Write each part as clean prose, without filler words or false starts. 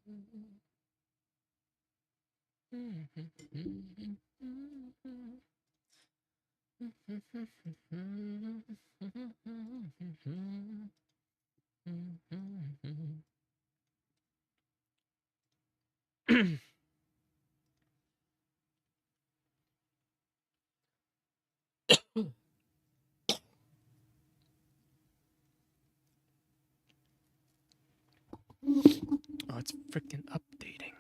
Oh, it's freaking updating.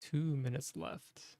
Two minutes left.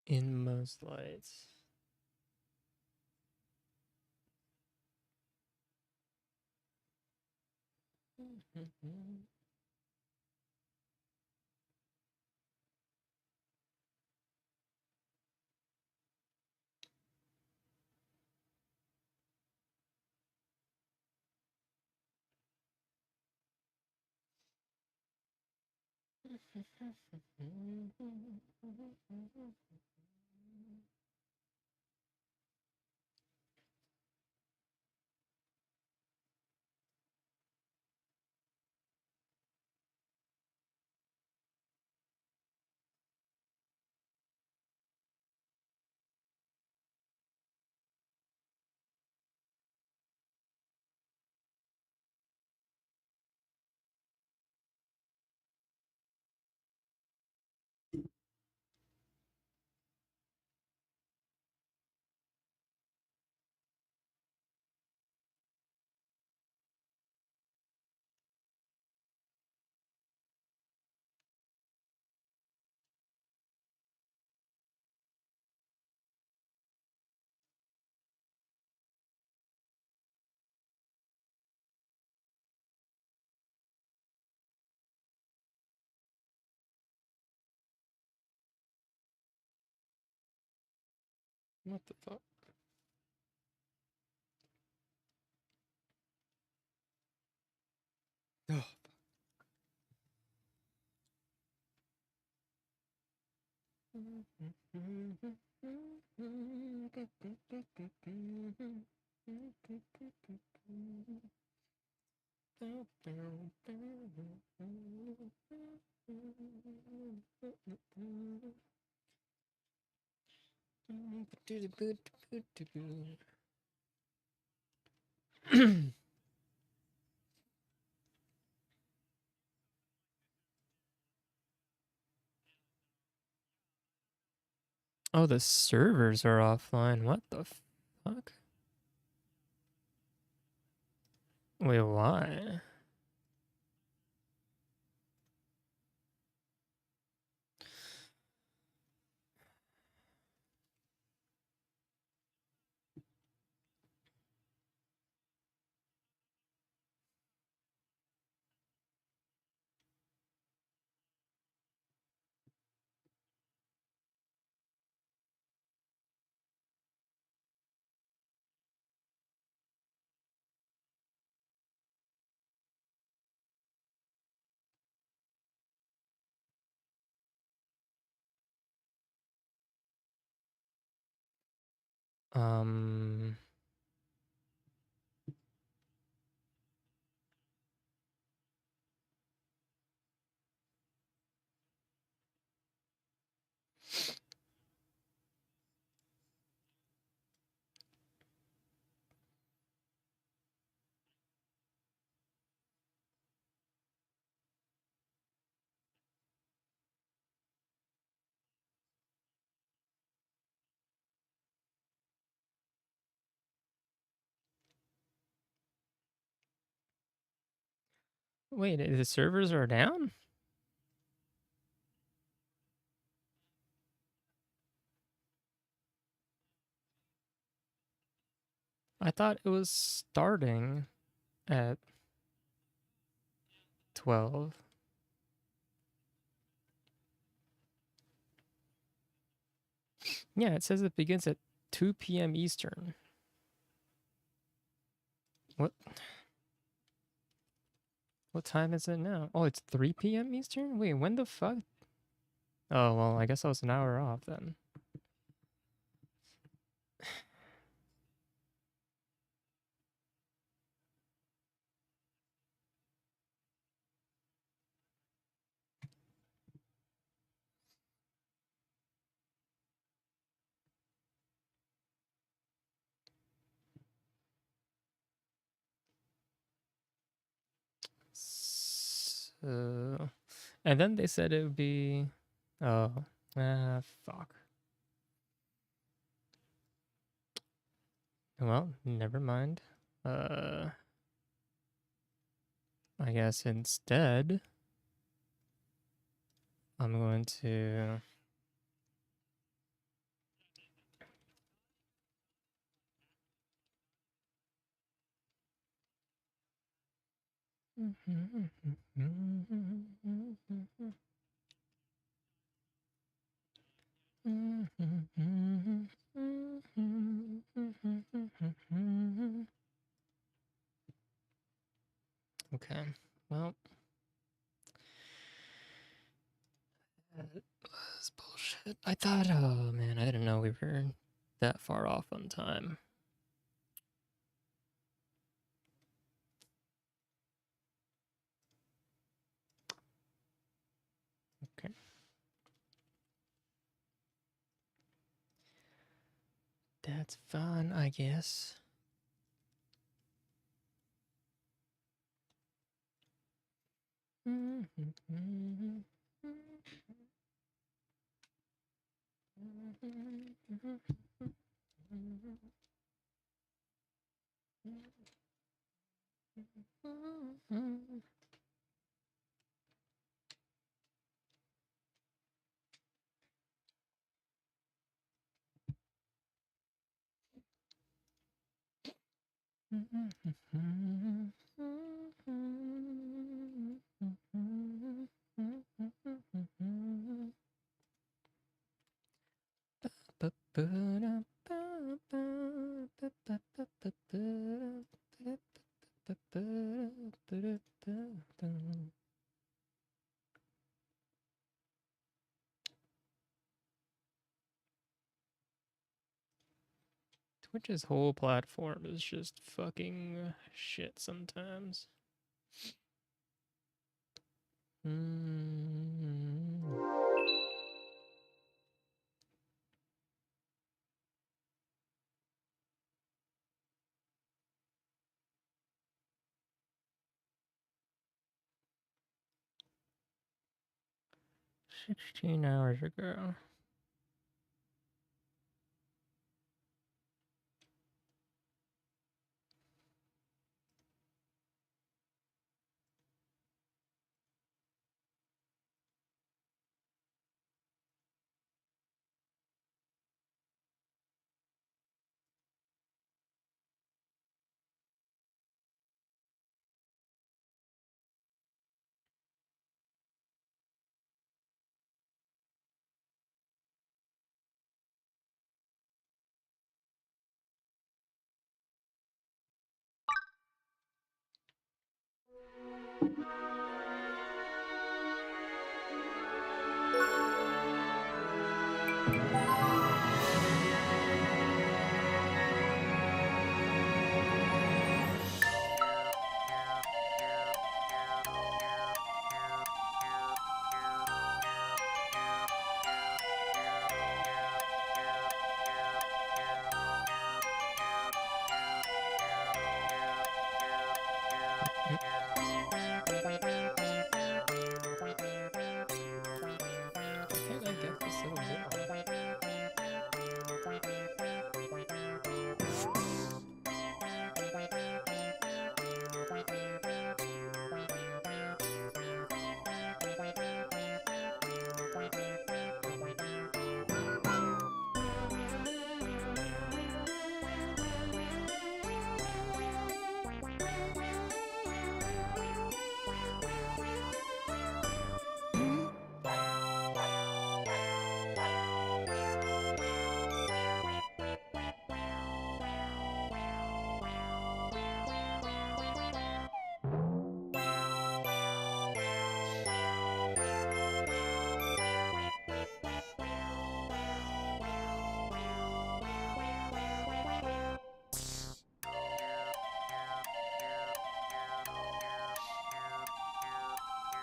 In most lights. What the fuck? Oh. Oh, the servers are offline. What the fuck? Wait, why? Um, wait, the servers are down? I thought it was starting at 12. Yeah, it says it begins at 2 p.m. Eastern. What? What time is it now? Oh, it's 3 p.m. Eastern? Wait, when the fuck? Oh, well, I guess I was an hour off then. So, and then they said it would be, oh, fuck. Well, never mind. I guess instead, I'm going to Okay, well, that was bullshit. I thought, oh man, I didn't know we were that far off on time. Okay. That's fun, I guess. Twitch's whole platform is just fucking shit sometimes. 16 hours ago. Why can't I get this little wall?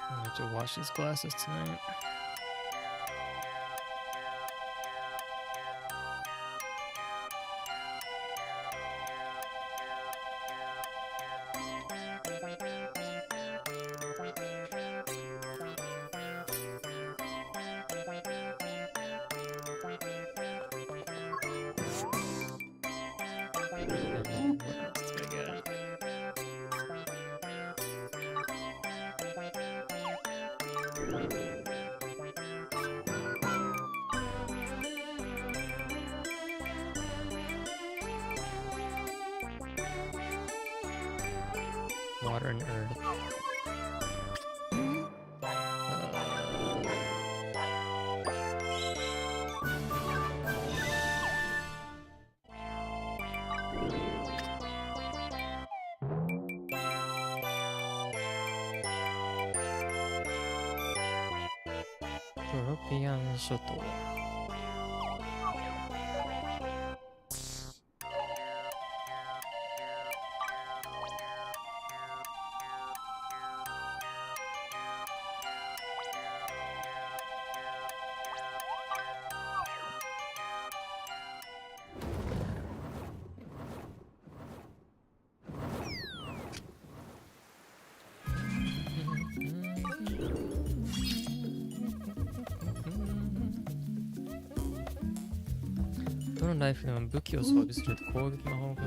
I have to wash these glasses tonight. What else do I got? Water and earth. European 諸島。どのライフでも武器を装備すると攻撃魔法が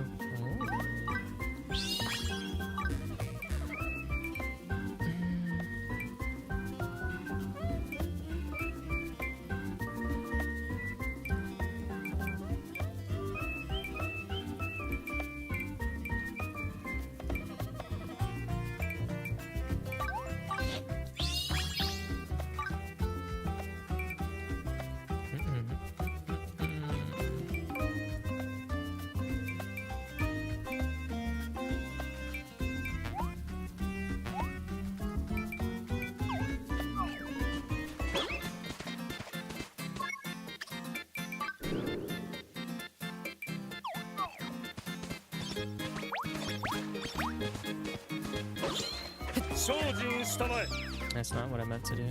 That's not what I meant to do.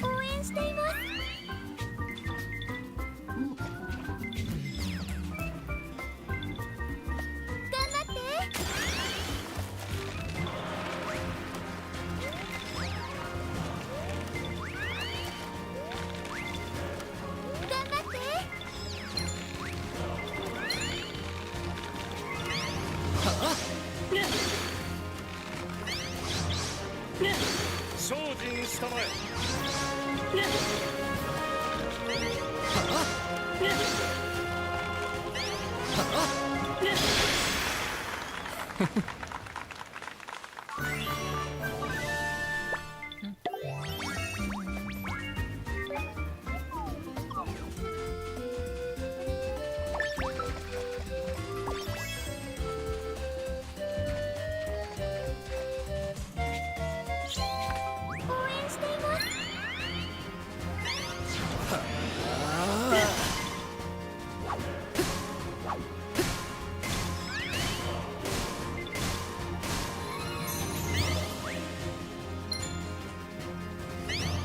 応援しています。頑張って。頑張って。精進したまえ。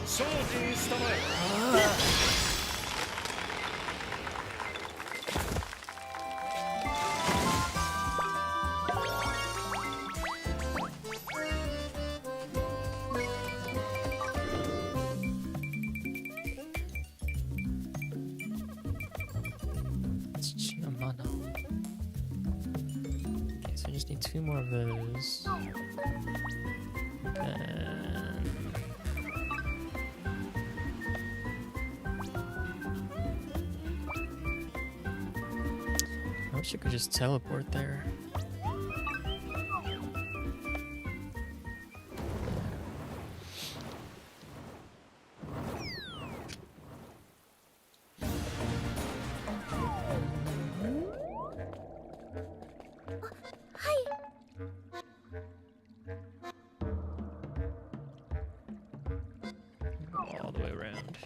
精進したまえ。土のマナ。Okay, so I just need 2 more of those. And I wish I could just teleport there. All the way around.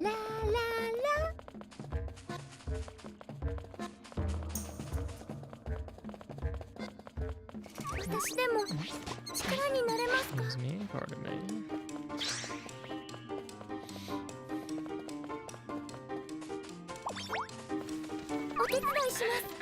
La la la. 私でも力になれますか？ Excuse me, pardon me. お手伝いします。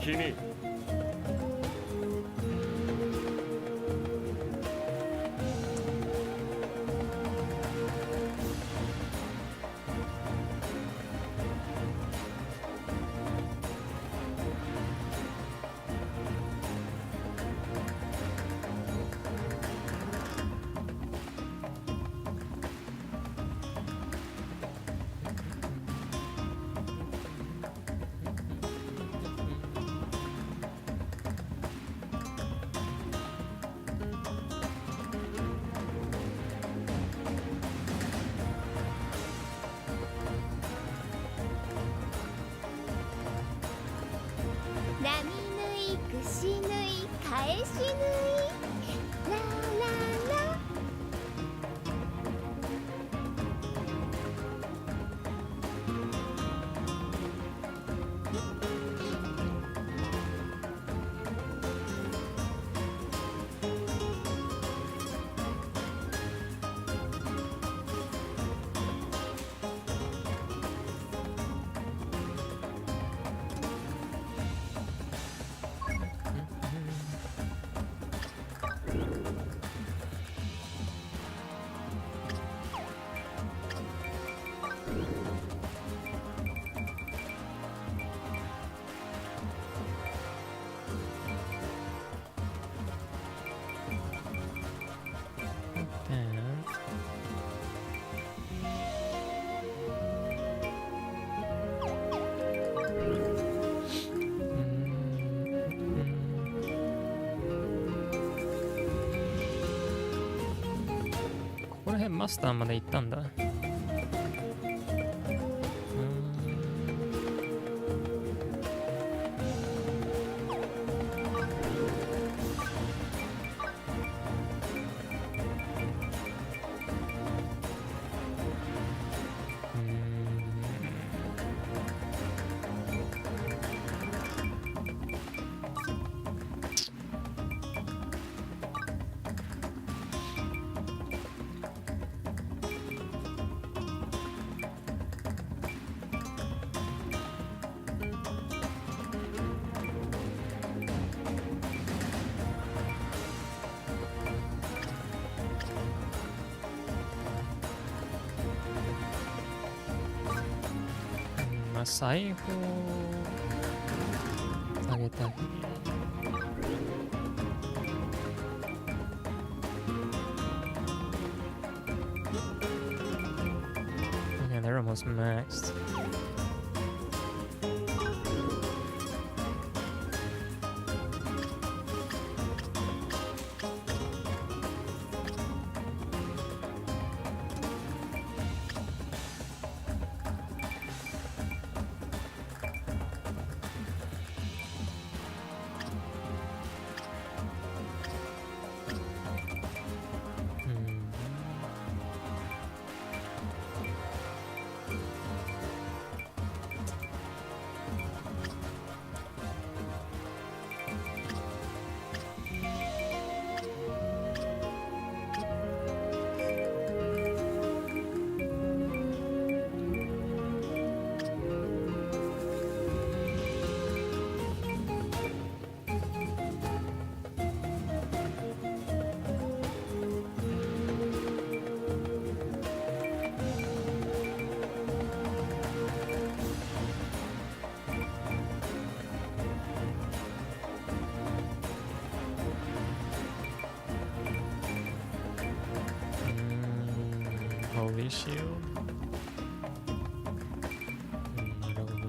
君波縫い串縫い返し縫いラララここら辺マスターまで行ったんだ。まあ財布を下げたい。Yeah, they're almost maxed. Holy shield. なるほど。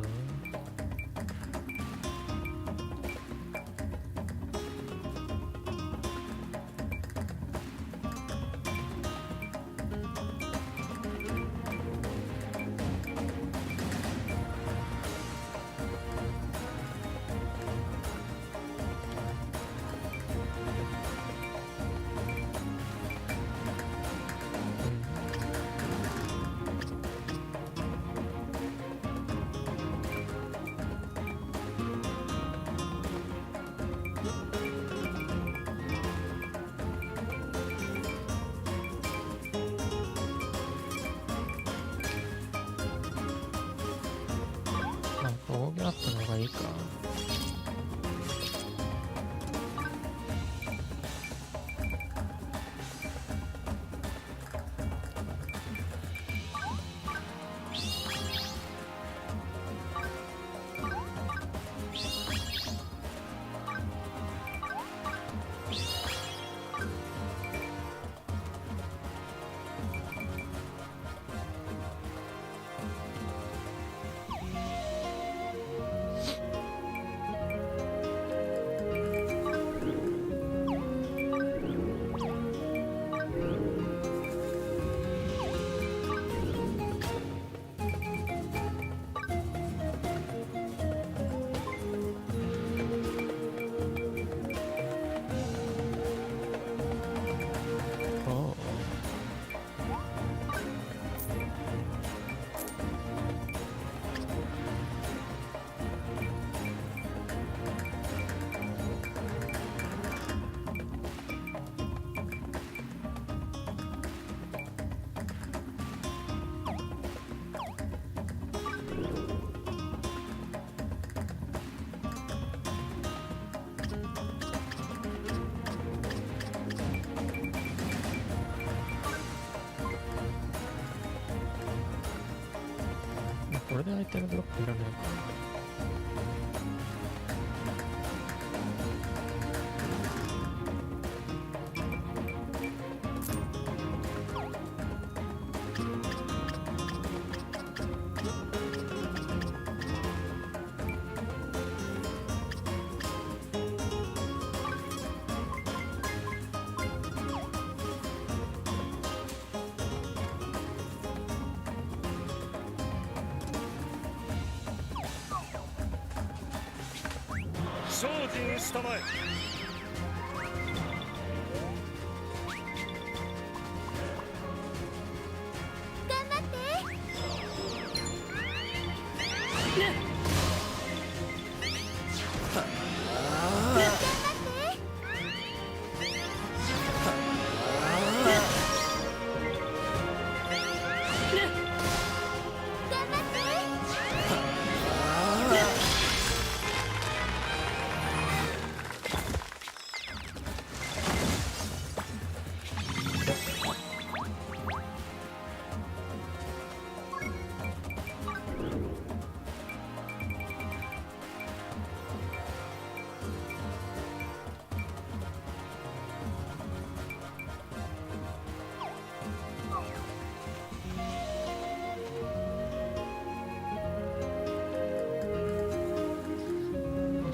防御アップの方がいいか。開いてるブロックいらないか。精進したまえ。頑張って頑張って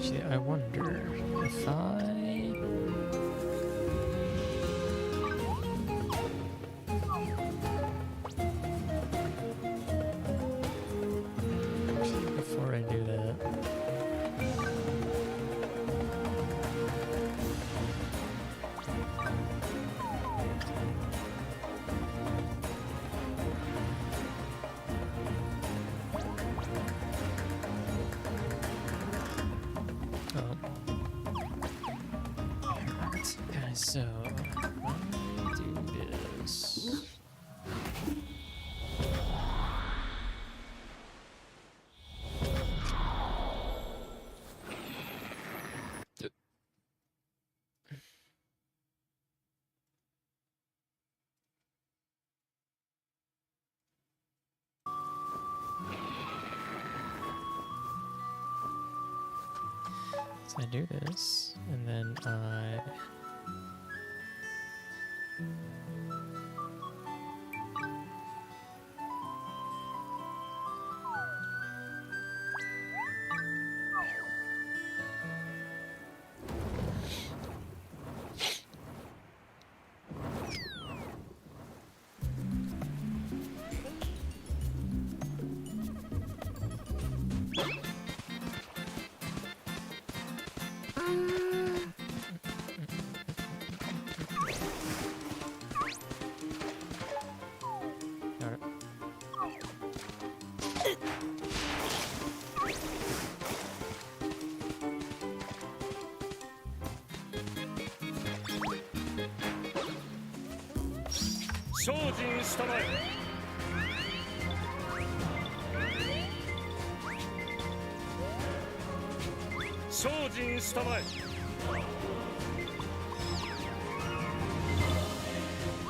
Actually, I wonder if I... Actually, before I do that... Okay, so do this. So I do this, and then I... Got it.精進したまえ。精進したまえ。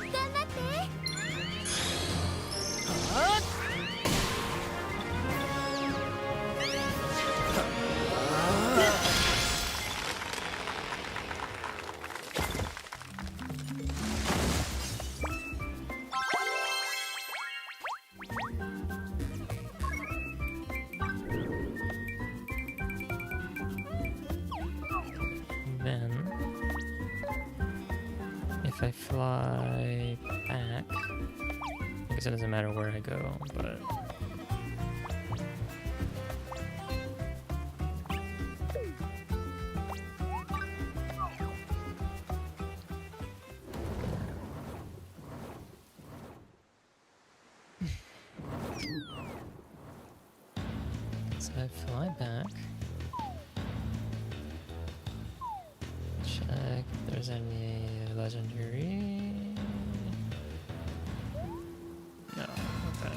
頑張ってThen, if I fly back, I guess it doesn't matter where I go, but... So I fly back. Check if there's any legendary. No, okay.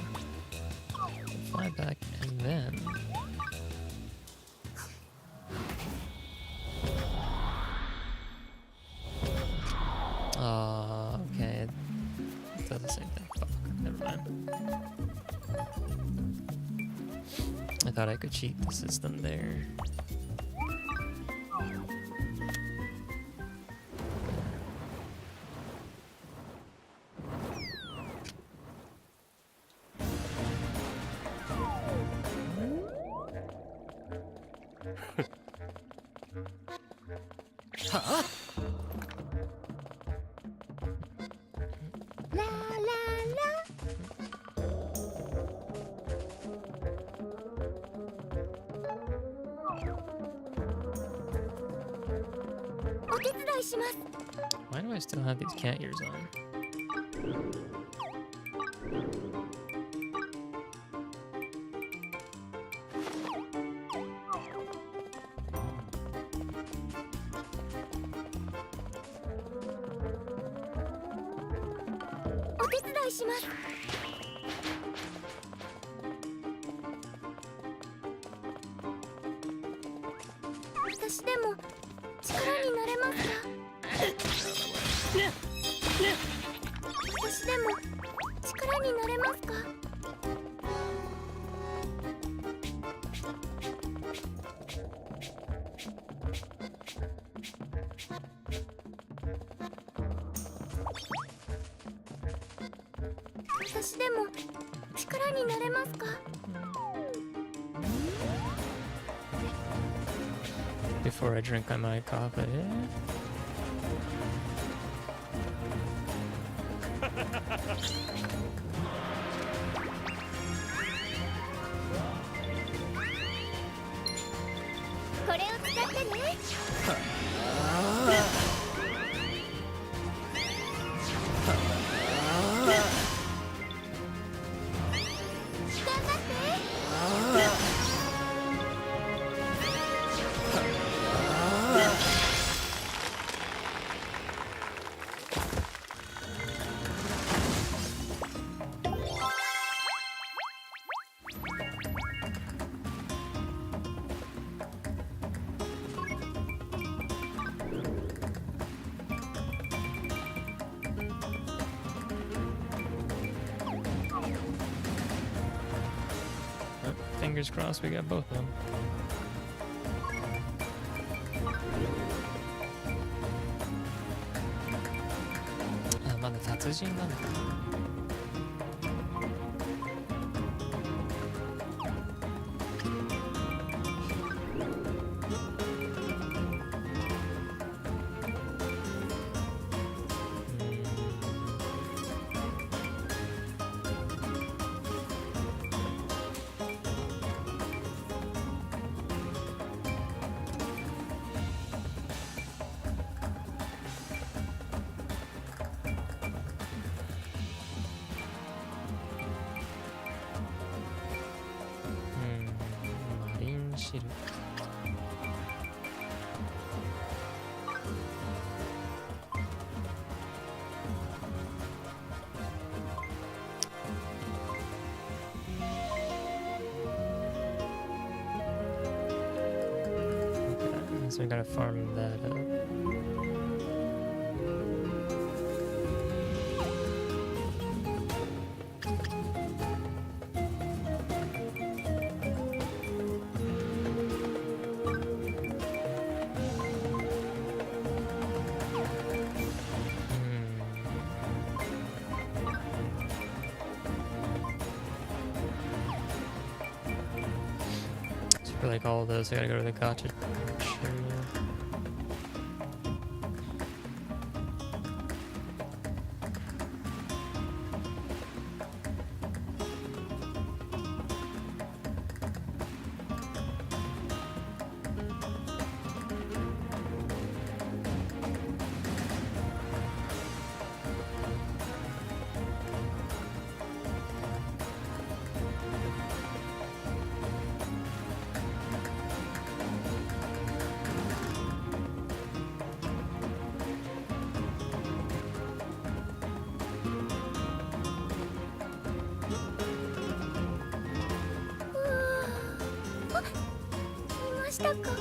Fly back and then. Okay. It does the same thing. Fuck, never mind. thought I could cheat the system there. Huh? ラララお手伝いします。 Why do I still have these cat ears on?お手伝いします。私でも力になれますか？私でも力になれますか？私でも力になれますか？ Before I drink, I might cough it. これを使ってね。頑張って。Oh, fingers crossed we got both of them. Ah, まだ達人なんだ。マリンシル。Okay, so we gotta farm that up. So for like all of those, I gotta go to the gacha area.あ、いましたか。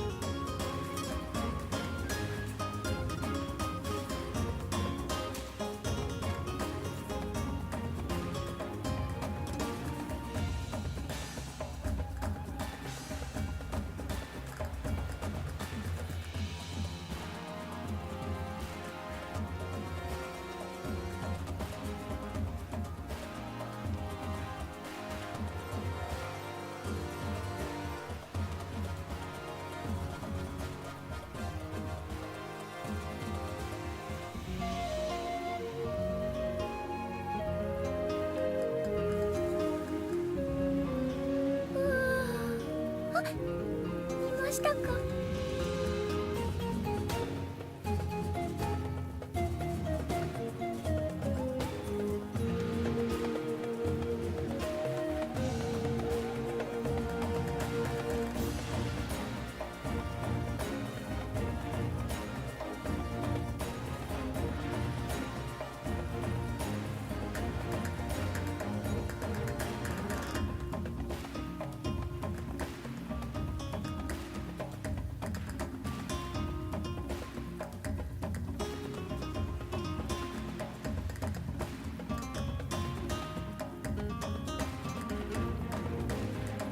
ましたか。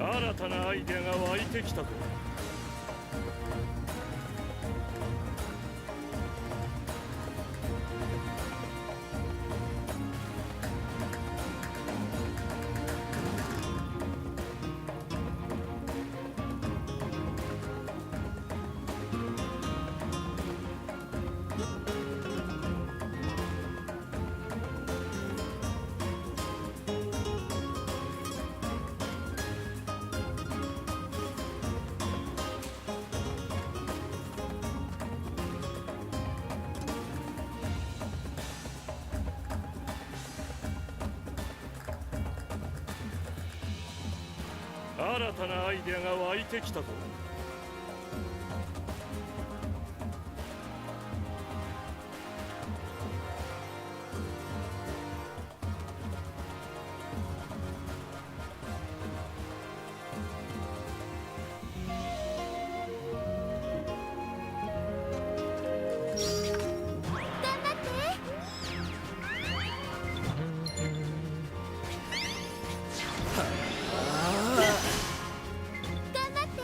新たなアイデアが湧いてきたぞ。新たなアイデアが湧いてきたぞ。頑張って。頑張って。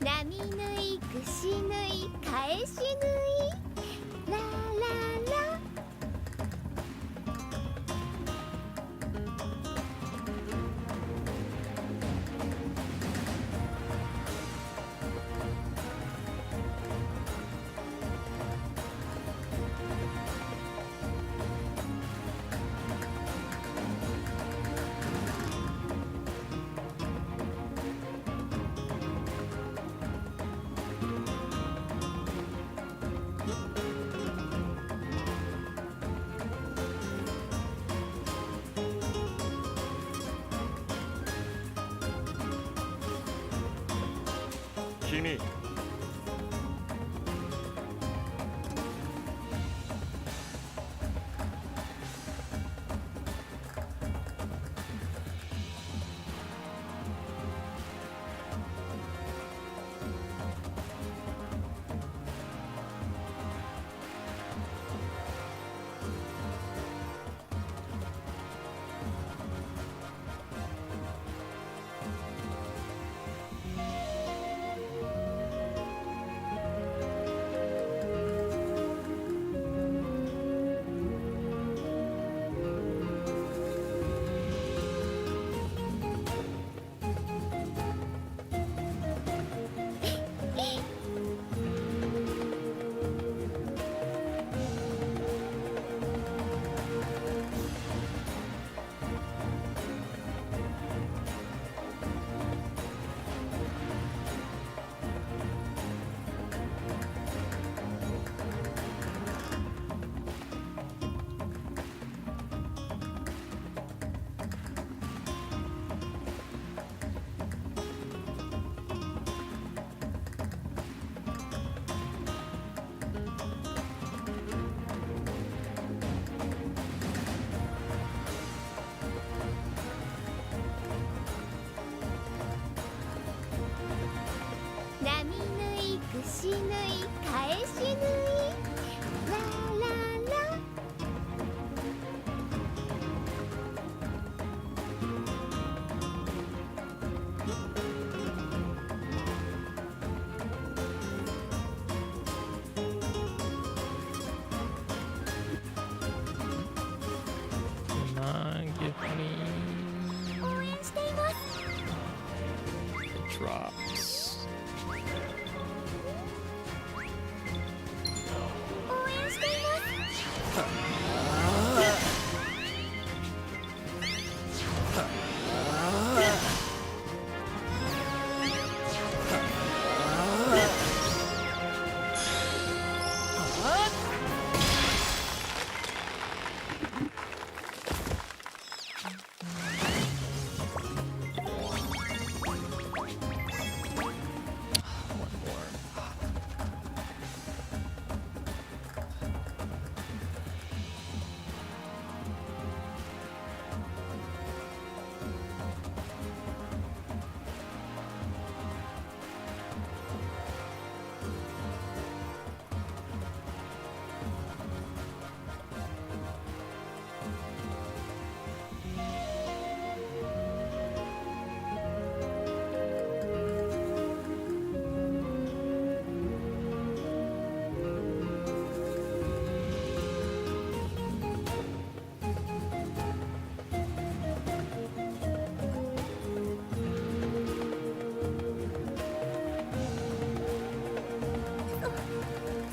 波縫い串縫い返し縫いラララ。君波縫い串縫い返し縫いラララCome on, give me 応援しています the drops. 応援しています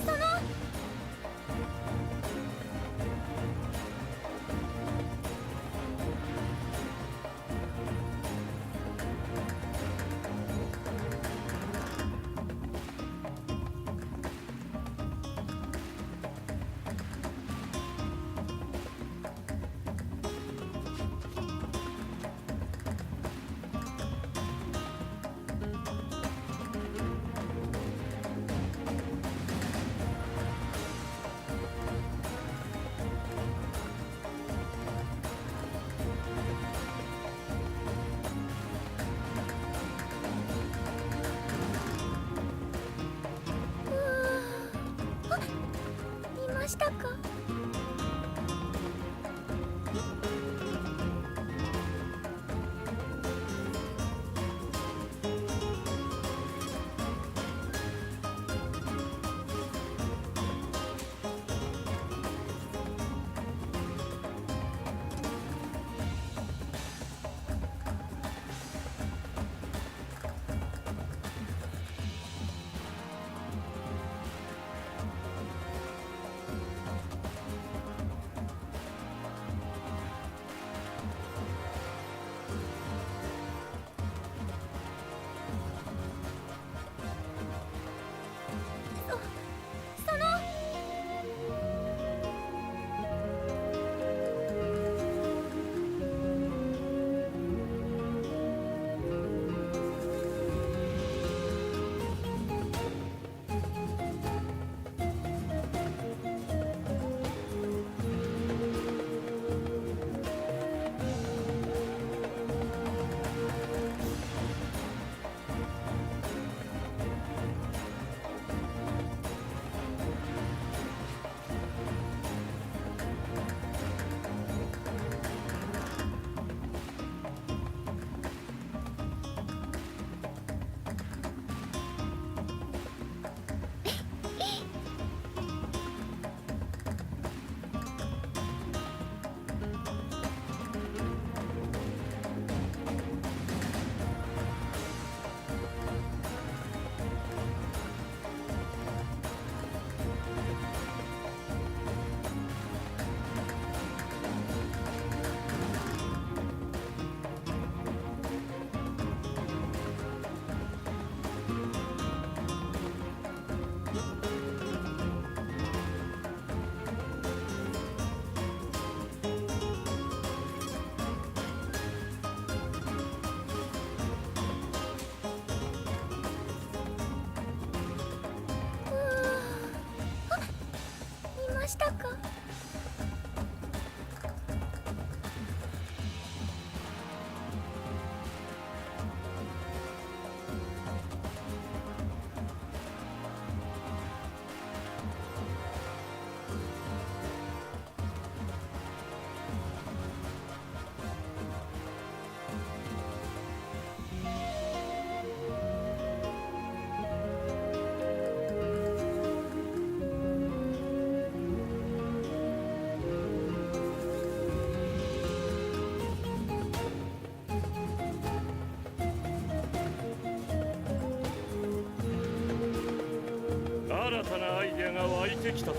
そのいましたか新たなアイデアが湧いてきたぞ。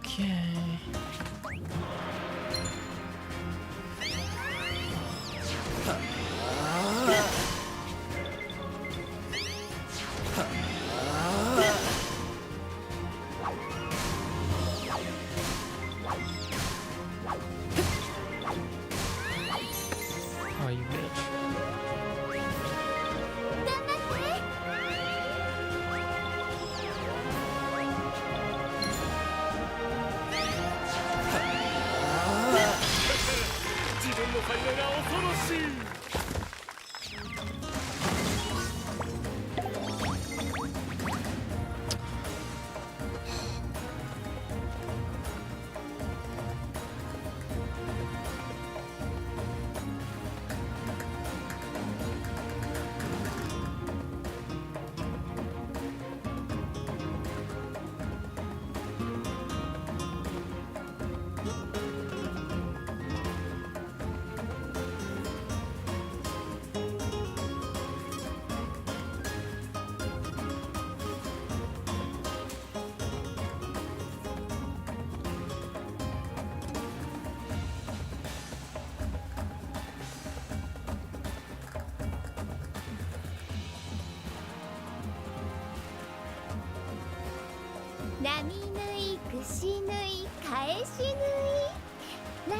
Okay. Oh, you bitch. 頑張って。自分の才能が恐ろしい。波縫い串縫い返し縫いラララ。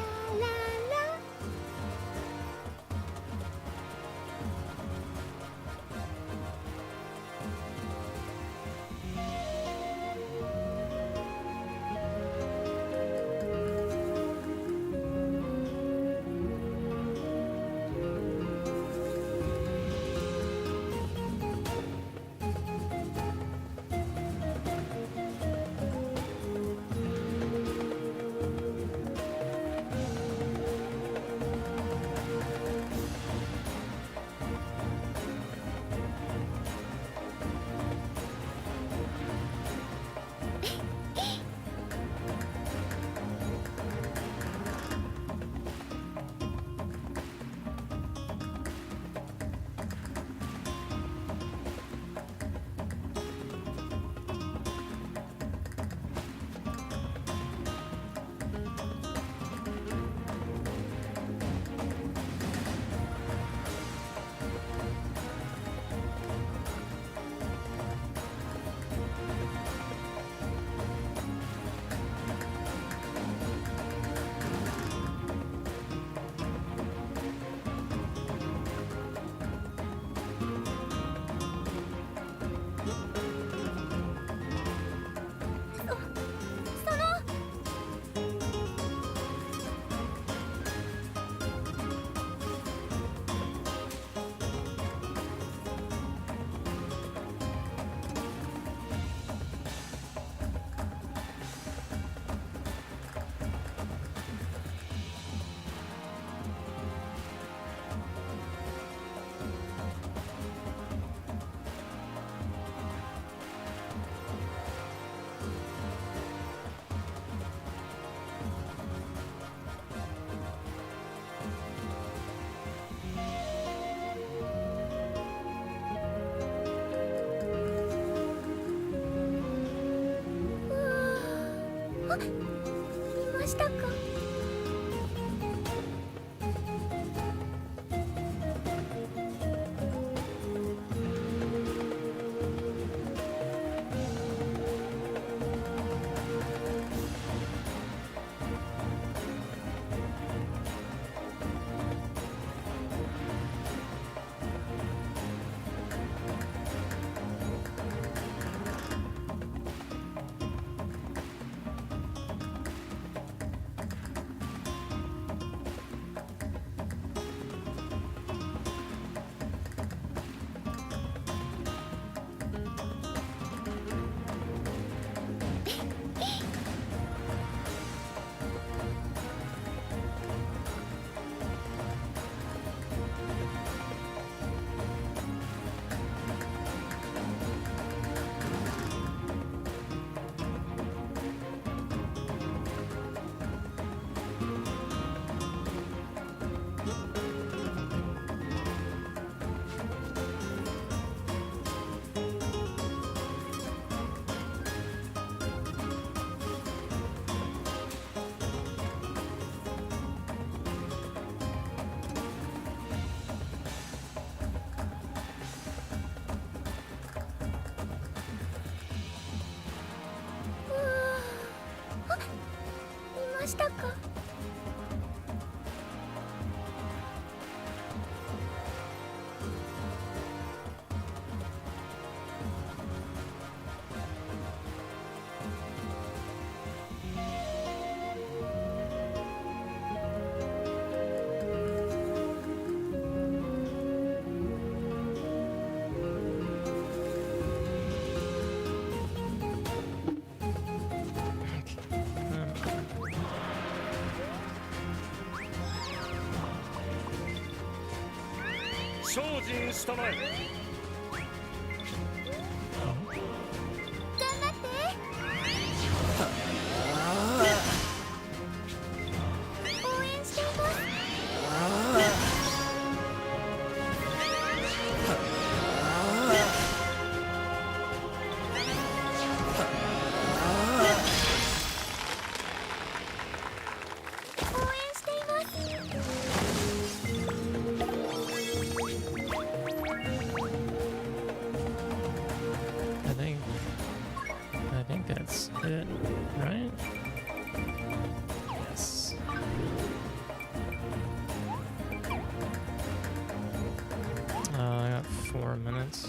あ、いましたか。ましたか。精進したまえ。頑張って。応援しています。応援しています。I think that's it, right? Yes. I got 4 minutes.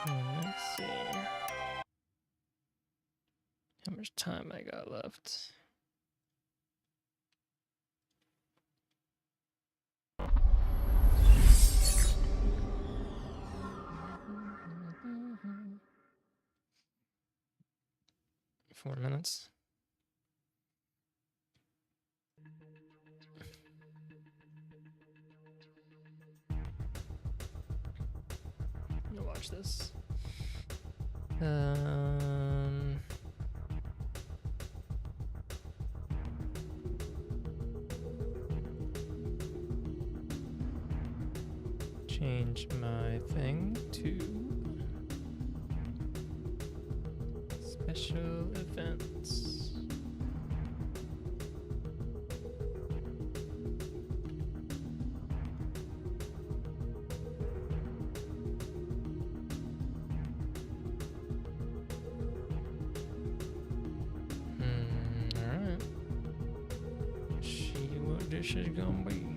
Let's see how much time I got left. Four minutes. I'm gonna watch this. Change my thing to special events. Alright. See what this is gonna be.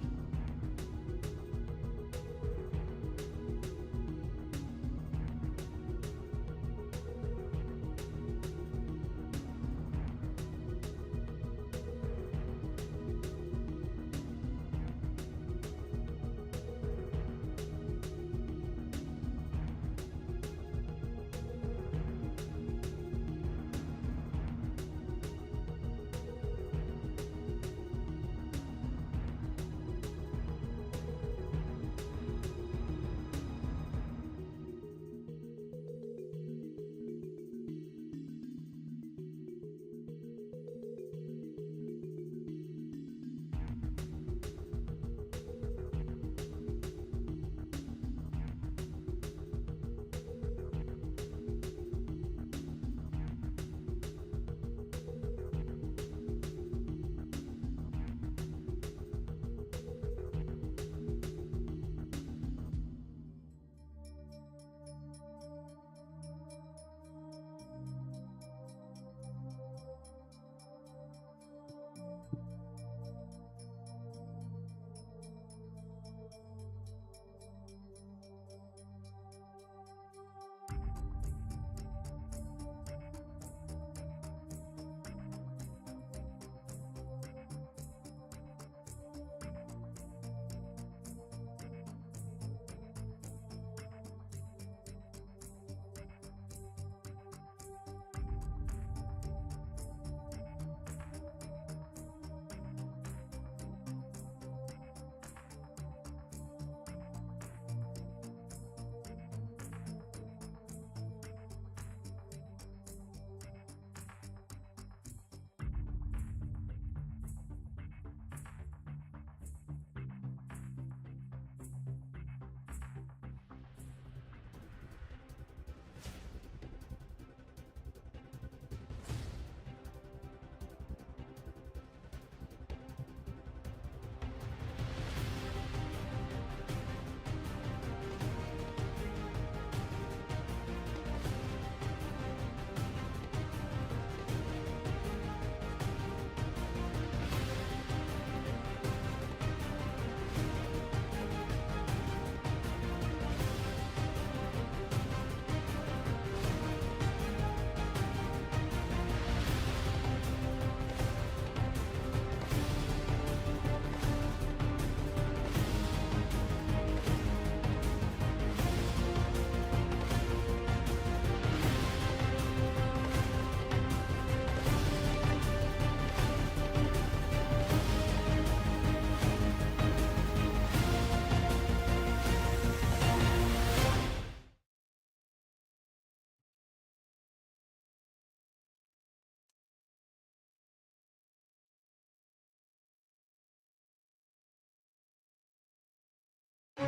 There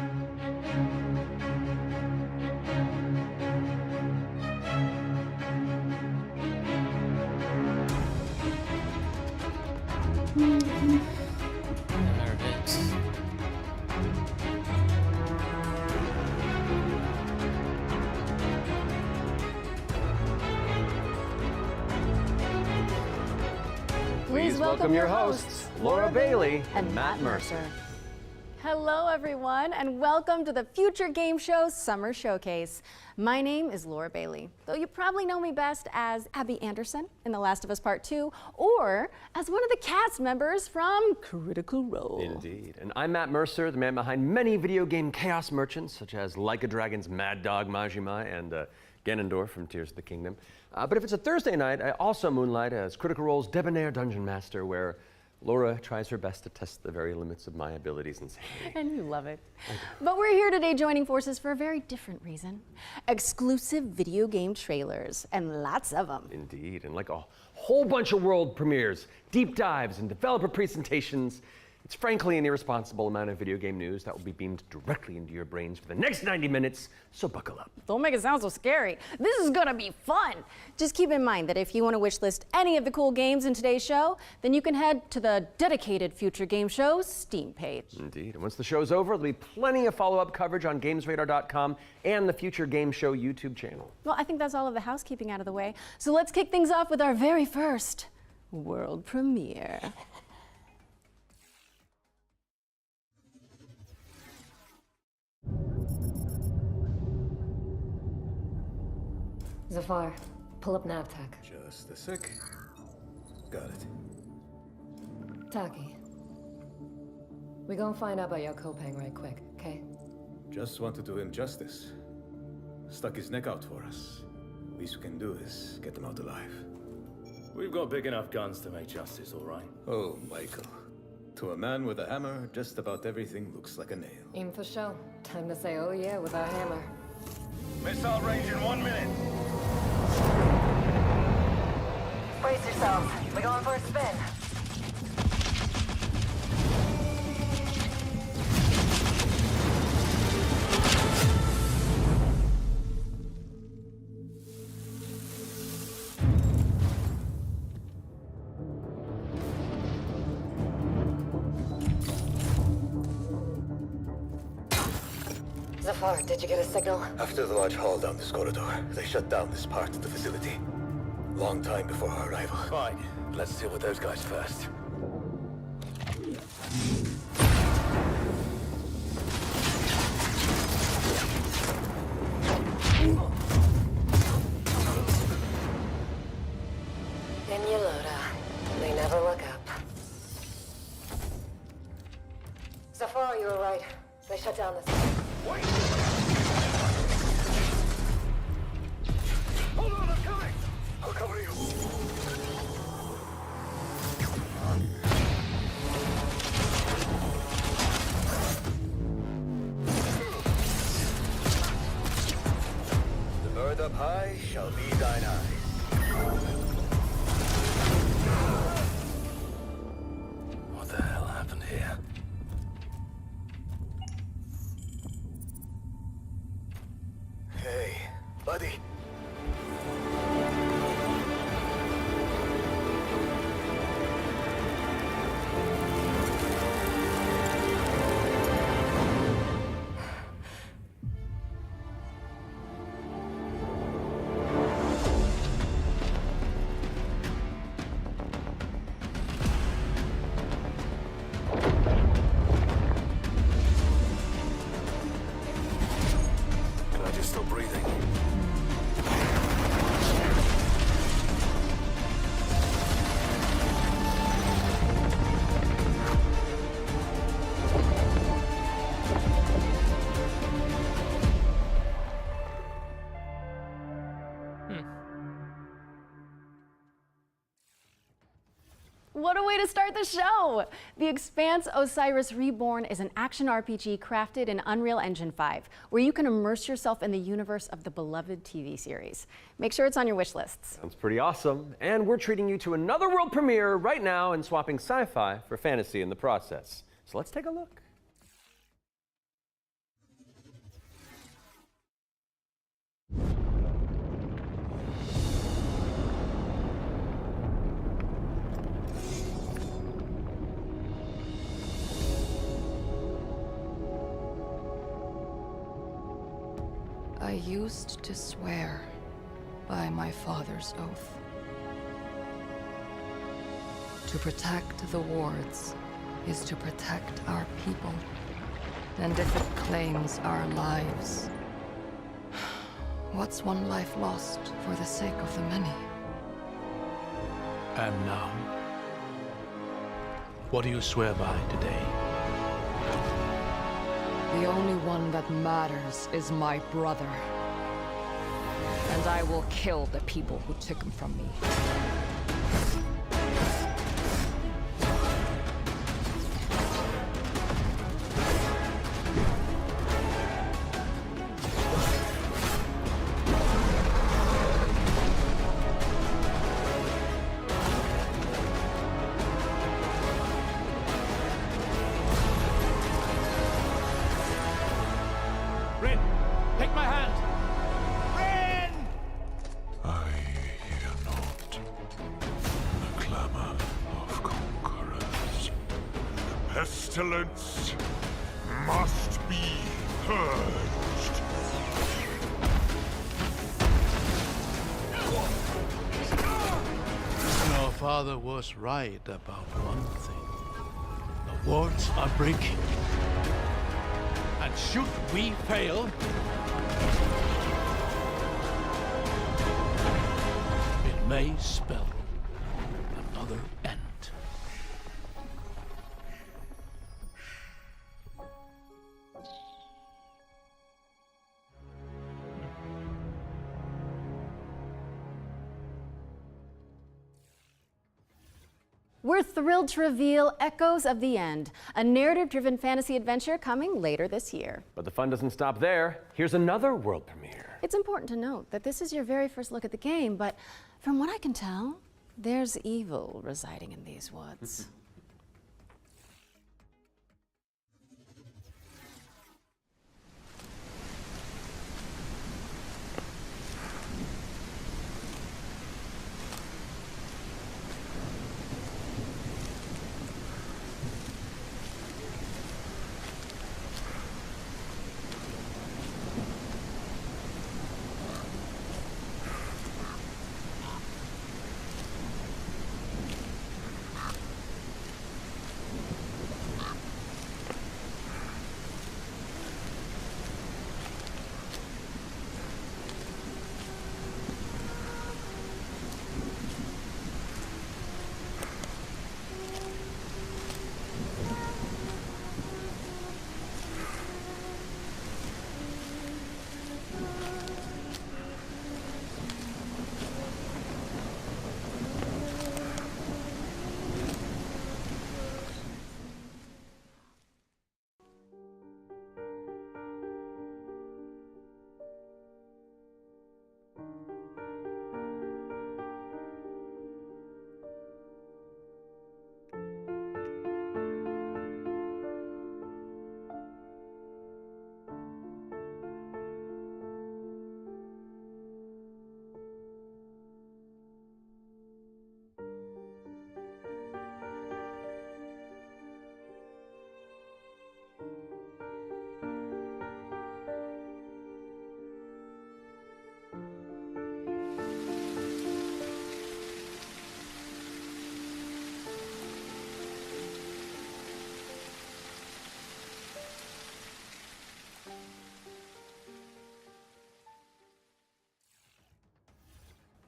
it is. Please welcome your hosts, Laura Bailey and Matt Mercer. Hello, everyone, and welcome to the Future Game Show Summer Showcase. My name is Laura Bailey, though you probably know me best as Abby Anderson in The Last of Us Part 2, or as one of the cast members from Critical Role. Indeed. And I'm Matt Mercer, the man behind many video game chaos merchants, such as Like a Dragon's Mad Dog Majima and Ganondorf from Tears of the Kingdom. But if it's a Thursday night, I also moonlight as Critical Role's debonair dungeon master, where Laura tries her best to test the very limits of my abilities and sanity. And you love it. But we're here today joining forces for a very different reason. Exclusive video game trailers, and lots of them. Indeed, and like a whole bunch of world premieres, deep dives, and developer presentations, it's frankly an irresponsible amount of video game news that will be beamed directly into your brains for the next 90 minutes, so buckle up. Don't make it sound so scary. This is gonna be fun. Just keep in mind that if you want to wish list any of the cool games in today's show, then you can head to the dedicated Future Game Show Steam page. Indeed, and once the show's over, there'll be plenty of follow-up coverage on GamesRadar.com and the Future Game Show YouTube channel. Well, I think that's all of the housekeeping out of the way. So let's kick things off with our very first world premiere. Zafar, pull up NavTech. Just a sec. Got it. Taki. We gonna find out about your Kopang right quick, okay? Just want to do him justice. Stuck his neck out for us. Least we can do is get him out alive. We've got big enough guns to make justice, all right? Oh, Michael. To a man with a hammer, just about everything looks like a nail. Aim for show. Time to say oh yeah with our hammer. Missile range in 1 minute. Brace yourselves. We're going for a spin. Zafar, did you get a signal? After the large haul down this corridor, they shut down this part of the facility. Long time before our arrival. Fine. Let's deal with those guys first. In Yelloda. They never look up. Zafar, you were right. They shut down this. Wait! Hold on, I'm coming! I'll cover you. The bird up high shall be thine eyes. What the hell happened here? Hey, buddy. Can I just stop breathing? What a way to start the show! The Expanse Osiris Reborn is an action RPG crafted in Unreal Engine 5, where you can immerse yourself in the universe of the beloved TV series. Make sure it's on your wish lists. Sounds pretty awesome. And we're treating you to another world premiere right now and swapping sci-fi for fantasy in the process. So let's take a look. used to swear by my father's oath. To protect the wards is to protect our people. And if it claims our lives, what's one life lost for the sake of the many? And now? What do you swear by today? The only one that matters is my brother. And I will kill the people who took him from me. Rin, take my hand! I hear not the clamor of conquerors. The pestilence must be purged. Your father was right about one thing. The wards are breaking. And should we fail, it may spell another end. We're thrilled to reveal Echoes of the End, a narrative-driven fantasy adventure coming later this year. But the fun doesn't stop there. Here's another world premiere. It's important to note that this is your very first look at the game, but from what I can tell, there's evil residing in these woods.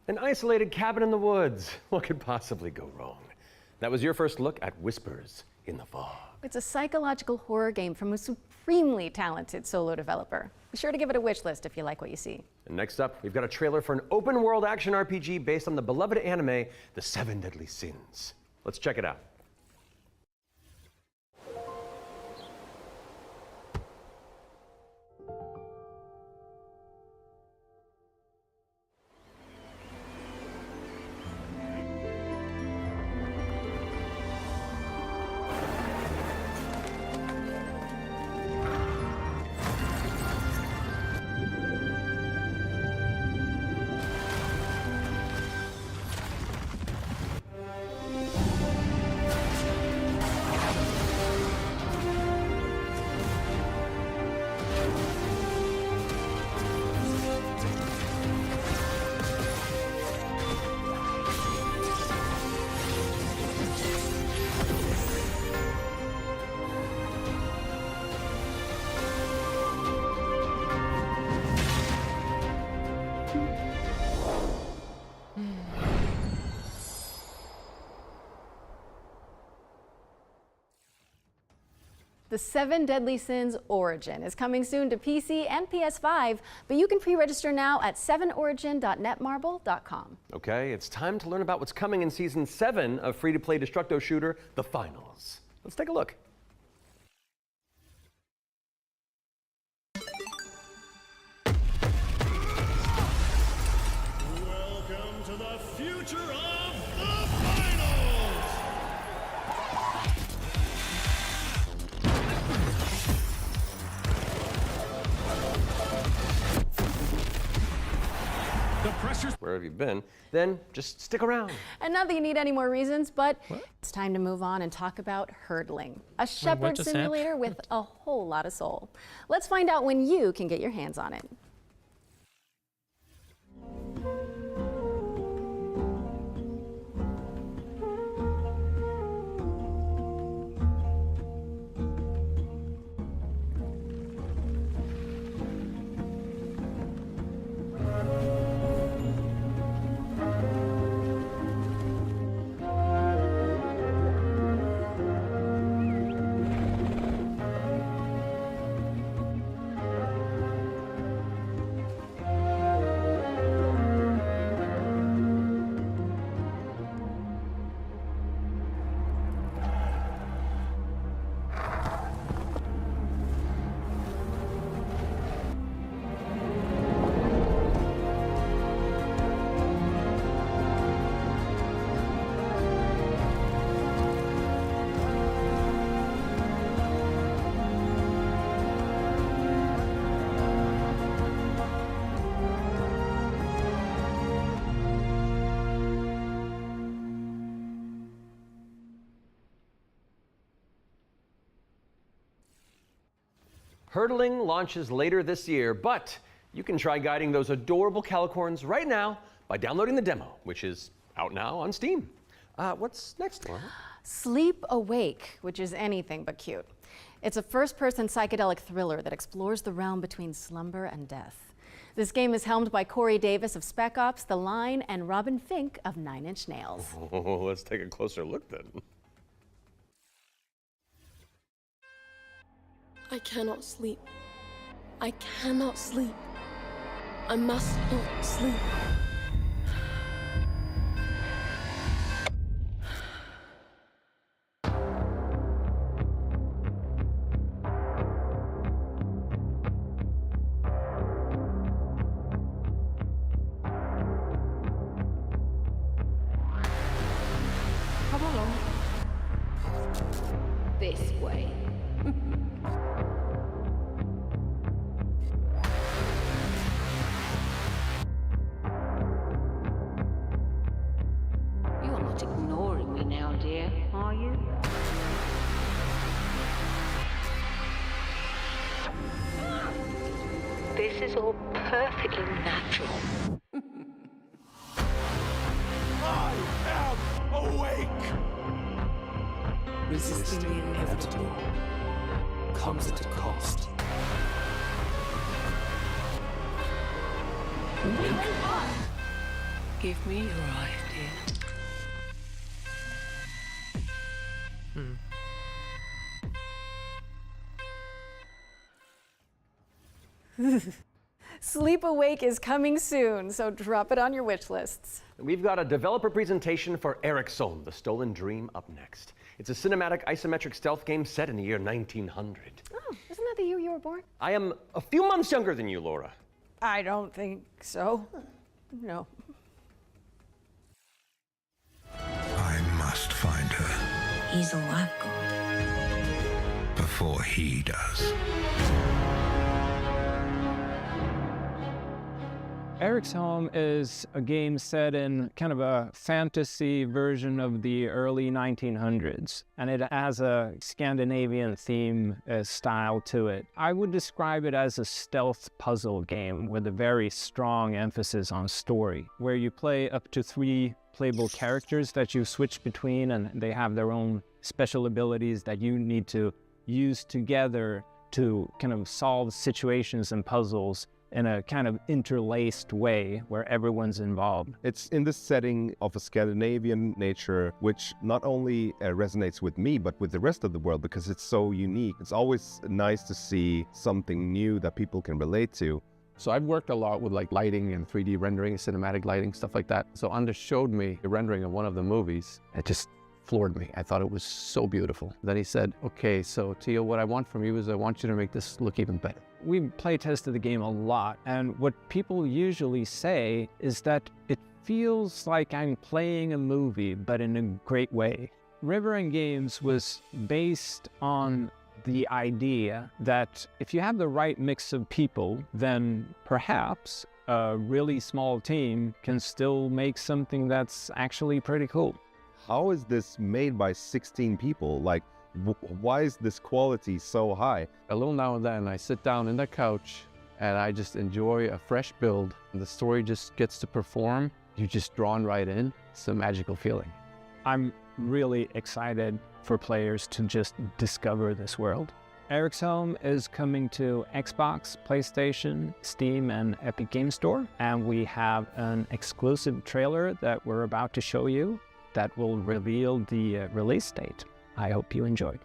An isolated cabin in the woods. What could possibly go wrong? That was your first look at Whispers in the Fog. It's a psychological horror game from a supremely talented solo developer. Be sure to give it a wish list if you like what you see. And next up, we've got a trailer for an open world action RPG based on the beloved anime, The Seven Deadly Sins. Let's check it out. The 7 Deadly Sins Origin is coming soon to PC and PS5, but you can pre-register now at 7origin.netmarble.com. Okay, it's time to learn about what's coming in Season 7 of free-to-play Destructo shooter, The Finals. Let's take a look. Welcome to the future of the finals! The pressure's Where have you been? Then just stick around. And not that you need any more reasons, but it's time to move on and talk about hurdling, a shepherd just simulator with a whole lot of soul. Let's find out when you can get your hands on it. Hurdling launches later this year, but you can try guiding those adorable calicorns right now by downloading the demo, which is out now on Steam. What's next, Laura? Sleep Awake, which is anything but cute. It's a first-person psychedelic thriller that explores the realm between slumber and death. This game is helmed by Corey Davis of Spec Ops, The Line, and Robin Fink of 9 Inch Nails. Oh, let's take a closer look then. I cannot sleep. I cannot sleep. I must not sleep. Come along. This way. You're not ignoring me now, dear, are you? This is all perfectly natural. I am awake! Resisting the inevitable comes at a cost. Give me your eyes, dear. Sleep Awake is coming soon, so drop it on your wish lists. We've got a developer presentation for Ericsson, The Stolen Dream, up next. It's a cinematic isometric stealth game set in the year 1900. Oh, isn't that the year you were born? I am a few months younger than you, Laura. I don't think so. No. I must find her He's all I've got. before he does. Eric's Home is a game set in kind of a fantasy version of the early 1900s, and it has a Scandinavian theme style to it. I would describe it as a stealth puzzle game with a very strong emphasis on story, where you play up to 3 playable characters that you switch between, and they have their own special abilities that you need to use together to kind of solve situations and puzzles in a kind of interlaced way where everyone's involved. It's in the setting of a Scandinavian nature, which not only resonates with me, but with the rest of the world because it's so unique. It's always nice to see something new that people can relate to. So I've worked a lot with like lighting and 3D rendering, cinematic lighting, stuff like that. So Anders showed me the rendering of one of the movies. It just floored me. I thought it was so beautiful. Then he said, okay, so Theo, what I want from you is I want you to make this look even better. We play tested the game a lot, and what people usually say is that it feels like I'm playing a movie, but in a great way. River End Games was based on the idea that if you have the right mix of people, then perhaps a really small team can still make something that's actually pretty cool. How is this made by 16 people? Like, why is this quality so high? A little now and then I sit down in the couch and I just enjoy a fresh build. The story just gets to perform. You're just drawn right in. It's a magical feeling. I'm really excited for players to just discover this world. Eric's Home is coming to Xbox, PlayStation, Steam, and Epic Games Store. And we have an exclusive trailer that we're about to show you that will reveal the release date. I hope you enjoy.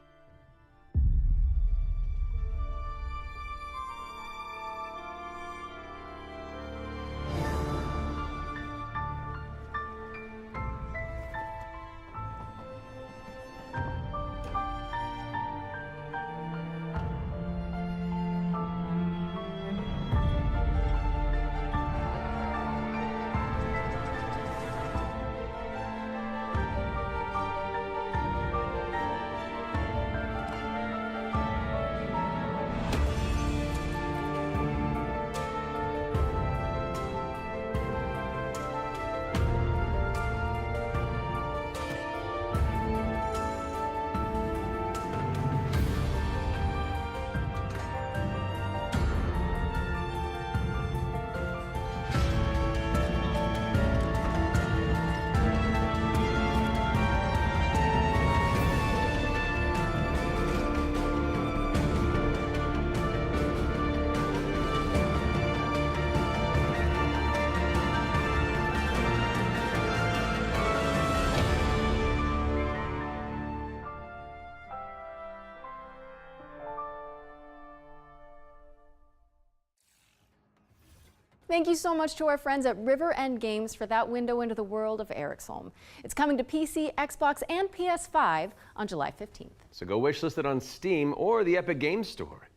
Thank you so much to our friends at River End Games for that window into the world of Eric's Home. It's coming to PC, Xbox, and PS5 on July 15th. So go wishlist it on Steam or the Epic Games Store.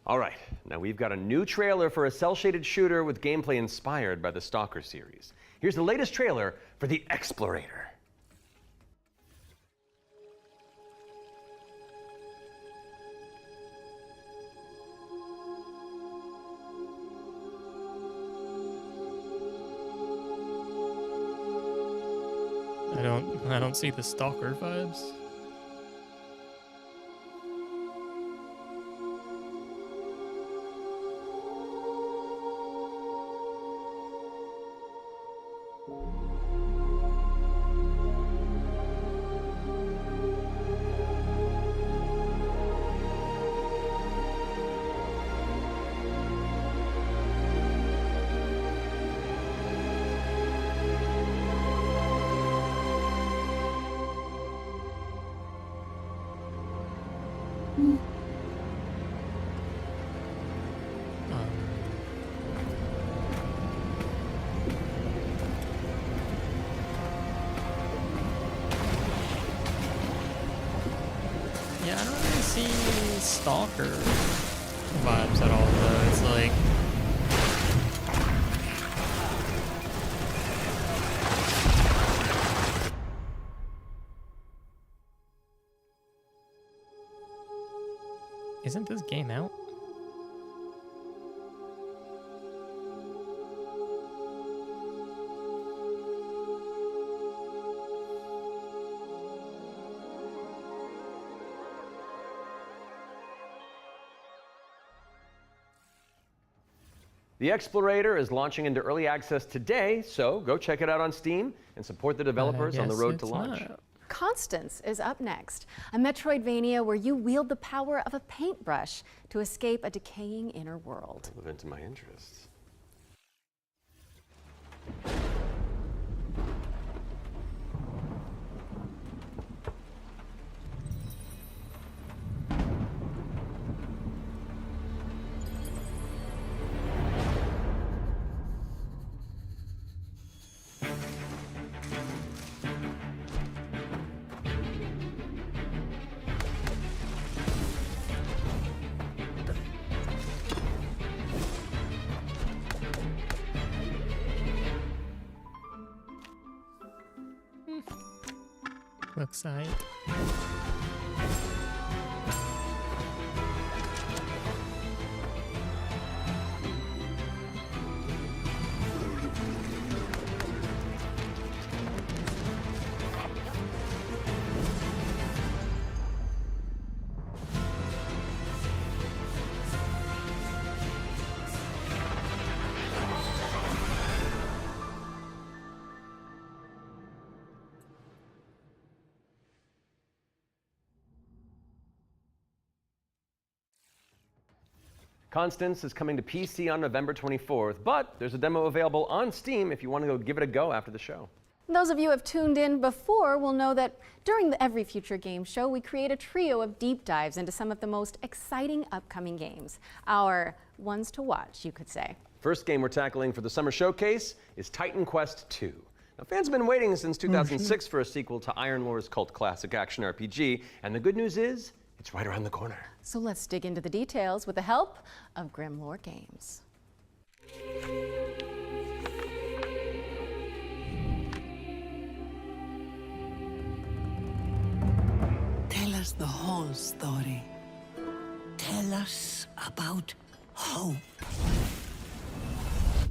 All right, now we've got a new trailer for a cel-shaded shooter with gameplay inspired by the Stalker series. Here's the latest trailer for The Explorator. I don't see the Stalker vibes. Yeah, I don't really see Stalker vibes at all, though. It's like... Isn't this game out? The Explorator is launching into early access today, so go check it out on Steam and support the developers on the road to launch. Constance is up next, a Metroidvania where you wield the power of a paintbrush to escape a decaying inner world. Live into my interests. Looks like. Constance is coming to PC on November 24th, but there's a demo available on Steam if you want to go give it a go after the show. Those of you who have tuned in before will know that during the Every Future Game Show, we create a trio of deep dives into some of the most exciting upcoming games. Our ones to watch, you could say. First game we're tackling for the summer showcase is Titan Quest II. Now, fans have been waiting since 2006 for a sequel to Iron Lore's cult classic action RPG, and the good news is, it's right around the corner. So let's dig into the details with the help of Grim Lore Games. Tell us the whole story. Tell us about hope.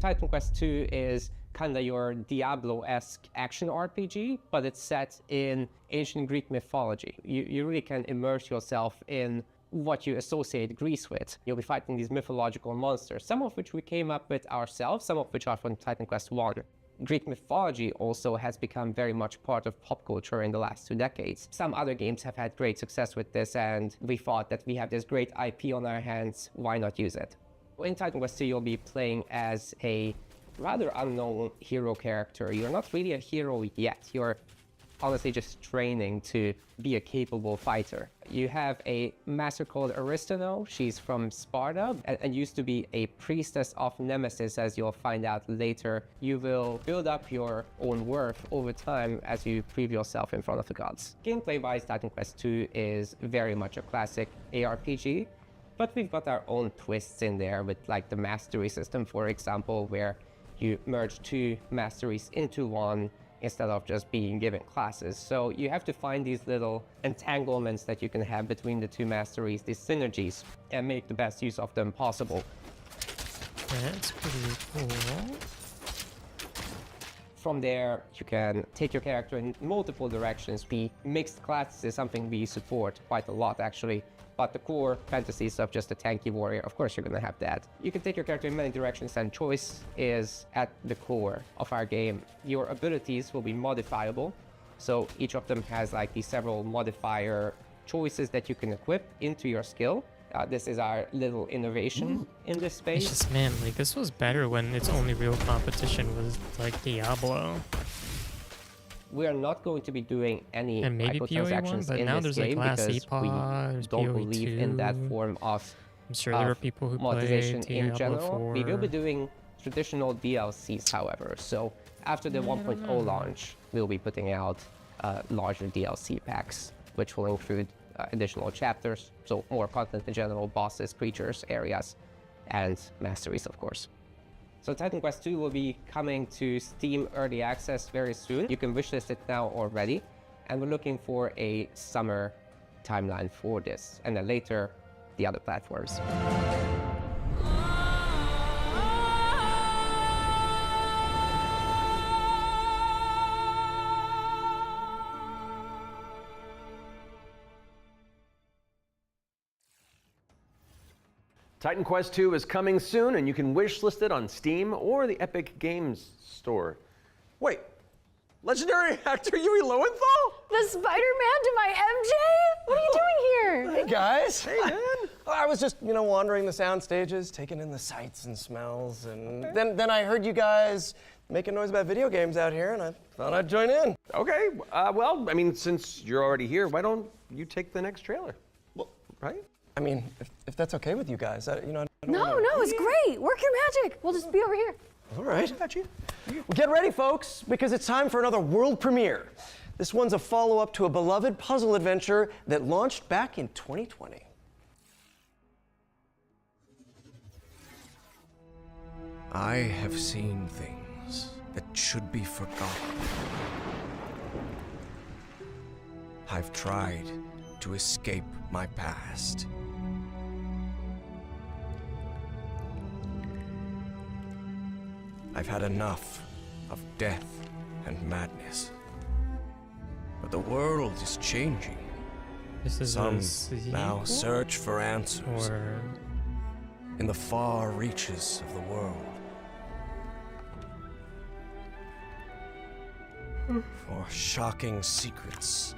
Titan Quest II is kind of your Diablo-esque action RPG, but it's set in ancient Greek mythology. You really can immerse yourself in what you associate Greece with. You'll be fighting these mythological monsters, some of which we came up with ourselves, some of which are from Titan Quest I. Greek mythology also has become very much part of pop culture in the last 2 decades. Some other games have had great success with this, and we thought that we have this great IP on our hands, why not use it? In Titan Quest II, you'll be playing as a rather unknown hero character. You're not really a hero yet. You're honestly just training to be a capable fighter. You have a master called Aristano. She's from Sparta and used to be a priestess of Nemesis, as you'll find out later. You will build up your own worth over time as you prove yourself in front of the gods. Gameplay-wise, Titan Quest II is very much a classic ARPG, but we've got our own twists in there with like the mastery system, for example, where you merge 2 masteries into one instead of just being given classes. So you have to find these little entanglements that you can have between the 2 masteries, these synergies, and make the best use of them possible. That's pretty cool. From there, you can take your character in multiple directions. The mixed classes is something we support quite a lot, actually. But the core fantasy stuff, just a tanky warrior, of course you're gonna have that. You can take your character in many directions, and choice is at the core of our game. Your abilities will be modifiable, so each of them has like these several modifier choices that you can equip into your skill. This is our little innovation in this space. It's just, man, like this was better when its only real competition was like Diablo. We are not going to be doing any and maybe microtransactions but in now this there's game like because we don't believe in that form of I'm sure there are people who monetization play in Diablo general. 4. We will be doing traditional DLCs, however. So after the 1.0 launch, we'll be putting out larger DLC packs, which will include additional chapters, so more content in general, bosses, creatures, areas, and masteries, of course. So Titan Quest II will be coming to Steam Early Access very soon. You can wishlist it now already, and we're looking for a summer timeline for this, and then later, the other platforms. Titan Quest II is coming soon, and you can wishlist it on Steam or the Epic Games Store. Wait, legendary actor Yui Lowenthal? The Spider-Man to my MJ? What are you doing here? Hey guys. Hey man. I was just, wandering the sound stages, taking in the sights and smells, and then I heard you guys making noise about video games out here, and I thought I'd join in. Okay, well, I mean, since you're already here, why don't you take the next trailer? Well, right? I mean, if that's okay with you guys, I don't No, it's great. Work your magic. We'll just be over here. All right. Well, get ready, folks, because it's time for another world premiere. This one's a follow-up to a beloved puzzle adventure that launched back in 2020. I have seen things that should be forgotten. I've tried to escape my past. I've had enough of death and madness. But the world is changing. This is Some a sequel? now search for answers Or in the far reaches of the world. For shocking secrets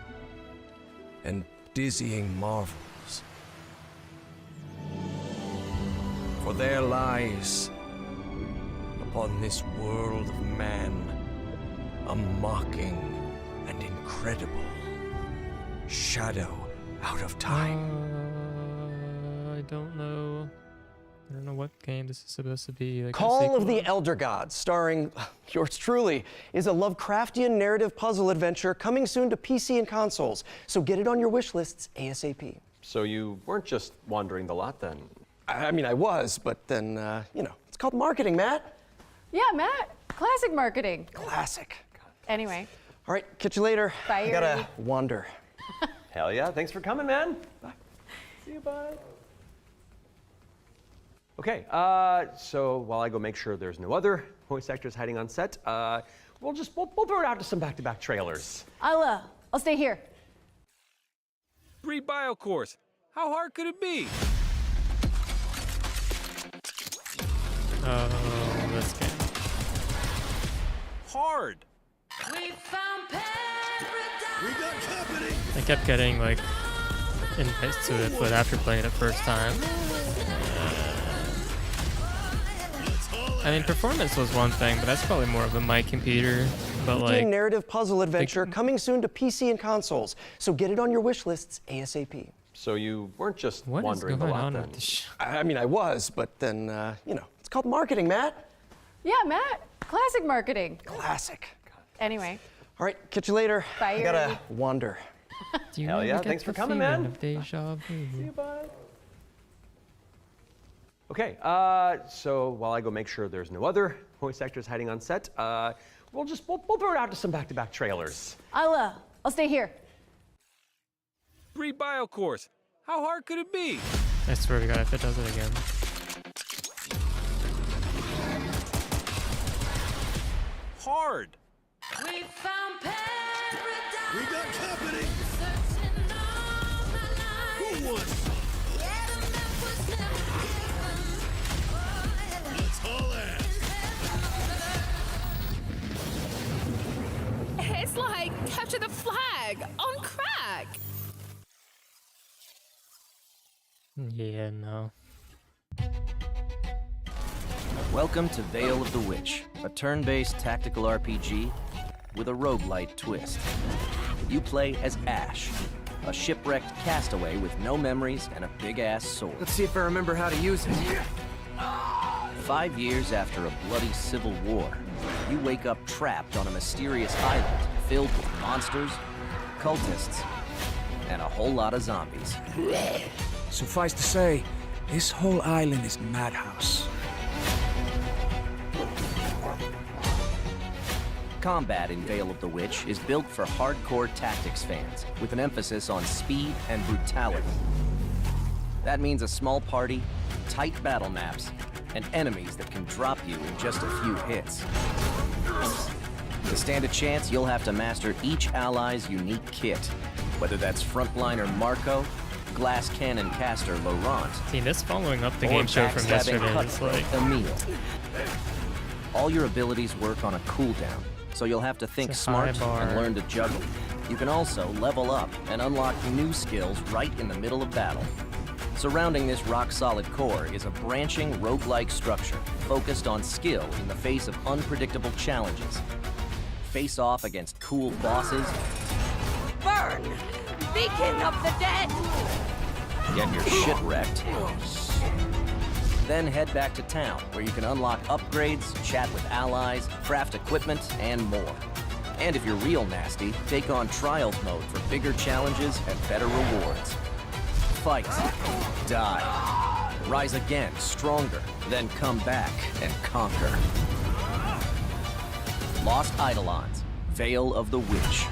and dizzying marvels. For there lies upon this world of man a mocking and incredible shadow out of time. I don't know. I don't know what game this is supposed to be. Like a Call of sequel. the Elder Gods, starring yours truly, is a Lovecraftian narrative puzzle adventure coming soon to PC and consoles. So get it on your wish lists ASAP. So you weren't just wandering the lot then? I mean, I was, but then, you know, it's called marketing, Matt. Yeah, Matt. Classic marketing. Classic. Anyway. All right, catch you later. Bye, I gotta Yuri. wander. Hell yeah, thanks for coming, man. Bye. See you, bye. Okay, so while I go make sure there's no other voice actors hiding on set, we'll throw it out to some back-to-back trailers. I'll stay here. Read bio course. How hard could it be? Oh, this game. Hard. We got company. I kept getting like enticed to it, but after playing it the first time, I mean, performance was one thing, but that's probably more of a my computer. But like, narrative puzzle adventure coming soon to PC and consoles. So get it on your wish lists ASAP. So you weren't just what is wandering the going lot on then? with this show? I mean, I was, but then, you know, it's called marketing, Matt. Yeah, Matt. Classic marketing. Classic. Anyway. All right, catch you later. Bye, I gotta Yuri. wander. Do you Hell really yeah, get thanks for the coming, feeling man. of deja vu? See you, bye. Okay, so while I go make sure there's no other voice actors hiding on set, we'll throw it out to some back-to-back trailers. I'll stay here. Read bio course. How hard could it be? I swear to God, if it does it again. Hard. We found paradise. We got company. Who wants some? Let's haul ass. It's like capture the flag on crack. Yeah, no. Welcome to Veil of the Witch, a turn-based tactical RPG with a roguelite twist. You play as Ash, a shipwrecked castaway with no memories and a big-ass sword. Let's see if I remember how to use it. 5 years after a bloody civil war, you wake up trapped on a mysterious island filled with monsters, cultists, and a whole lot of zombies. Suffice to say, this whole island is a madhouse. Combat in Veil of the Witch is built for hardcore tactics fans, with an emphasis on speed and brutality. That means a small party, tight battle maps, and enemies that can drop you in just a few hits. To stand a chance, you'll have to master each ally's unique kit, whether that's frontliner Marco, glass cannon caster Laurent, See, this following up the or game show from backstabbing yesterday is cutthroat like Emile. All your abilities work on a cooldown, so you'll have to think It's a high smart bar. and learn to juggle. You can also level up and unlock new skills right in the middle of battle. Surrounding this rock-solid core is a branching roguelike structure focused on skill in the face of unpredictable challenges. Face off against cool bosses, Burn! Beacon of the dead! get your shit wrecked, then head back to town where you can unlock upgrades, chat with allies, craft equipment, and more. And if you're real nasty, take on Trials mode for bigger challenges and better rewards. Fight, die, rise again, stronger, then come back and conquer. Lost Eidolons, Veil of the Witch.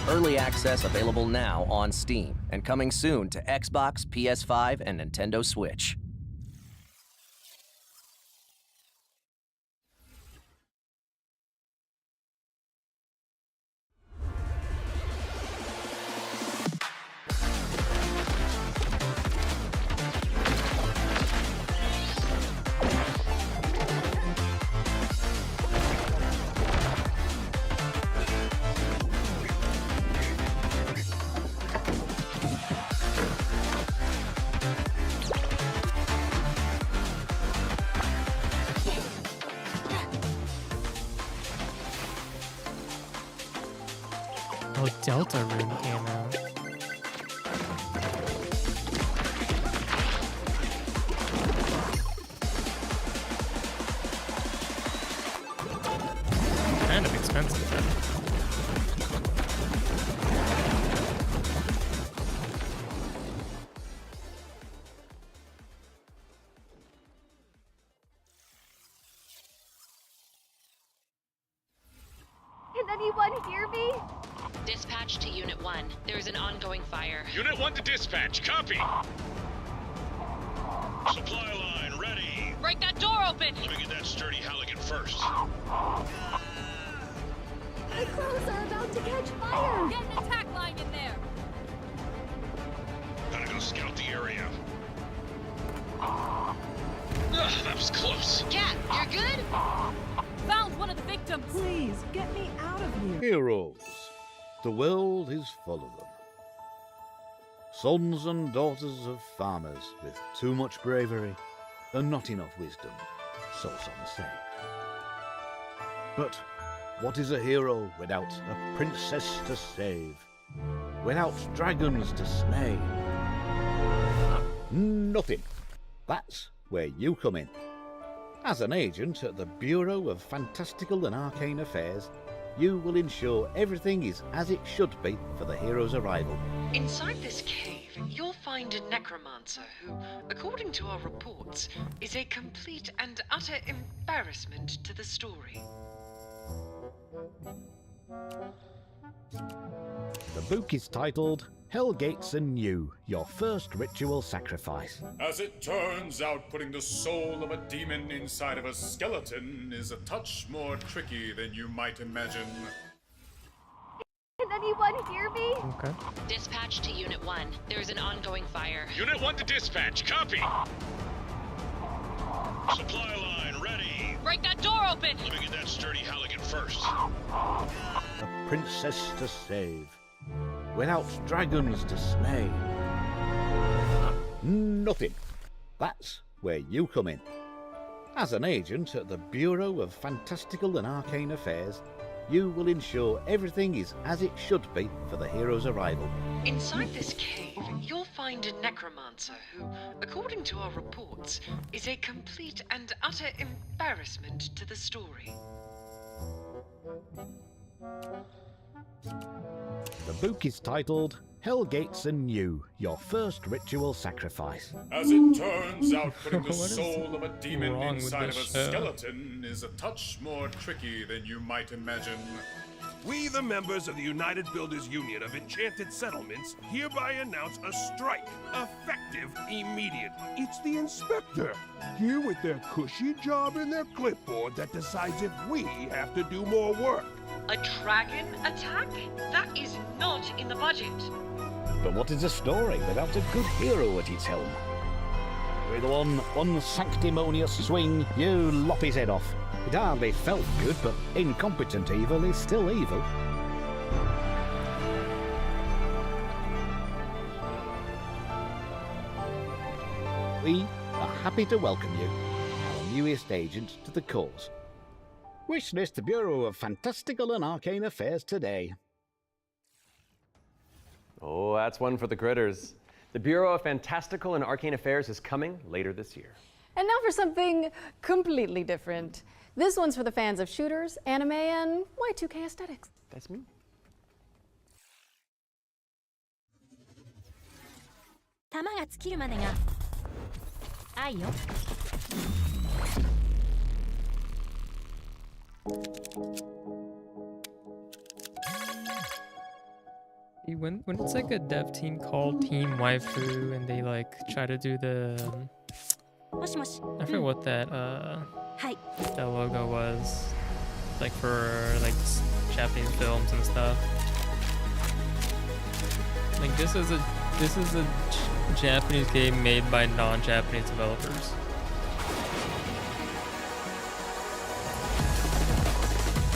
Early access available now on Steam and coming soon to Xbox, PS5, and Nintendo Switch. Oh, Deltarune came out. Kind of expensive then. Can anyone hear me? Dispatch to Unit 1. There is an ongoing fire. Unit 1 to dispatch. Copy. Supply line ready. Break that door open! Let me get that sturdy Halligan first. My clothes are about to catch fire. Get an attack line in there! Gotta go scout the area. That was close. Cat, you're good? Found one of the victims. Please, get me out of here. Heroes. The world is full of them. Sons and daughters of farmers with too much bravery and not enough wisdom, so some say. But what is a hero without a princess to save? Without dragons to slay? Nothing. That's where you come in. As an agent at the Bureau of Fantastical and Arcane Affairs, you will ensure everything is as it should be for the hero's arrival. Inside this cave, you'll find a necromancer who, according to our reports, is a complete and utter embarrassment to the story. The book is titled Hellgates Anew, Your First Ritual Sacrifice. As it turns out, putting the soul of a demon inside of a skeleton is a touch more tricky than you might imagine. Can anyone hear me? Okay. Dispatch to Unit 1. There is an ongoing fire. Unit 1 to dispatch. Copy. Supply line ready. Break that door open! Let me get that sturdy Halligan first. A princess to save. Without dragons to slay. Nothing. That's where you come in. As an agent at the Bureau of Fantastical and Arcane Affairs, you will ensure everything is as it should be for the hero's arrival. Inside this cave, you'll find a necromancer who, according to our reports, is a complete and utter embarrassment to the story. The book is titled Hellgates Anew, Your First Ritual Sacrifice. As it turns out, putting the What is soul of a demon wrong with inside of a this show? skeleton is a touch more tricky than you might imagine. We, the members of the United Builders Union of Enchanted Settlements, hereby announce a strike, effective immediate. It's the inspector, here with their cushy job and their clipboard that decides if we have to do more work. A dragon attack? That is not in the budget. But what is a story without a good hero at its helm? With one unsanctimonious swing, you lop his head off. It hardly felt good, but incompetent evil is still evil. We are happy to welcome you, our newest agent to the cause. Wish list the Bureau of Fantastical and Arcane Affairs today. Oh, that's one for the critters. The Bureau of Fantastical and Arcane Affairs is coming later this year. And now for something completely different. This one's for the fans of shooters, anime, and Y2K aesthetics. That's me. See, when it's like a dev team called Team Waifu and they like try to do the I forget what that logo was, like for like Japanese films and stuff. Like this is a Japanese game made by non-Japanese developers.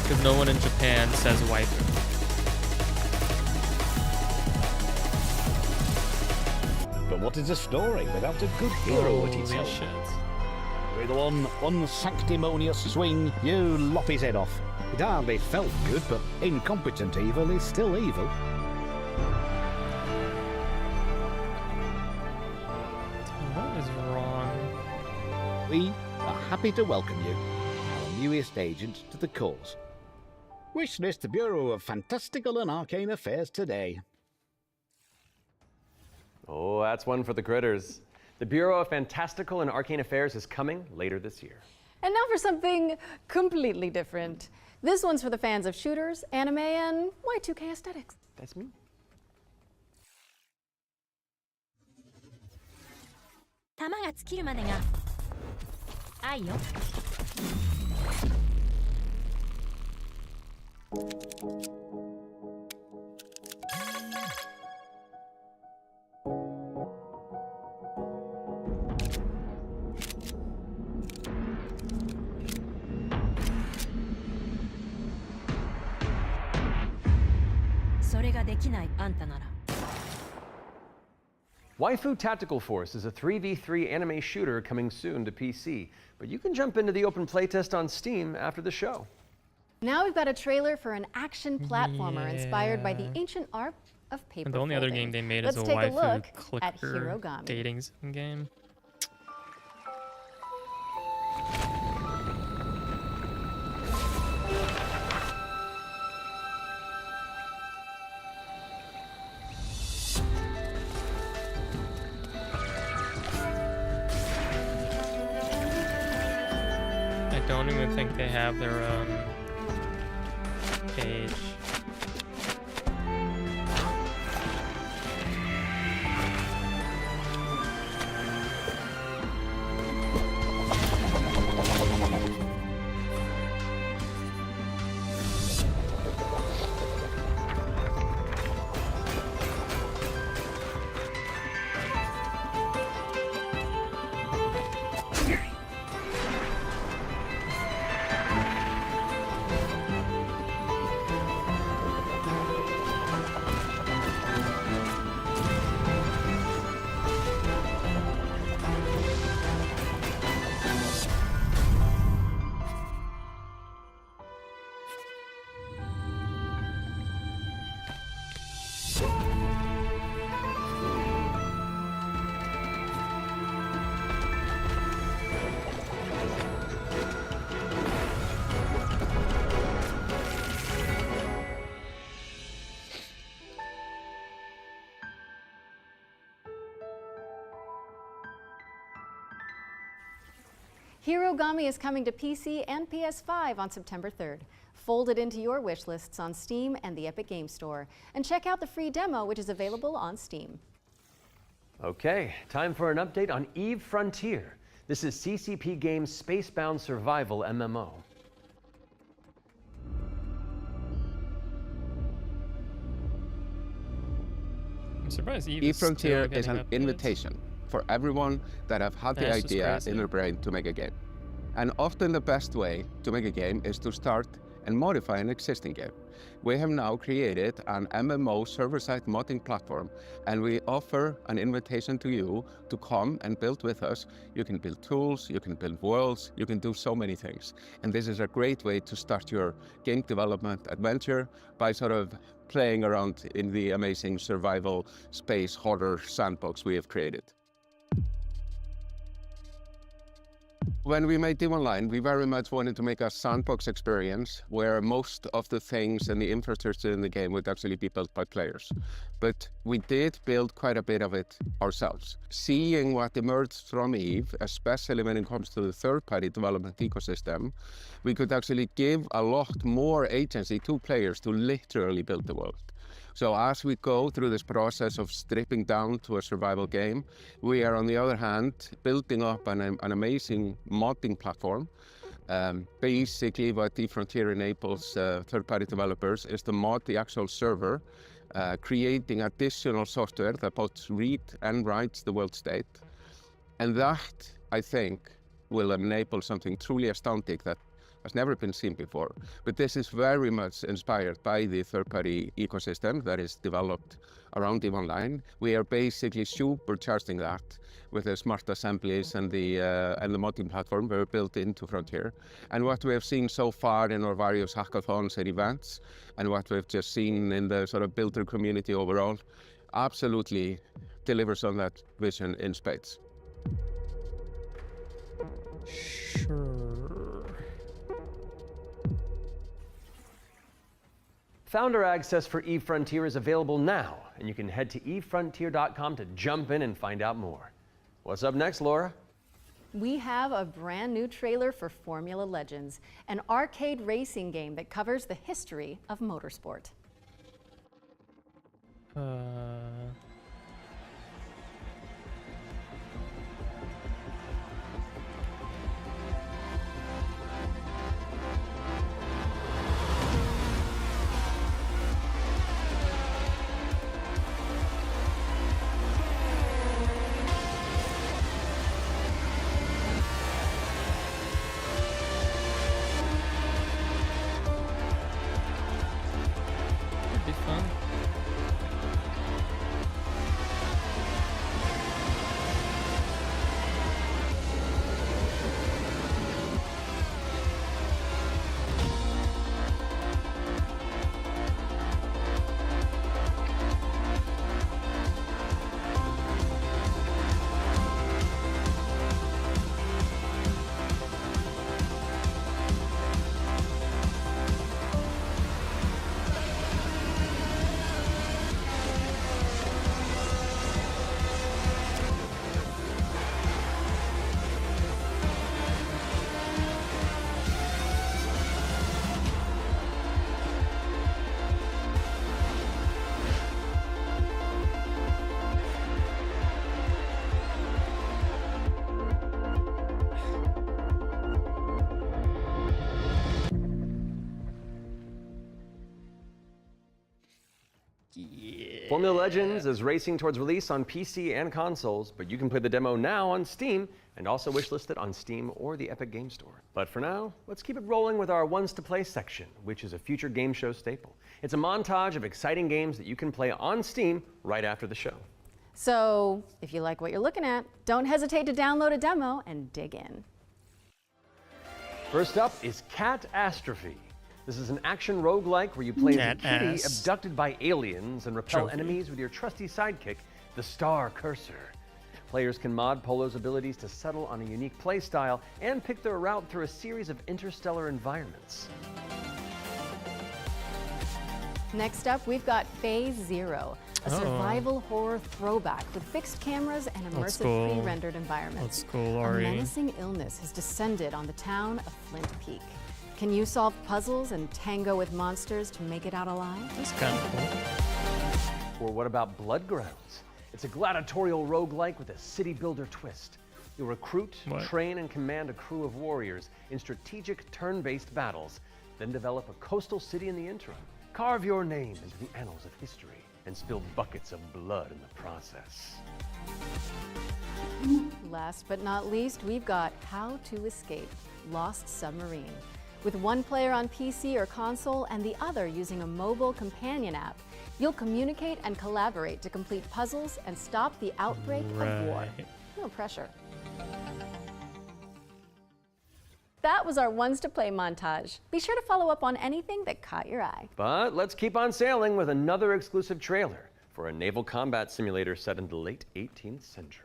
Because no one in Japan says waifu. But what is a story without a good hero at its helm? With one sanctimonious swing, you lop his head off. It hardly felt good, but incompetent evil is still evil. What is wrong? We are happy to welcome you, our newest agent to the cause. Wishlist Bureau of Fantastical and Arcane Affairs today. Oh, that's one for the critters. The Bureau of Fantastical and Arcane Affairs is coming later this year. And now for something completely different. This one's for the fans of shooters, anime, and Y2K aesthetics. That's me. Waifu Tactical Force is a 3v3 anime shooter coming soon to PC, but you can jump into the open playtest on Steam after the show. Now we've got a trailer for an action platformer inspired by the ancient art of paper And the only other game they made is a take a waifu look at clicker Hirogami. dating sim game. I don't even think they have their own page. Hirogami is coming to PC and PS5 on September 3rd. Fold it into your wish lists on Steam and the Epic Games Store. And check out the free demo, which is available on Steam. Okay, time for an update on Eve Frontier. This is CCP Games' Spacebound Survival MMO. I'm surprised Eve Frontier is an invitation for everyone that have had the idea in their brain to make a game. And often the best way to make a game is to start and modify an existing game. We have now created an MMO server-side modding platform, and we offer an invitation to you to come and build with us. You can build tools, you can build worlds, you can do so many things. And this is a great way to start your game development adventure by sort of playing around in the amazing survival space horror sandbox we have created. When we made Eve Online, we very much wanted to make a sandbox experience where most of the things and the infrastructure in the game would actually be built by players. But we did build quite a bit of it ourselves. Seeing what emerged from Eve, especially when it comes to the third-party development ecosystem, we could actually give a lot more agency to players to literally build the world. So as we go through this process of stripping down to a survival game, we are on the other hand building up an amazing modding platform. Basically what dFrontier enables third-party developers is to mod the actual server, creating additional software that both reads and writes the world state. And that, I think, will enable something truly astounding that has never been seen before. But this is very much inspired by the third-party ecosystem that is developed around EVE Online. We are basically supercharging that with the smart assemblies and the modding platform we're built into Frontier. And what we have seen so far in our various hackathons and events, and what we've just seen in the sort of builder community overall, absolutely delivers on that vision in spades. Sure. Founder access for EVE Frontier is available now, and you can head to evefrontier.com to jump in and find out more. What's up next, Laura? We have a brand new trailer for Formula Legends, an arcade racing game that covers the history of motorsport. Formula Legends is racing towards release on PC and consoles, but you can play the demo now on Steam and also wishlist it on Steam or the Epic Game Store. But for now, let's keep it rolling with our Ones to Play section, which is a future game show staple. It's a montage of exciting games that you can play on Steam right after the show. So if you like what you're looking at, don't hesitate to download a demo and dig in. First up is Catastrophe. This is an action roguelike where you play as a kitty abducted by aliens and repel enemies with your trusty sidekick, the Star Cursor. Players can mod Polo's abilities to settle on a unique playstyle and pick their route through a series of interstellar environments. Next up, we've got Phase Zero, a survival horror throwback with fixed cameras and immersive pre-rendered environments. That's cool, Ari. A menacing illness has descended on the town of Flint Peak. Can you solve puzzles and tango with monsters to make it out alive? That's kind of cool. Or what about Bloodgrounds? It's a gladiatorial roguelike with a city builder twist. You'll recruit, train, and command a crew of warriors in strategic turn-based battles, then develop a coastal city in the interim. Carve your name into the annals of history and spill buckets of blood in the process. Last but not least, we've got How to Escape, Lost Submarine. With one player on PC or console and the other using a mobile companion app, you'll communicate and collaborate to complete puzzles and stop the outbreak of war. No pressure. That was our Ones to Play montage. Be sure to follow up on anything that caught your eye. But let's keep on sailing with another exclusive trailer for a naval combat simulator set in the late 18th century.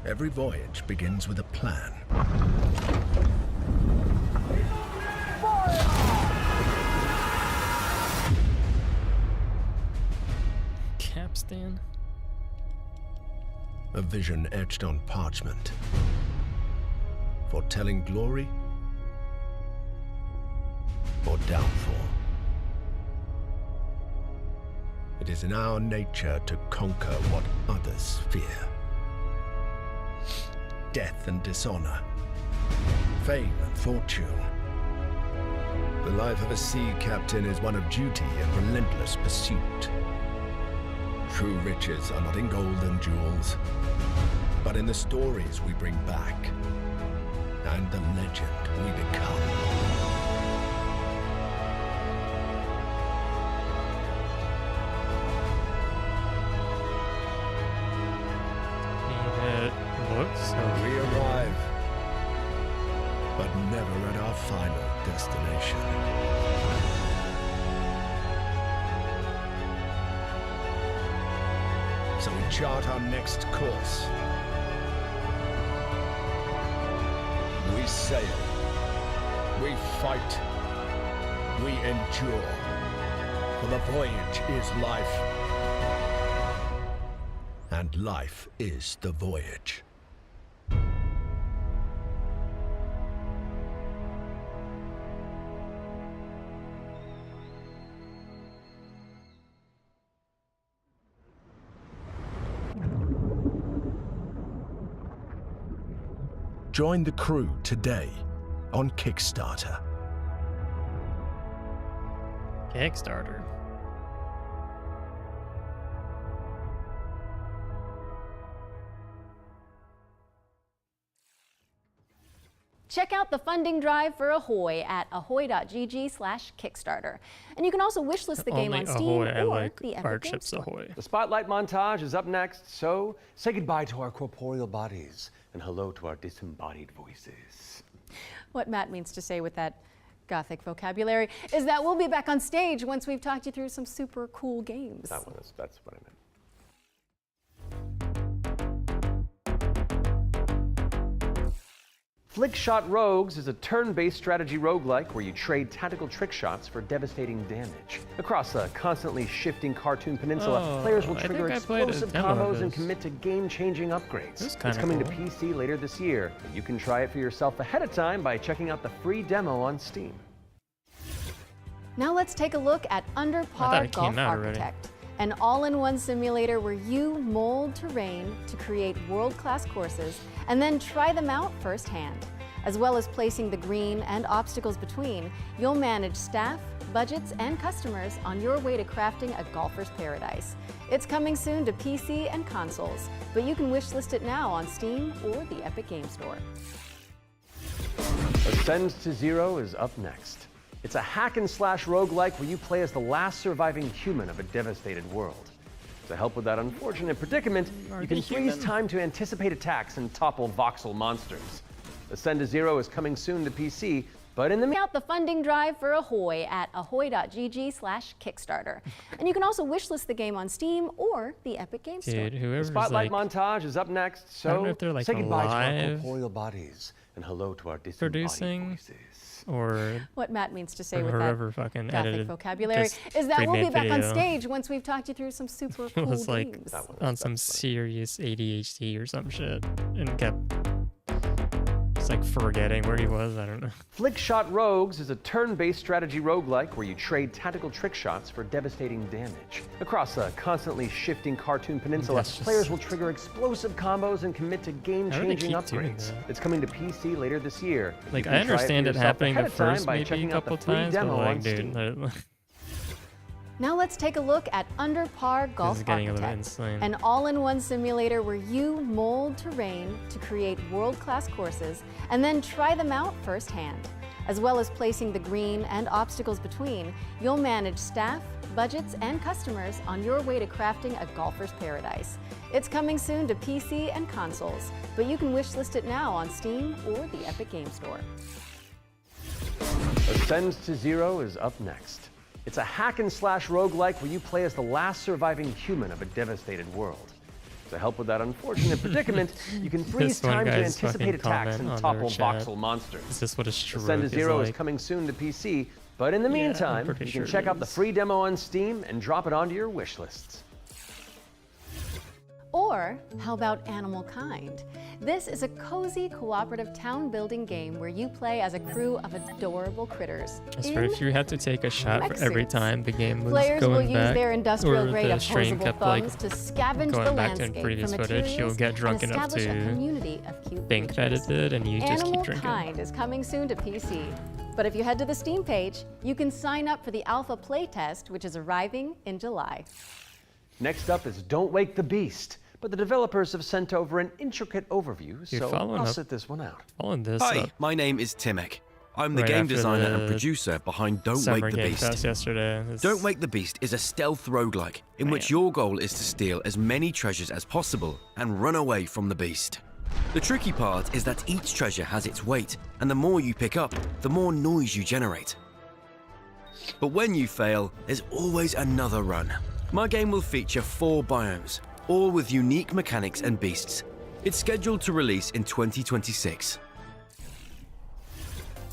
Every voyage begins with a plan. Capstan. a vision etched on parchment, foretelling glory or downfall. It is in our nature to conquer what others fear. Death and dishonor, fame and fortune. The life of a sea captain is one of duty and relentless pursuit. True riches are not in gold and jewels, but in the stories we bring back and the legend we become. We arrive, but never at our final destination. So we chart our next course. We sail. We fight. We endure. For the voyage is life. And life is the voyage. Join the crew today on Kickstarter. Kickstarter. Check out the funding drive for Ahoy at ahoy.gg/Kickstarter. And you can also wishlist the game on Steam or the Epic Games Store. The Spotlight montage is up next, so say goodbye to our corporeal bodies and hello to our disembodied voices. What Matt means to say with that Gothic vocabulary is that we'll be back on stage once we've talked you through some super cool games. That's what I meant. Flickshot Rogues is a turn-based strategy roguelike where you trade tactical trick shots for devastating damage. Across a constantly shifting cartoon peninsula, players will trigger explosive combos and commit to game-changing upgrades. It's coming to PC later this year. You can try it for yourself ahead of time by checking out the free demo on Steam. Now let's take a look at Under Par Golf Architect, an all-in-one simulator where you mold terrain to create world-class courses and then try them out firsthand. As well as placing the green and obstacles between, you'll manage staff, budgets, and customers on your way to crafting a golfer's paradise. It's coming soon to PC and consoles, but you can wishlist it now on Steam or the Epic Games Store. Ascend to Zero is up next. It's a hack-and-slash roguelike where you play as the last surviving human of a devastated world. To help with that unfortunate predicament, you can freeze time to anticipate attacks and topple voxel monsters. Ascend to Zero is coming soon to PC, but in the Check out the funding drive for Ahoy at ahoy.gg/Kickstarter. And you can also wishlist the game on Steam or the Epic Games Store. The Spotlight montage is up next, so say goodbye to our corporeal bodies and hello to our disembodied voices. Or what Matt means to say with whoever that fucking Gothic vocabulary is that we'll be back on stage once we've talked you through some super cool It was like games. on some serious ADHD or some shit and kept just like forgetting where he was. I don't know. Flickshot Rogues is a turn-based strategy roguelike where you trade tactical trick shots for devastating damage. Across a constantly shifting cartoon peninsula, players will trigger explosive combos and commit to game-changing upgrades. It's coming to PC later this year. Like, I understand it happening the first maybe a couple times, but like, dude. Now let's take a look at Under Par Golf Architect, an all-in-one simulator where you mold terrain to create world-class courses and then try them out firsthand. As well as placing the green and obstacles between, you'll manage staff, budgets, and customers on your way to crafting a golfer's paradise. It's coming soon to PC and consoles, but you can wishlist it now on Steam or the Epic Games Store. Ascend to Zero is up next. It's a hack-and-slash roguelike where you play as the last surviving human of a devastated world. To help with that unfortunate predicament, you can freeze time to anticipate attacks and topple voxel monsters. Is this what a stroke Ascend to Zero is is coming soon to PC, but in the meantime, you can check out the free demo on Steam and drop it onto your wish lists. Or how about Animal Kind? This is a cozy cooperative town building game where you play as a crew of adorable critters. I swear if you had to take a shot for every time the game was Players will going use back, their industrial or grade the stream opposable kept like thumbs to scavenge the going back to landscape previous for footage, you'll materials get drunk and enough establish a to community of cute think that it did, and you just keep Animal drinking. Kind is coming soon to PC. But if you head to the Steam page, you can sign up for the alpha playtest, which is arriving in July. Next up is Don't Wake the Beast, but the developers have sent over an intricate overview, so I'll sit this one out. Hi, my name is Timek. I'm the game designer and producer behind Don't Wake the Beast. Don't Wake the Beast is a stealth roguelike in which your goal is to steal as many treasures as possible and run away from the beast. The tricky part is that each treasure has its weight, and the more you pick up, the more noise you generate. But when you fail, there's always another run. My game will feature 4 biomes, all with unique mechanics and beasts. It's scheduled to release in 2026.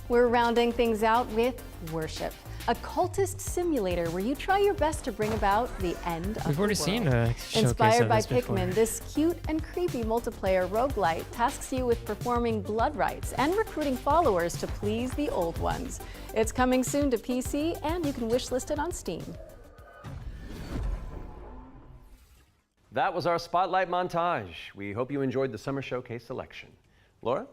We're rounding things out with Worship, a cultist simulator where you try your best to bring about the end of We've already seen a showcase Inspired of by this before. Pikmin, this cute and creepy multiplayer roguelite tasks you with performing blood rites and recruiting followers to please the old ones. It's coming soon to PC, and you can wishlist it on Steam. That was our Spotlight montage. We hope you enjoyed the Summer Showcase selection. Laura?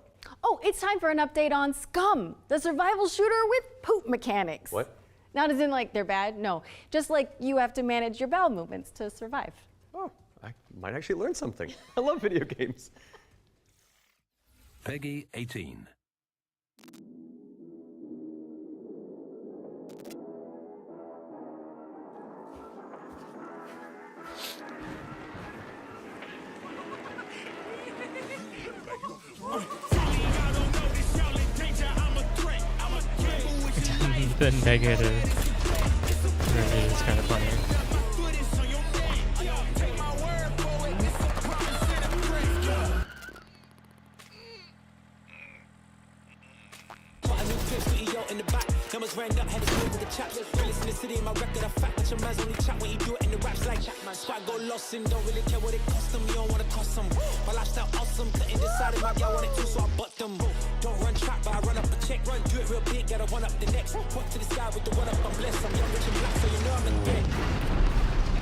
Oh, it's time for an update on Scum, the survival shooter with poop mechanics. What? Not as in like they're bad, no. Just like you have to manage your bowel movements to survive. Oh, I might actually learn something. I love video games. Peggy 18. The negative review is kind of funny. Numbers ran up, had to deal with the chop. Realest in the city, in my record, I fact that your man's only chop when you do it in the raps like Squad go lost and don't really care what it cost them. You don't wanna cost them. My lifestyle awesome, couldn't decide if my gal wanted to, so I butt them. Don't run trap, but I run up a check. Run, do it real big, gotta one up the next. Walk to the sky with the one up, I'm blessed. I'm young, rich and black, so you know I'm in debt.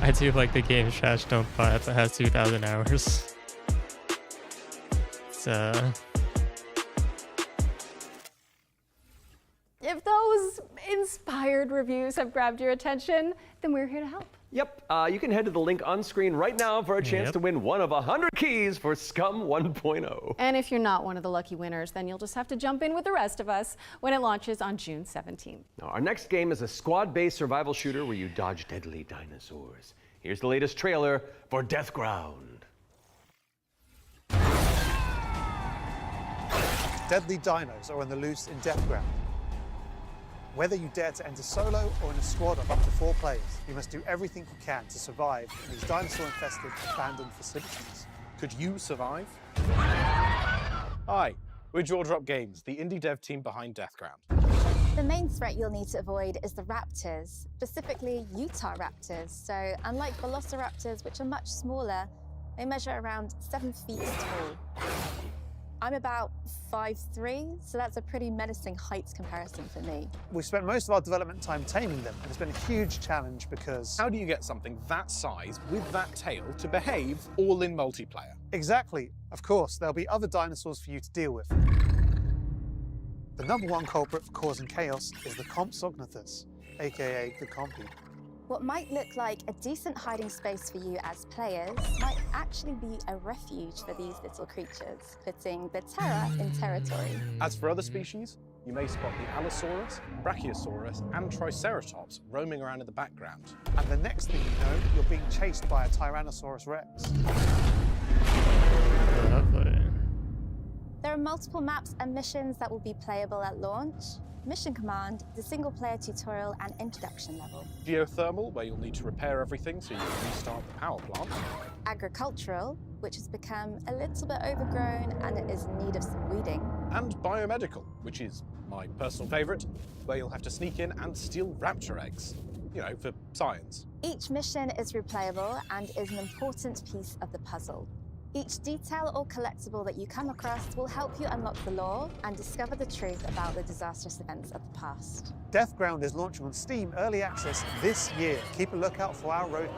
I do like the game Shash Don't Buy It that has 2,000 hours. It's If those inspired reviews have grabbed your attention, then we're here to help. Yep, you can head to the link on screen right now for a chance to win one of 100 keys for Scum 1.0. And if you're not one of the lucky winners, then you'll just have to jump in with the rest of us when it launches on June 17th. Now, our next game is a squad-based survival shooter where you dodge deadly dinosaurs. Here's the latest trailer for Deathground. Deadly dinos are on the loose in Deathground. Whether you dare to enter solo or in a squad of up to 4 players, you must do everything you can to survive in these dinosaur-infested, abandoned facilities. Could you survive? Hi, we're Jaw Drop Games, the indie dev team behind Deathground. The main threat you'll need to avoid is the raptors, specifically Utah raptors. So unlike velociraptors, which are much smaller, they measure around 7 feet tall. I'm about 5'3", so that's a pretty menacing height comparison for me. We've spent most of our development time taming them, and it's been a huge challenge because... How do you get something that size with that tail to behave all in multiplayer? Exactly. Of course, there'll be other dinosaurs for you to deal with. The #1 culprit for causing chaos is the Compsognathus, aka the Compy. What might look like a decent hiding space for you as players might actually be a refuge for these little creatures, putting the terror in territory. As for other species, you may spot the Allosaurus, Brachiosaurus, and Triceratops roaming around in the background. And the next thing you know, you're being chased by a Tyrannosaurus Rex. There are multiple maps and missions that will be playable at launch. Mission Command, the single-player tutorial and introduction level. Geothermal, where you'll need to repair everything so you can restart the power plant. Agricultural, which has become a little bit overgrown and it is in need of some weeding. And biomedical, which is my personal favourite, where you'll have to sneak in and steal raptor eggs. for science. Each mission is replayable and is an important piece of the puzzle. Each detail or collectible that you come across will help you unlock the lore and discover the truth about the disastrous events of the past. Deathground is launching on Steam Early Access this year. Keep a lookout for our roadmap.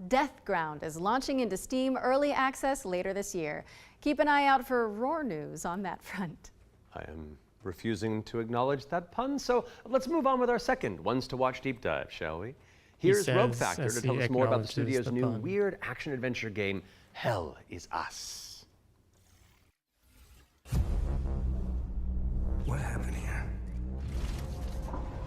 Deathground is launching into Steam Early Access later this year. Keep an eye out for Roar news on that front. I am refusing to acknowledge that pun, so let's move on with our second Ones to Watch deep dive, shall we? Here's Rogue Factor to tell us more about the studio's new weird action-adventure game, Hell Is Us. What happened here?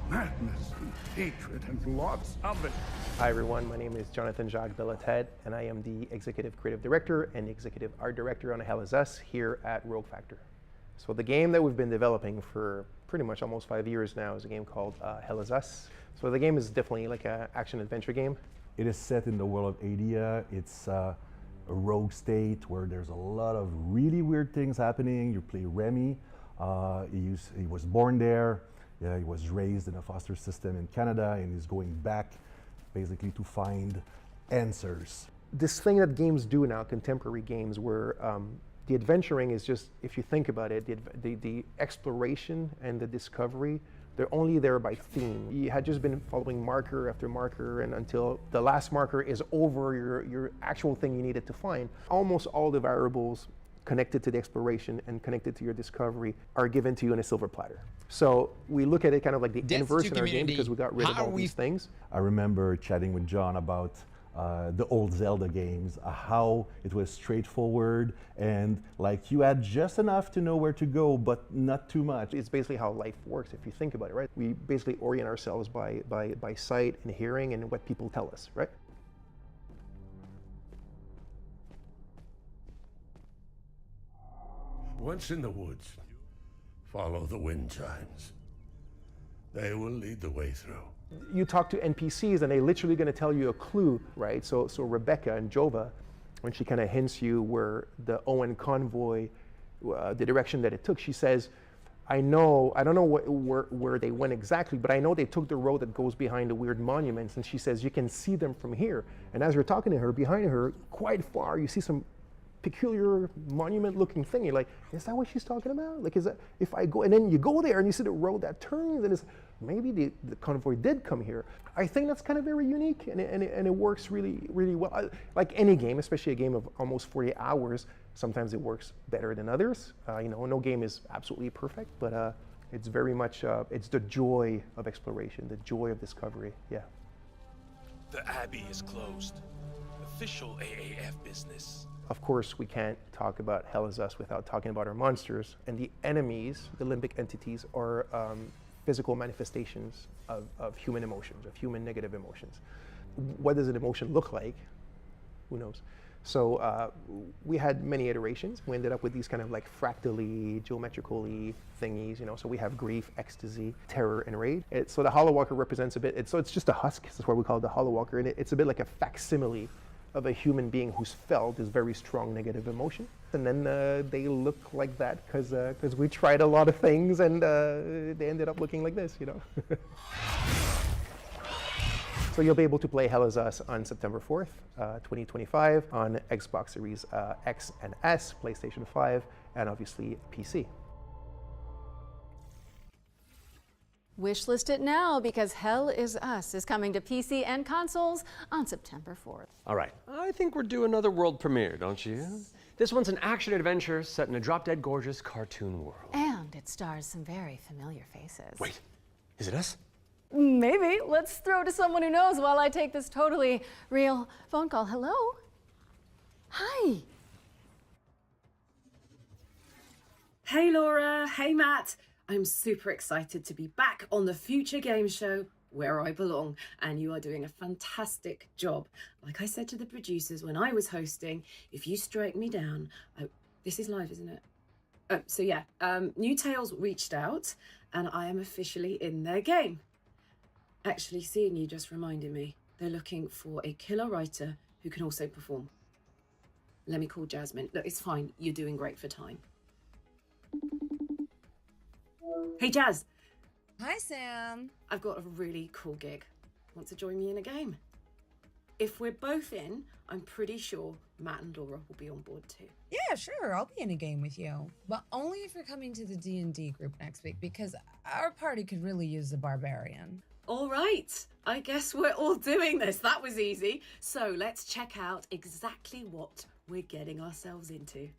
Madness and hatred and lots of it. Hi everyone, my name is Jonathan Jacques Belated, and I am the Executive Creative Director and Executive Art Director on Hell Is Us here at Rogue Factor. So the game that we've been developing for pretty much almost 5 years now is a game called Hell Is Us. So the game is definitely like an action-adventure game. It is set in the world of Adia. It's a rogue state where there's a lot of really weird things happening. You play Remy. He was born there. Yeah, he was raised in a foster system in Canada, and he's going back basically to find answers. This thing that games do now, contemporary games, where the adventuring is just, if you think about it, the exploration and the discovery, they're only there by theme. You had just been following marker after marker, and until the last marker is over your actual thing you needed to find. Almost all the variables connected to the exploration and connected to your discovery are given to you in a silver platter. So we look at it kind of like the inverse in our game because we got rid of all these things. I remember chatting with John about the old Zelda games, how it was straightforward and like you had just enough to know where to go, but not too much. It's basically how life works if you think about it, right? We basically orient ourselves by sight and hearing and what people tell us, right? Once in the woods, follow the wind chimes. They will lead the way through. You talk to NPCs and they're literally going to tell you a clue, right? So Rebecca and Jova, when she kind of hints you where the Owen convoy, the direction that it took, she says, I don't know where they went exactly, but I know they took the road that goes behind the weird monuments. And she says, you can see them from here. And as you're talking to her, behind her, quite far, you see some peculiar monument-looking thing. You're like, is that what she's talking about? Like, is that if I go, and then you go there and you see the road that turns, and it's maybe the convoy did come here. I think that's kind of very unique, and it works really, really well. Like any game, especially a game of almost 40 hours, sometimes it works better than others. No game is absolutely perfect, but it's very much it's the joy of exploration, the joy of discovery. Yeah. The Abbey is closed. Official AAF business. Of course, we can't talk about Hell Is Us without talking about our monsters. And the enemies, the limbic entities, are physical manifestations of human emotions, of human negative emotions. What does an emotion look like? Who knows? So we had many iterations. We ended up with these kind of like fractally, geometrically thingies, So we have grief, ecstasy, terror, and rage. So the Hollow Walker represents a bit, it's just a husk. That's why we call it the Hollow Walker. And it's a bit like a facsimile of a human being who's felt this very strong negative emotion. And then they look like that because we tried a lot of things and they ended up looking like this, So you'll be able to play Hell Is Us on September 4th, 2025 on Xbox Series X and S, PlayStation 5, and obviously PC. Wishlist it now because Hell Is Us is coming to PC and consoles on September 4th. All right, I think we're due another world premiere, don't you? This one's an action-adventure set in a drop-dead gorgeous cartoon world. And it stars some very familiar faces. Wait, is it us? Maybe. Let's throw to someone who knows while I take this totally real phone call. Hello? Hi. Hey Laura, hey Matt. I'm super excited to be back on the Future Game Show where I belong, and you are doing a fantastic job. Like I said to the producers when I was hosting, if you strike me down, this is live, isn't it? So yeah, New Tales reached out and I am officially in their game. Actually, seeing you just reminded me, they're looking for a killer writer who can also perform. Let me call Jasmine. Look, it's fine. You're doing great for time. Hey, Jazz. Hi, Sam. I've got a really cool gig. Want to join me in a game? If we're both in, I'm pretty sure Matt and Laura will be on board too. Yeah, sure. I'll be in a game with you. But only if you're coming to the D&D group next week, because our party could really use the barbarian. All right. I guess we're all doing this. That was easy. So let's check out exactly what we're getting ourselves into.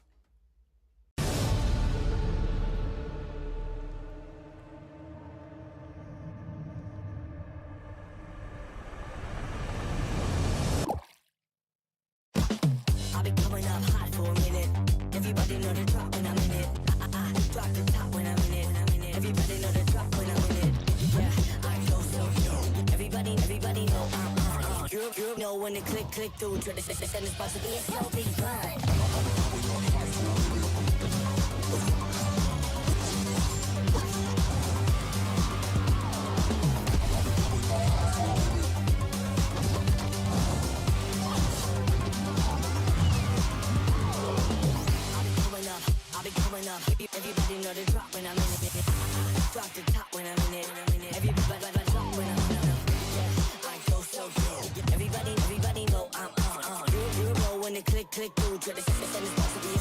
I'll be coming up hot for a minute. Everybody know the drop when I'm in it. Drop the top when I'm in it. Everybody know the drop when I'm in it. Yeah, I go so yo. Everybody know I'm you know when the click through to the send is about to be a so big fun. Everybody know the drop when I'm in it. Drop the top when I'm in it. Everybody drop when I'm in it. Yeah, I go so good. Everybody know I'm on. You know when the click through to the send is supposed to be a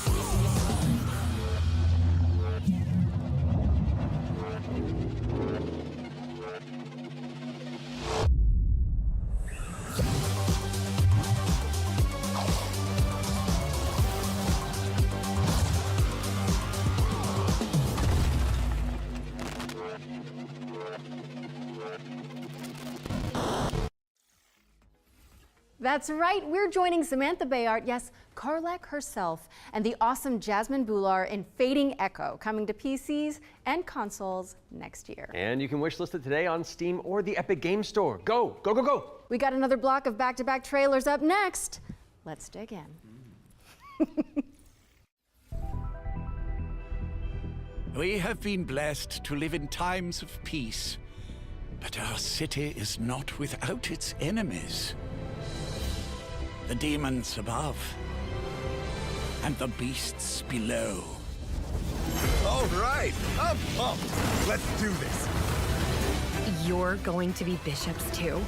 That's right, we're joining Samantha Bayard, yes, Karlach herself, and the awesome Jasmine Bhullar in Fading Echo, coming to PCs and consoles next year. And you can wishlist it today on Steam or the Epic Games Store. Go, go, go, go! We got another block of back-to-back trailers up next. Let's dig in. We have been blessed to live in times of peace, but our city is not without its enemies. The demons above, and the beasts below. All right, I'm pumped. Let's do this. You're going to be bishops too?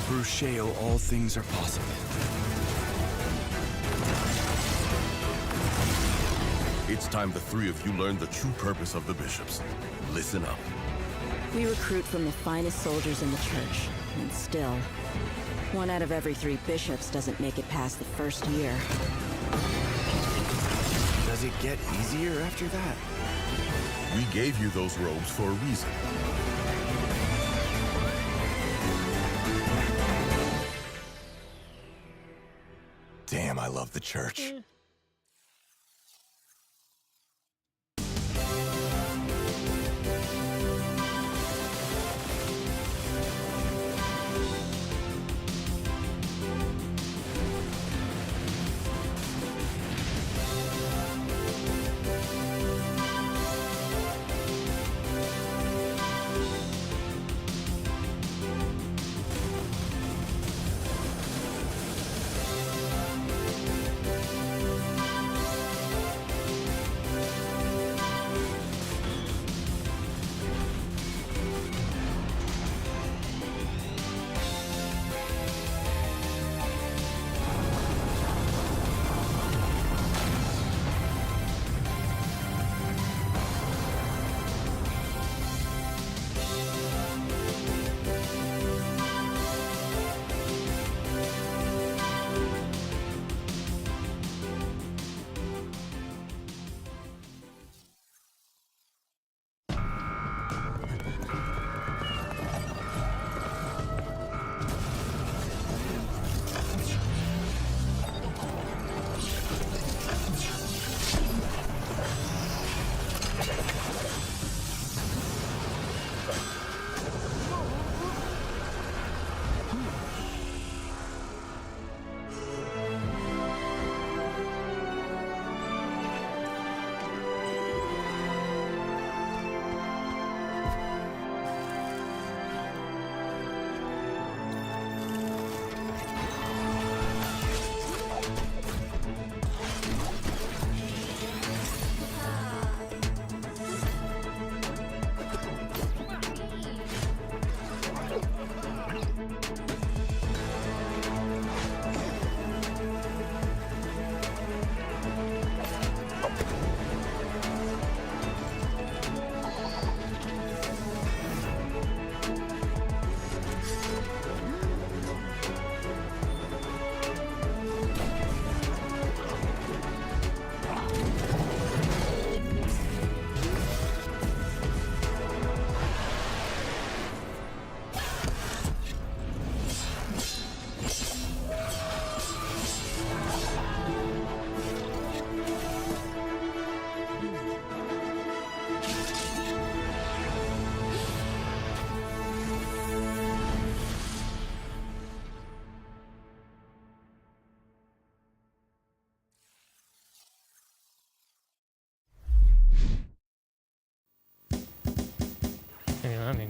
Through Shale, all things are possible. It's time the three of you learn the true purpose of the bishops. Listen up. We recruit from the finest soldiers in the church, and still, 1 out of every 3 bishops doesn't make it past the first year. Does it get easier after that? We gave you those robes for a reason. Damn, I love the church.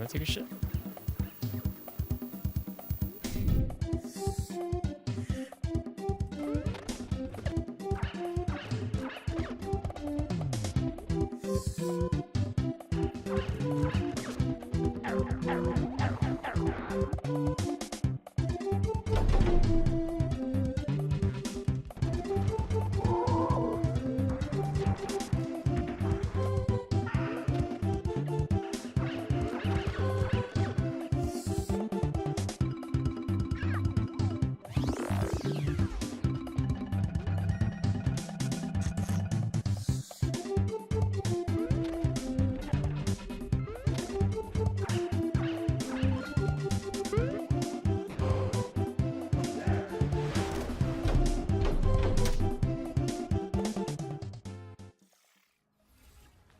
go take a shit.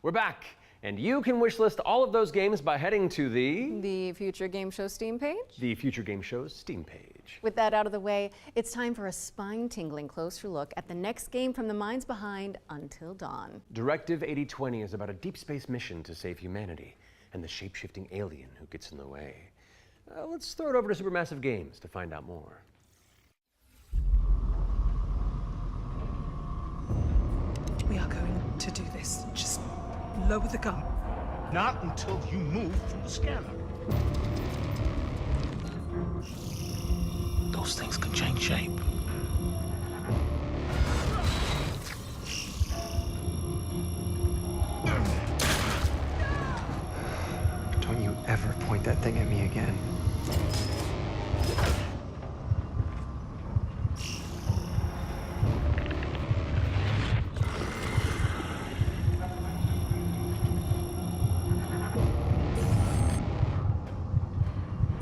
We're back, and you can wishlist all of those games by heading to the Future Game Show Steam page. The Future Game Show's Steam page. With that out of the way, it's time for a spine-tingling closer look at the next game from the minds behind Until Dawn. Directive 8020 is about a deep space mission to save humanity and the shape-shifting alien who gets in the way. Let's throw it over to Supermassive Games to find out more. We are going to do this. Just lower the gun. Not until you move from the scanner. Those things can change shape. Don't you ever point that thing at me again.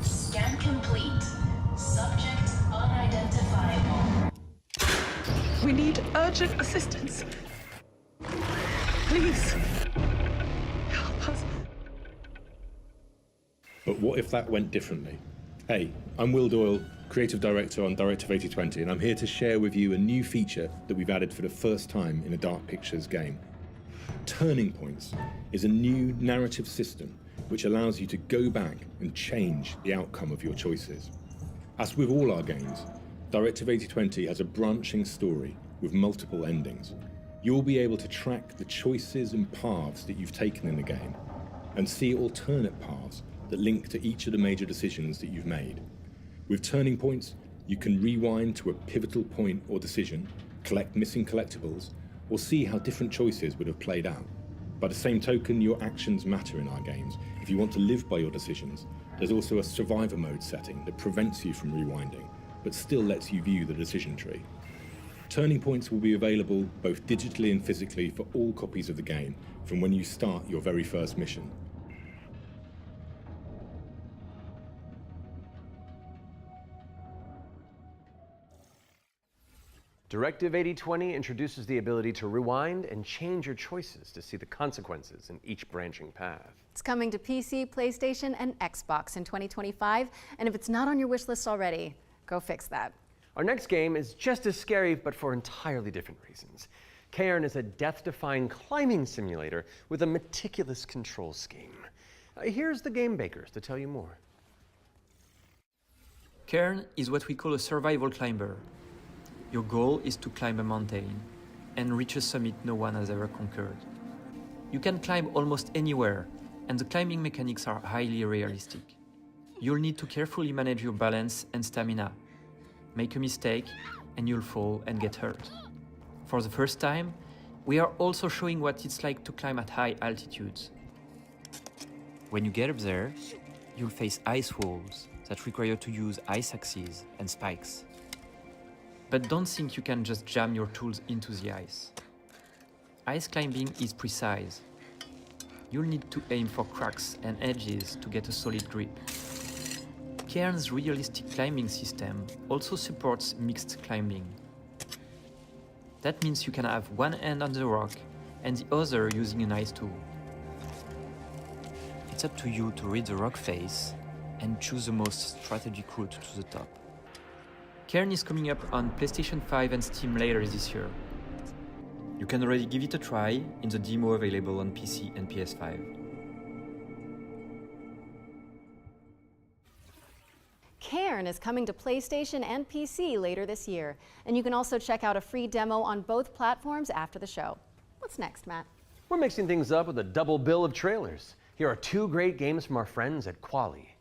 Scan complete. Subject unidentifiable. We need urgent assistance. Please. Help us. But what if that went differently? Hey, I'm Will Doyle, Creative Director on Directive 8020, and I'm here to share with you a new feature that we've added for the first time in a Dark Pictures game. Turning Points is a new narrative system which allows you to go back and change the outcome of your choices. As with all our games, Directive 8020 has a branching story with multiple endings. You'll be able to track the choices and paths that you've taken in the game and see alternate paths that link to each of the major decisions that you've made. With Turning Points, you can rewind to a pivotal point or decision, collect missing collectibles, or see how different choices would have played out. By the same token, your actions matter in our games. If you want to live by your decisions, there's also a survivor mode setting that prevents you from rewinding, but still lets you view the decision tree. Turning Points will be available both digitally and physically for all copies of the game from when you start your very first mission. Directive 8020 introduces the ability to rewind and change your choices to see the consequences in each branching path. It's coming to PC, PlayStation, and Xbox in 2025, and if it's not on your wish list already, go fix that. Our next game is just as scary, but for entirely different reasons. Cairn is a death-defying climbing simulator with a meticulous control scheme. Here's the game bakers to tell you more. Cairn is what we call a survival climber. Your goal is to climb a mountain and reach a summit no one has ever conquered. You can climb almost anywhere, and the climbing mechanics are highly realistic. You'll need to carefully manage your balance and stamina. Make a mistake, and you'll fall and get hurt. For the first time, we are also showing what it's like to climb at high altitudes. When you get up there, you'll face ice walls that require you to use ice axes and spikes. But don't think you can just jam your tools into the ice. Ice climbing is precise. You'll need to aim for cracks and edges to get a solid grip. Cairn's realistic climbing system also supports mixed climbing. That means you can have one hand on the rock and the other using an ice tool. It's up to you to read the rock face and choose the most strategic route to the top. Cairn is coming up on PlayStation 5 and Steam later this year. You can already give it a try in the demo available on PC and PS5. Cairn is coming to PlayStation and PC later this year, and you can also check out a free demo on both platforms after the show. What's next, Matt? We're mixing things up with a double bill of trailers. Here are two great games from our friends at Quali.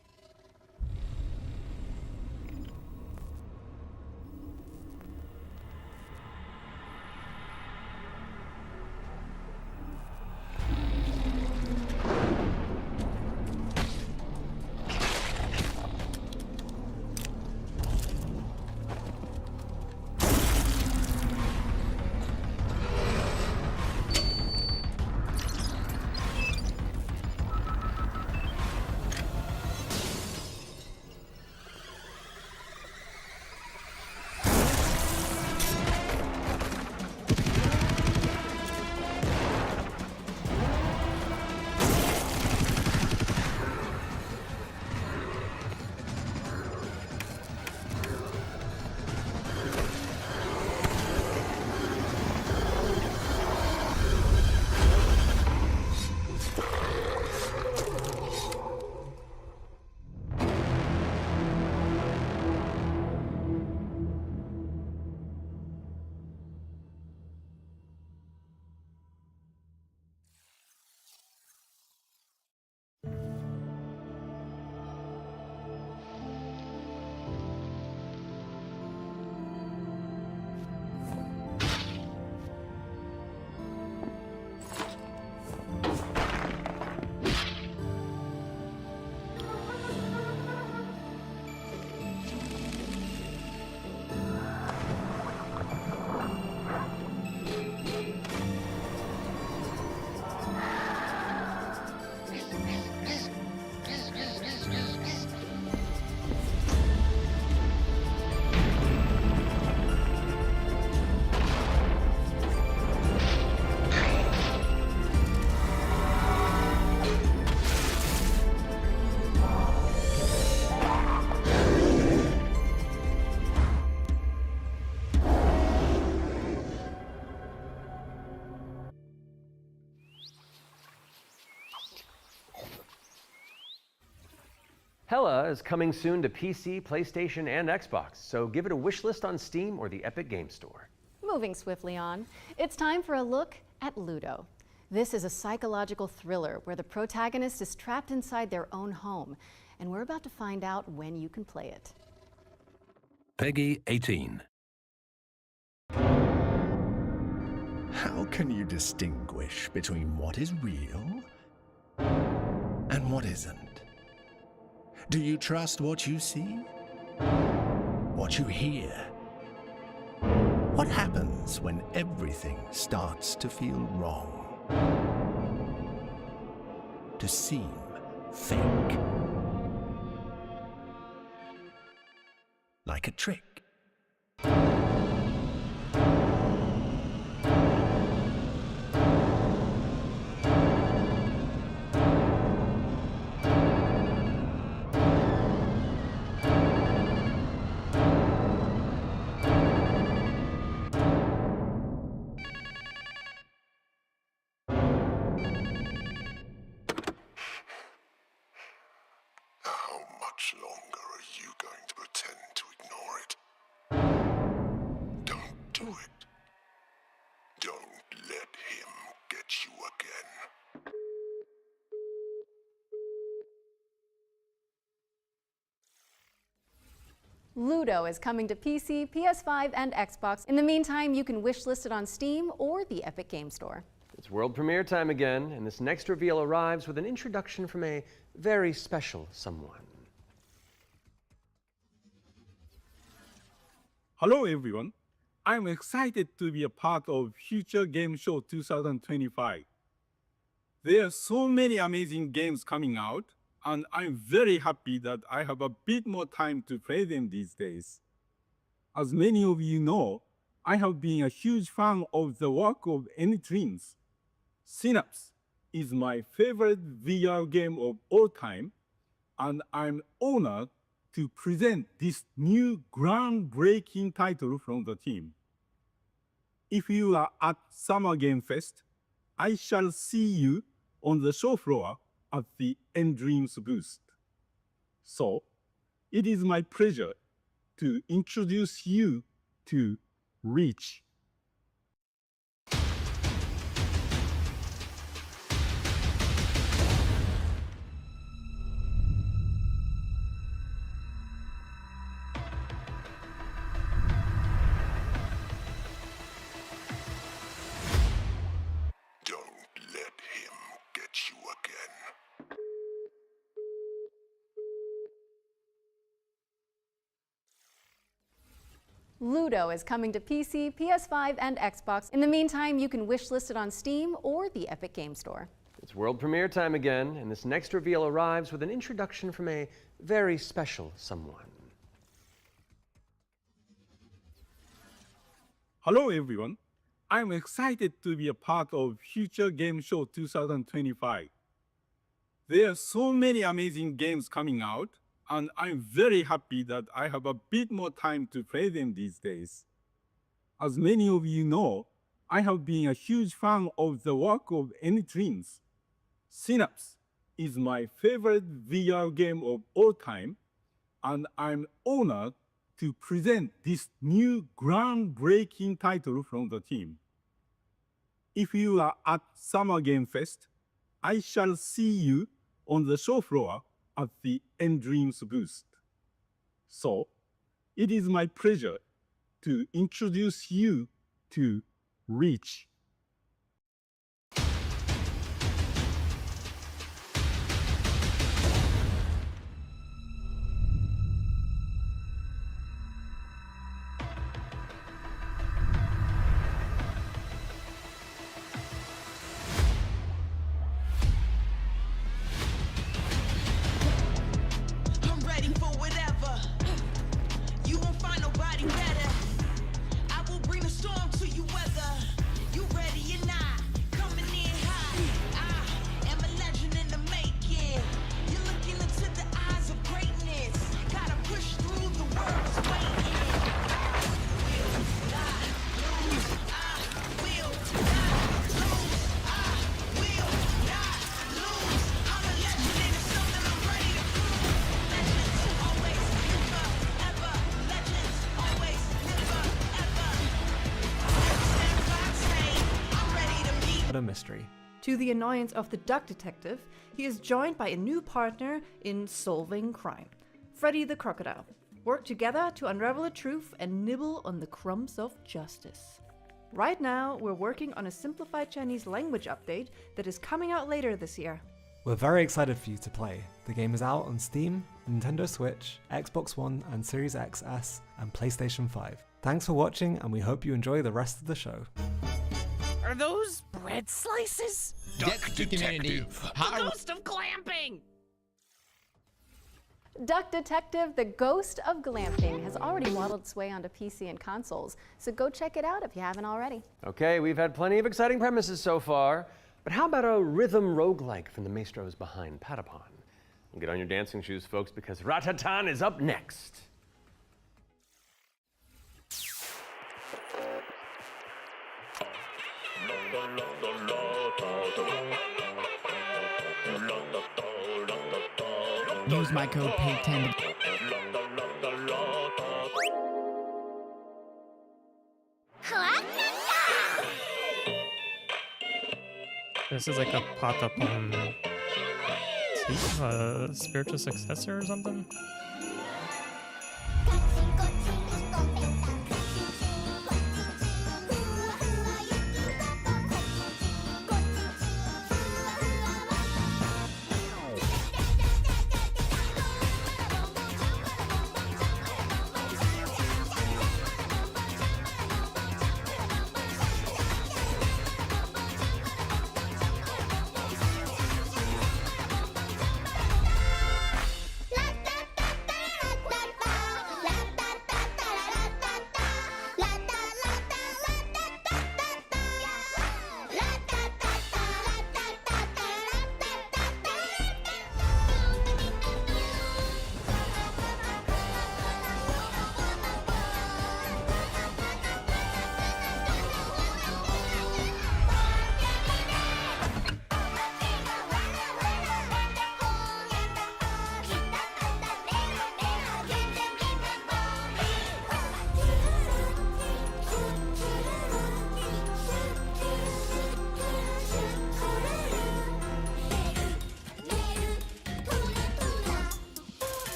Hella is coming soon to PC, PlayStation, and Xbox, so give it a wish list on Steam or the Epic Game Store. Moving swiftly on, it's time for a look at Ludo. This is a psychological thriller where the protagonist is trapped inside their own home, and we're about to find out when you can play it. Peggy 18. How can you distinguish between what is real and what isn't? Do you trust what you see? What you hear? What happens when everything starts to feel wrong? To seem fake? Like a trick? Ludo is coming to PC, PS5, and Xbox. In the meantime, you can wishlist it on Steam or the Epic Game Store. It's world premiere time again, and this next reveal arrives with an introduction from a very special someone. Hello everyone. I'm excited to be a part of Future Game Show 2025. There are so many amazing games coming out, and I'm very happy that I have a bit more time to play them these days. As many of you know, I have been a huge fan of the work of N-Dreams. Synapse is my favorite VR game of all time, and I'm honored to present this new groundbreaking title from the team. If you are at Summer Game Fest, I shall see you on the show floor at the N-Dreams booth. So, it is my pleasure to introduce you to Reach. Ludo is coming to PC, PS5, and Xbox. In the meantime, you can wishlist it on Steam or the Epic Game Store. It's world premiere time again, and this next reveal arrives with an introduction from a very special someone. Hello everyone. I'm excited to be a part of Future Game Show 2025. There are so many amazing games coming out, and I'm very happy that I have a bit more time to play them these days. As many of you know, I have been a huge fan of the work of N-Dreams. Synapse is my favorite VR game of all time, and I'm honored to present this new groundbreaking title from the team. If you are at Summer Game Fest, I shall see you on the show floor at the N-Dreams booth. So, it is my pleasure to introduce you to Reach. A mystery. To the annoyance of the Duck Detective, he is joined by a new partner in solving crime, Freddy the Crocodile. Work together to unravel the truth and nibble on the crumbs of justice. Right now, we're working on a simplified Chinese language update that is coming out later this year. We're very excited for you to play. The game is out on Steam, Nintendo Switch, Xbox One and Series XS, and PlayStation 5. Thanks for watching, and we hope you enjoy the rest of the show. Are those bread slices? Duck Detective. The ghost of glamping! Duck Detective, the Ghost of Glamping, has already waddled its way onto PC and consoles, so go check it out if you haven't already. Okay, we've had plenty of exciting premises so far, but how about a rhythm roguelike from the maestros behind Patapon? Well, get on your dancing shoes, folks, because Ratatan is up next. Use my code PIG10. This is like a Patapon spiritual successor or something?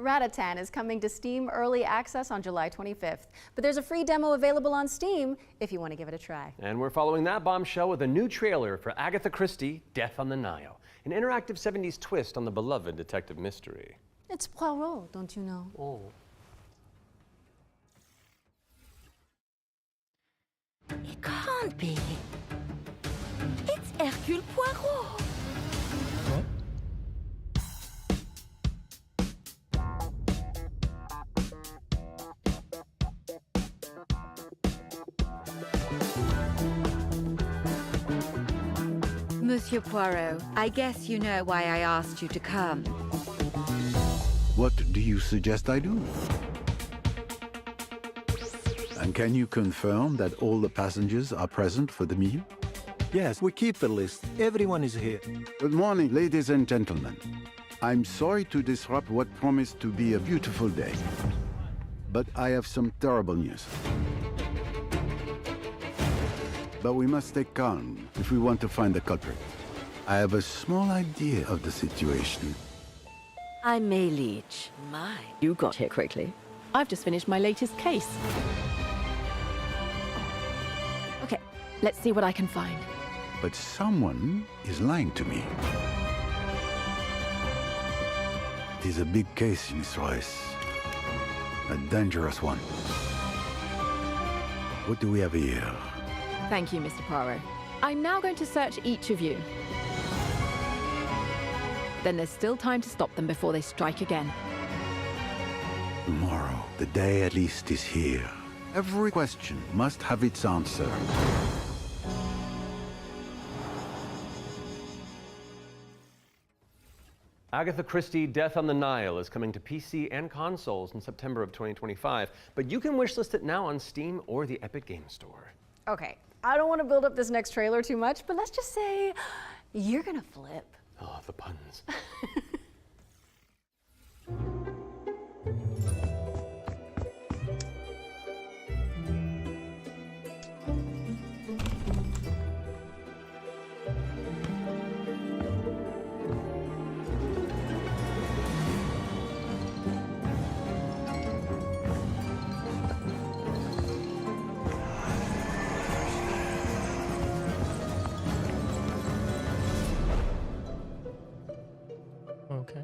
Ratatan is coming to Steam Early Access on July 25th. But there's a free demo available on Steam if you want to give it a try. And we're following that bombshell with a new trailer for Agatha Christie, Death on the Nile, an interactive 70s twist on the beloved detective mystery. It's Poirot, don't you know? Oh. It can't be. It's Hercule Poirot. Monsieur Poirot, I guess you know why I asked you to come. What do you suggest I do? And can you confirm that all the passengers are present for the meal? Yes, we keep the list. Everyone is here. Good morning, ladies and gentlemen. I'm sorry to disrupt what promised to be a beautiful day, but I have some terrible news. But we must stay calm if we want to find the culprit. I have a small idea of the situation. I'm May Leach. My, you got here quickly. I've just finished my latest case. Okay, let's see what I can find. But someone is lying to me. It is a big case, Miss Royce. A dangerous one. What do we have here? Thank you, Mr. Poirot. I'm now going to search each of you. Then there's still time to stop them before they strike again. Tomorrow, the day at least is here. Every question must have its answer. Agatha Christie, Death on the Nile is coming to PC and consoles in September of 2025, but you can wishlist it now on Steam or the Epic Games Store. Okay, I don't want to build up this next trailer too much, but let's just say you're gonna flip. Oh, the puns. Okay.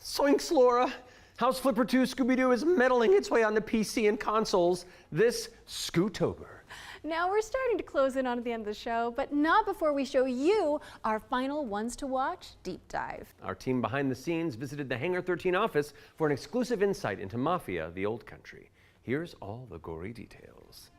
Zoinks, Laura! House Flipper 2 Scooby-Doo is meddling its way onto PC and consoles this Scootober. Now we're starting to close in on the end of the show, but not before we show you our final ones to watch deep dive. Our team behind the scenes visited the Hangar 13 office for an exclusive insight into Mafia: The Old Country. Here's all the gory details.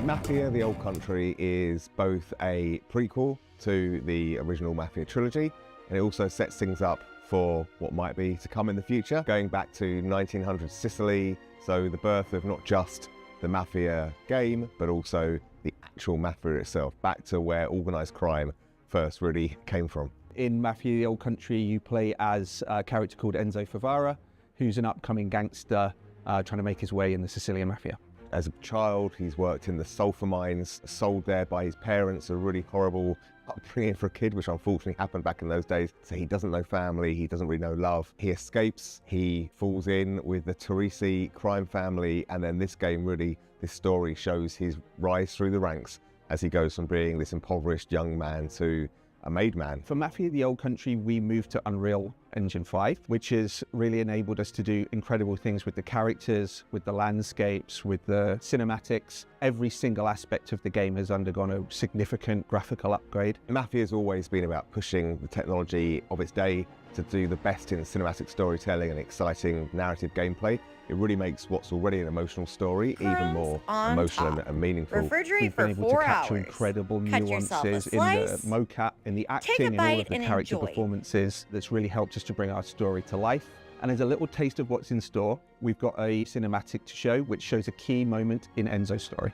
Mafia: The Old Country is both a prequel to the original Mafia trilogy, and it also sets things up for what might be to come in the future, going back to 1900 Sicily, so the birth of not just the Mafia game, but also the actual Mafia itself, back to where organised crime first really came from. In Mafia: The Old Country, you play as a character called Enzo Favara, who's an upcoming gangster trying to make his way in the Sicilian Mafia. As a child, he's worked in the sulfur mines, sold there by his parents, a really horrible upbringing for a kid, which unfortunately happened back in those days. So he doesn't know family, he doesn't really know love. He escapes, he falls in with the Teresi crime family, and then this game really, this story shows his rise through the ranks as he goes from being this impoverished young man to a made man. For Mafia: The Old Country, we moved to Unreal Engine 5, which has really enabled us to do incredible things with the characters, with the landscapes, with the cinematics. Every single aspect of the game has undergone a significant graphical upgrade. Mafia has always been about pushing the technology of its day to do the best in cinematic storytelling and exciting narrative gameplay. It really makes what's already an emotional story even more emotional and meaningful. We've been able to capture incredible nuances in the mocap, in the acting, in all of the character performances. That's really helped us to bring our story to life. And as a little taste of what's in store, we've got a cinematic to show which shows a key moment in Enzo's story.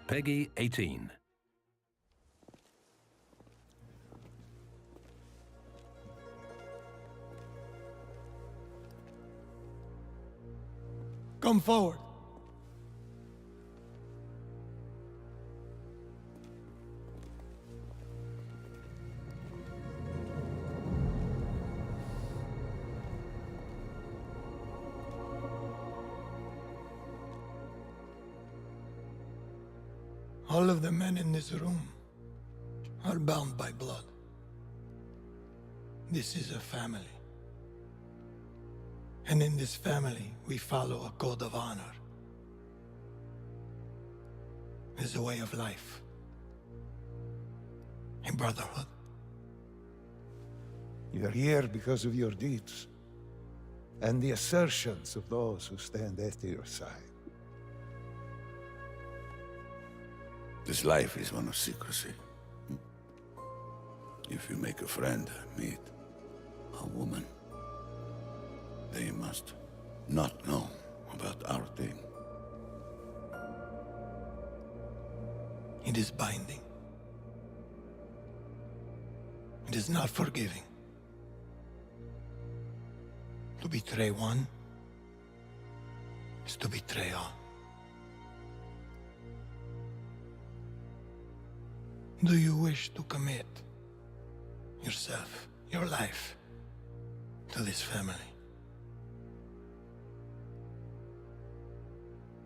Peggy 18. Come forward. All of the men in this room are bound by blood. This is a family. And in this family, we follow a code of honor. It's a way of life, a brotherhood. You're here because of your deeds and the assertions of those who stand at your side. This life is one of secrecy. If you make a friend, meet a woman, they must not know about our thing. It is binding. It is not forgiving. To betray one is to betray all. Do you wish to commit yourself, your life, to this family?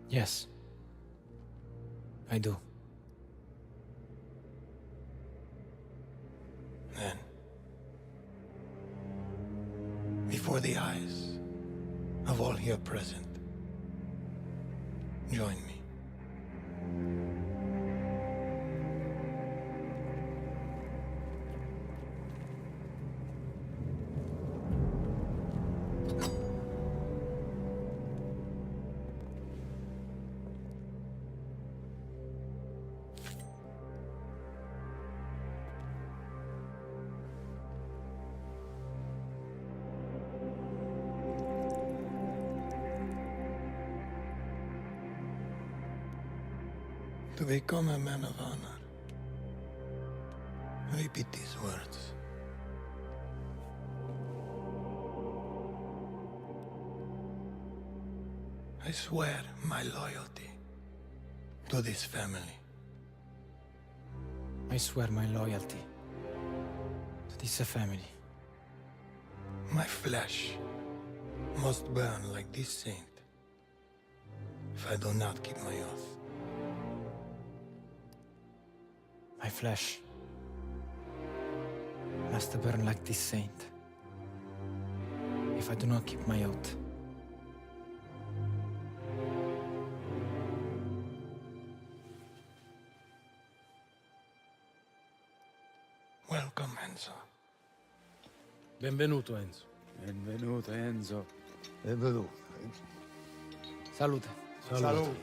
Yes, I do. Then, before the eyes of all here present, join me. To become a man of honor, repeat these words. I swear my loyalty to this family. I swear my loyalty to this family. My flesh must burn like this saint if I do not keep my oath. My flesh must burn like this saint if I do not keep my oath. Welcome, Enzo. Benvenuto, Enzo. Benvenuto, Enzo. Benvenuto. Salute. Salute.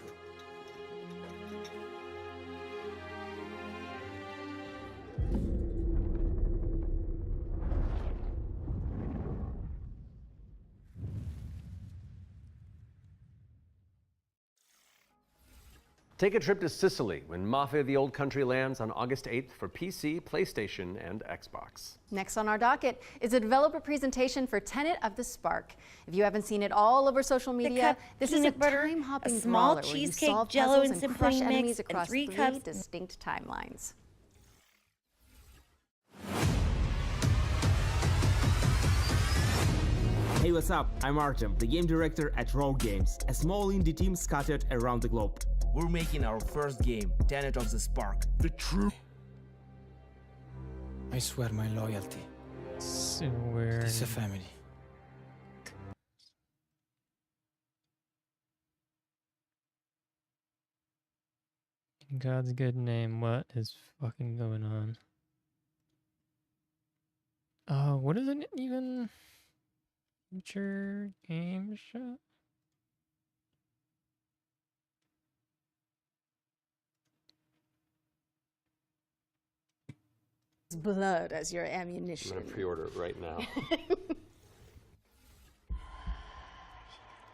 Take a trip to Sicily when Mafia of the Old Country lands on August 8th for PC, PlayStation, and Xbox. Next on our docket is a developer presentation for Tenet of the Spark. If you haven't seen it all over social media, this is a time-hopping small brawler cheesecake, where you solve Jell-O, puzzles and and crush Simply enemies mix, and across 3 three cups. distinct timelines. Hey, what's up? I'm Artem, the game director at Rogue Games, a small indie team scattered around the globe. We're making our first game, Tenet of the Spark. The true. I swear my loyalty Swear. to this family. In God's good name, what is fucking going on? What is it even? Future game show? Blood as your ammunition. I'm gonna pre-order it right now.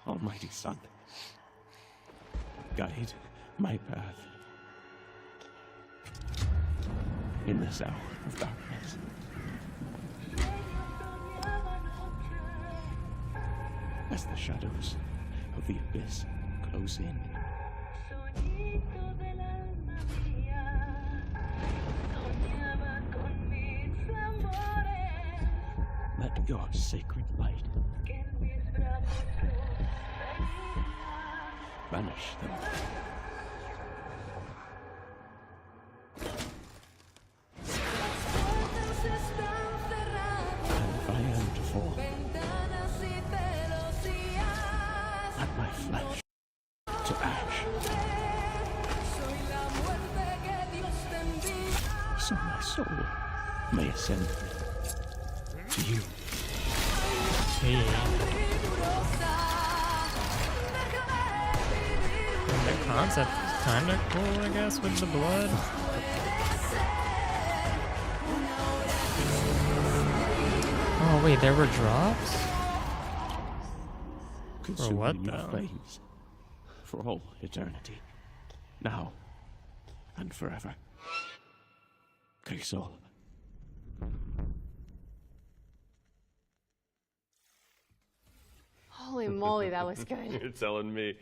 Almighty Son, guide my path in this hour of darkness. As the shadows of the abyss close in. Let your sacred light banish them. And if I am to fall, let my flesh to ash, so my soul may ascend to you. Hey. The concept is kind of cool, I guess, with the blood. Oh wait, there were drops? For what though? Flames for all eternity, now and forever. K'Sol. Holy moly, that was good. You're telling me.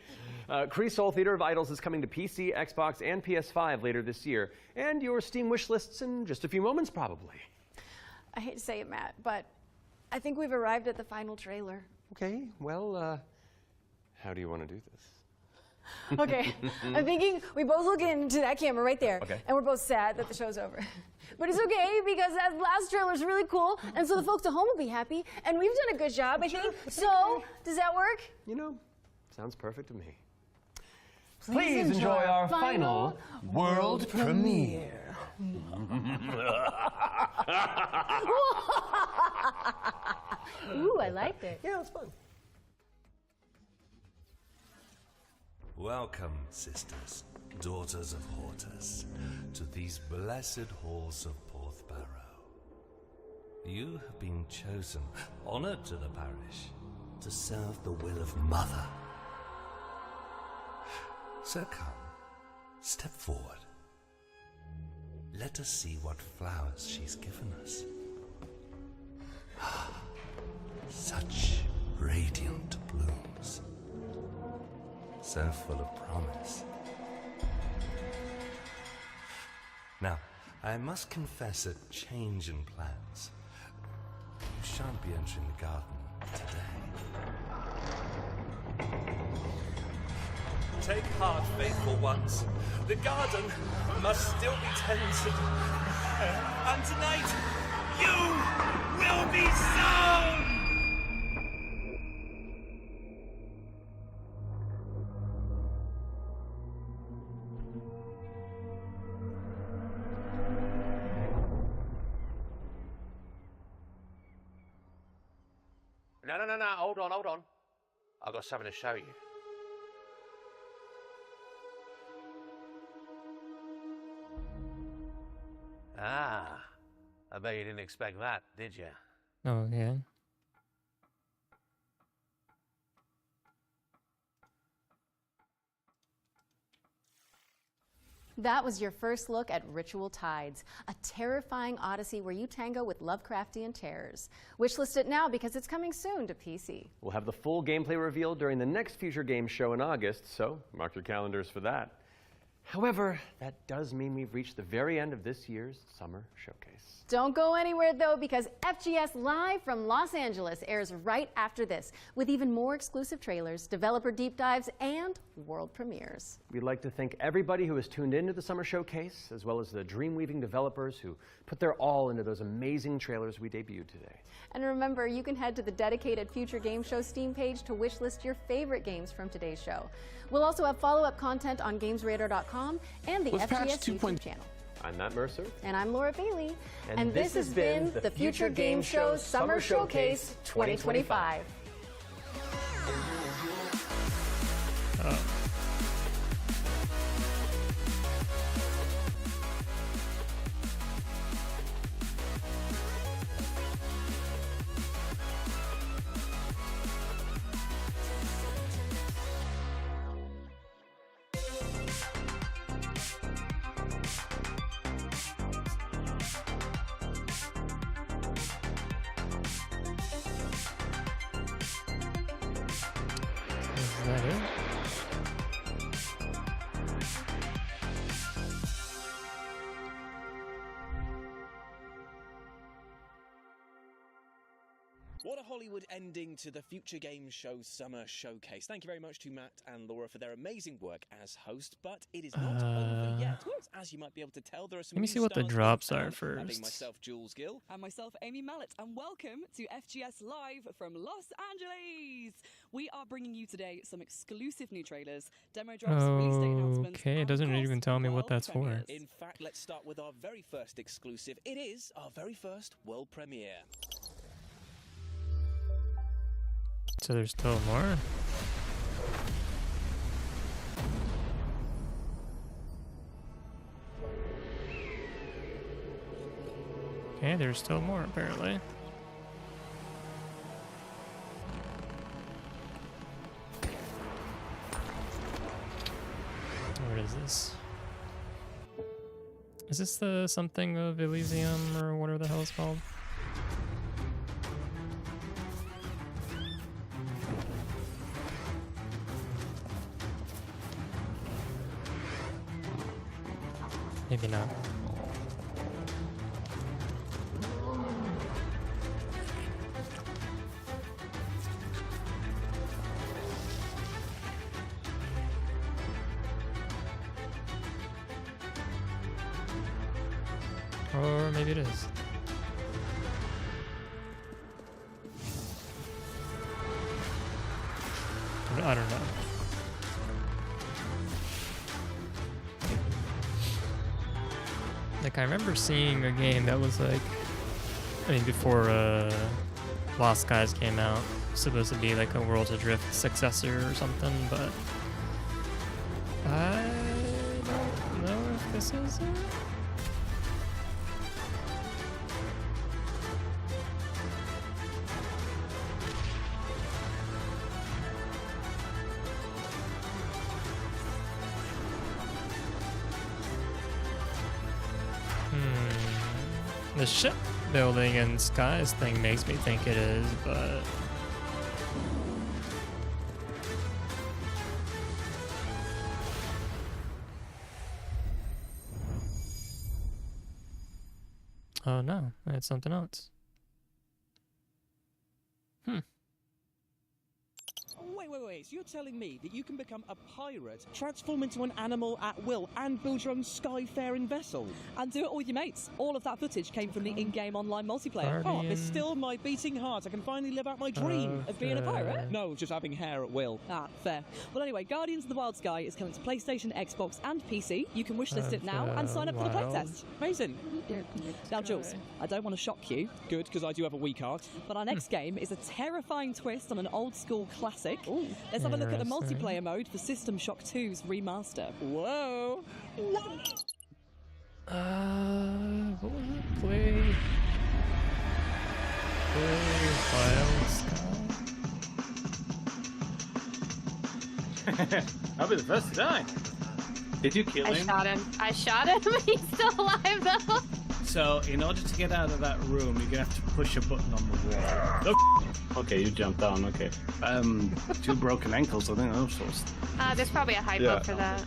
K'Sol Theater of Idols is coming to PC, Xbox, and PS5 later this year, and your Steam wish lists in just a few moments, probably. I hate to say it, Matt, but I think we've arrived at the final trailer. Okay, well, how do you want to do this? Okay, I'm thinking we both look into that camera right there, Okay. and we're both sad that the show's over. But it's okay, because that last trailer's really cool, and so the folks at home will be happy, and we've done a good job, I think. So, does that work? You know, sounds perfect to me. Please enjoy our final world premiere. Ooh, I liked it. Yeah, it was fun. Welcome, sisters, daughters of Hortus, to these blessed halls of Porthbarrow. You have been chosen, honored to the parish, to serve the will of Mother. So come, step forward. Let us see what flowers she's given us. Such radiant blooms. So full of promise. Now, I must confess a change in plans. You shan't be entering the garden today. Take heart, faithful ones. The garden must still be tended. And tonight, you will be sown! No, hold on. I've got something to show you. Ah, I bet you didn't expect that, did you? Oh, yeah. That was your first look at Ritual Tides, a terrifying odyssey where you tango with Lovecraftian terrors. Wishlist it now because it's coming soon to PC. We'll have the full gameplay revealed during the next Future Games show in August, so mark your calendars for that. However, that does mean we've reached the very end of this year's Summer Showcase. Don't go anywhere though, because FGS Live from Los Angeles airs right after this, with even more exclusive trailers, developer deep dives, and world premieres. We'd like to thank everybody who has tuned into the Summer Showcase, as well as the Dreamweaving developers who put their all into those amazing trailers we debuted today. And remember, you can head to the dedicated Future Game Show Steam page to wishlist your favorite games from today's show. We'll also have follow-up content on GamesRadar.com and the FGS YouTube channel. I'm Matt Mercer. And I'm Laura Bailey. And this has been the Future Game Show Summer Showcase 2025. Is that it? What a Hollywood ending to the Future Games Show Summer Showcase. Thank you very much to Matt and Laura for their amazing work as host, but it is not over yet. As you might be able to tell, there are some Let me see what the drops are having first. myself, Jules Gill. And myself, Amy Mallet, and welcome to FGS Live from Los Angeles. We are bringing you today some exclusive new trailers, demo drops, release date announcements. Okay, it doesn't even tell me what that's for. In fact, let's start with our very first exclusive. It is our very first world premiere. So there's still more? Okay, there's still more apparently. What is this? Is this the something of Elysium or whatever the hell it's called? Maybe not. Or maybe it is. I don't know. Like, I remember seeing a game that was like, I mean, before Lost Skies came out, supposed to be like a Worlds Adrift successor or something, but I don't know if this is it. The shipbuilding and skies thing makes me think it is, but oh no, it's something else. Wait, so you're telling me that you can become a pirate, transform into an animal at will, and build your own skyfaring vessel? And do it all with your mates. All of that footage came from the in-game online multiplayer. Oh, it's still my beating heart. I can finally live out my dream. Of being a pirate? No, just having hair at will. Ah, fair. Well, anyway, Guardians of the Wild Sky is coming to PlayStation, Xbox, and PC. You can wishlist it now and sign up for the playtest. Amazing. Now, Jules, I don't want to shock you. Good, because I do have a weak heart. But our next game is a terrifying twist on an old-school classic. Let's have a look at the multiplayer mode for System Shock 2's remaster. Whoa! What was it? Play Wild Sky? I'll be the first to die. Did you kill him? I shot him. He's still alive though. So, in order to get out of that room, you're gonna have to push a button on the wall. Oh, okay, you jumped down. Okay. 2 broken ankles. I think that was supposed. There's probably a hypo for that.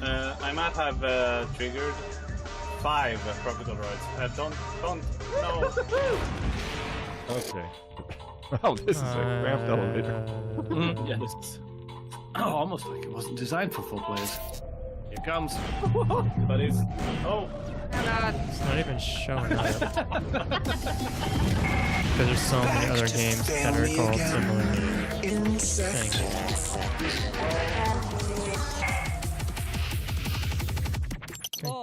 I might have triggered 5 tropical roids. Don't. No. Okay. Oh, this is a ramped elevator. Yeah, this is. Oh, almost like it wasn't designed for 4 players. Here comes. But it's. Oh. It's not even showing up. Because there's so many other games that are called similar things.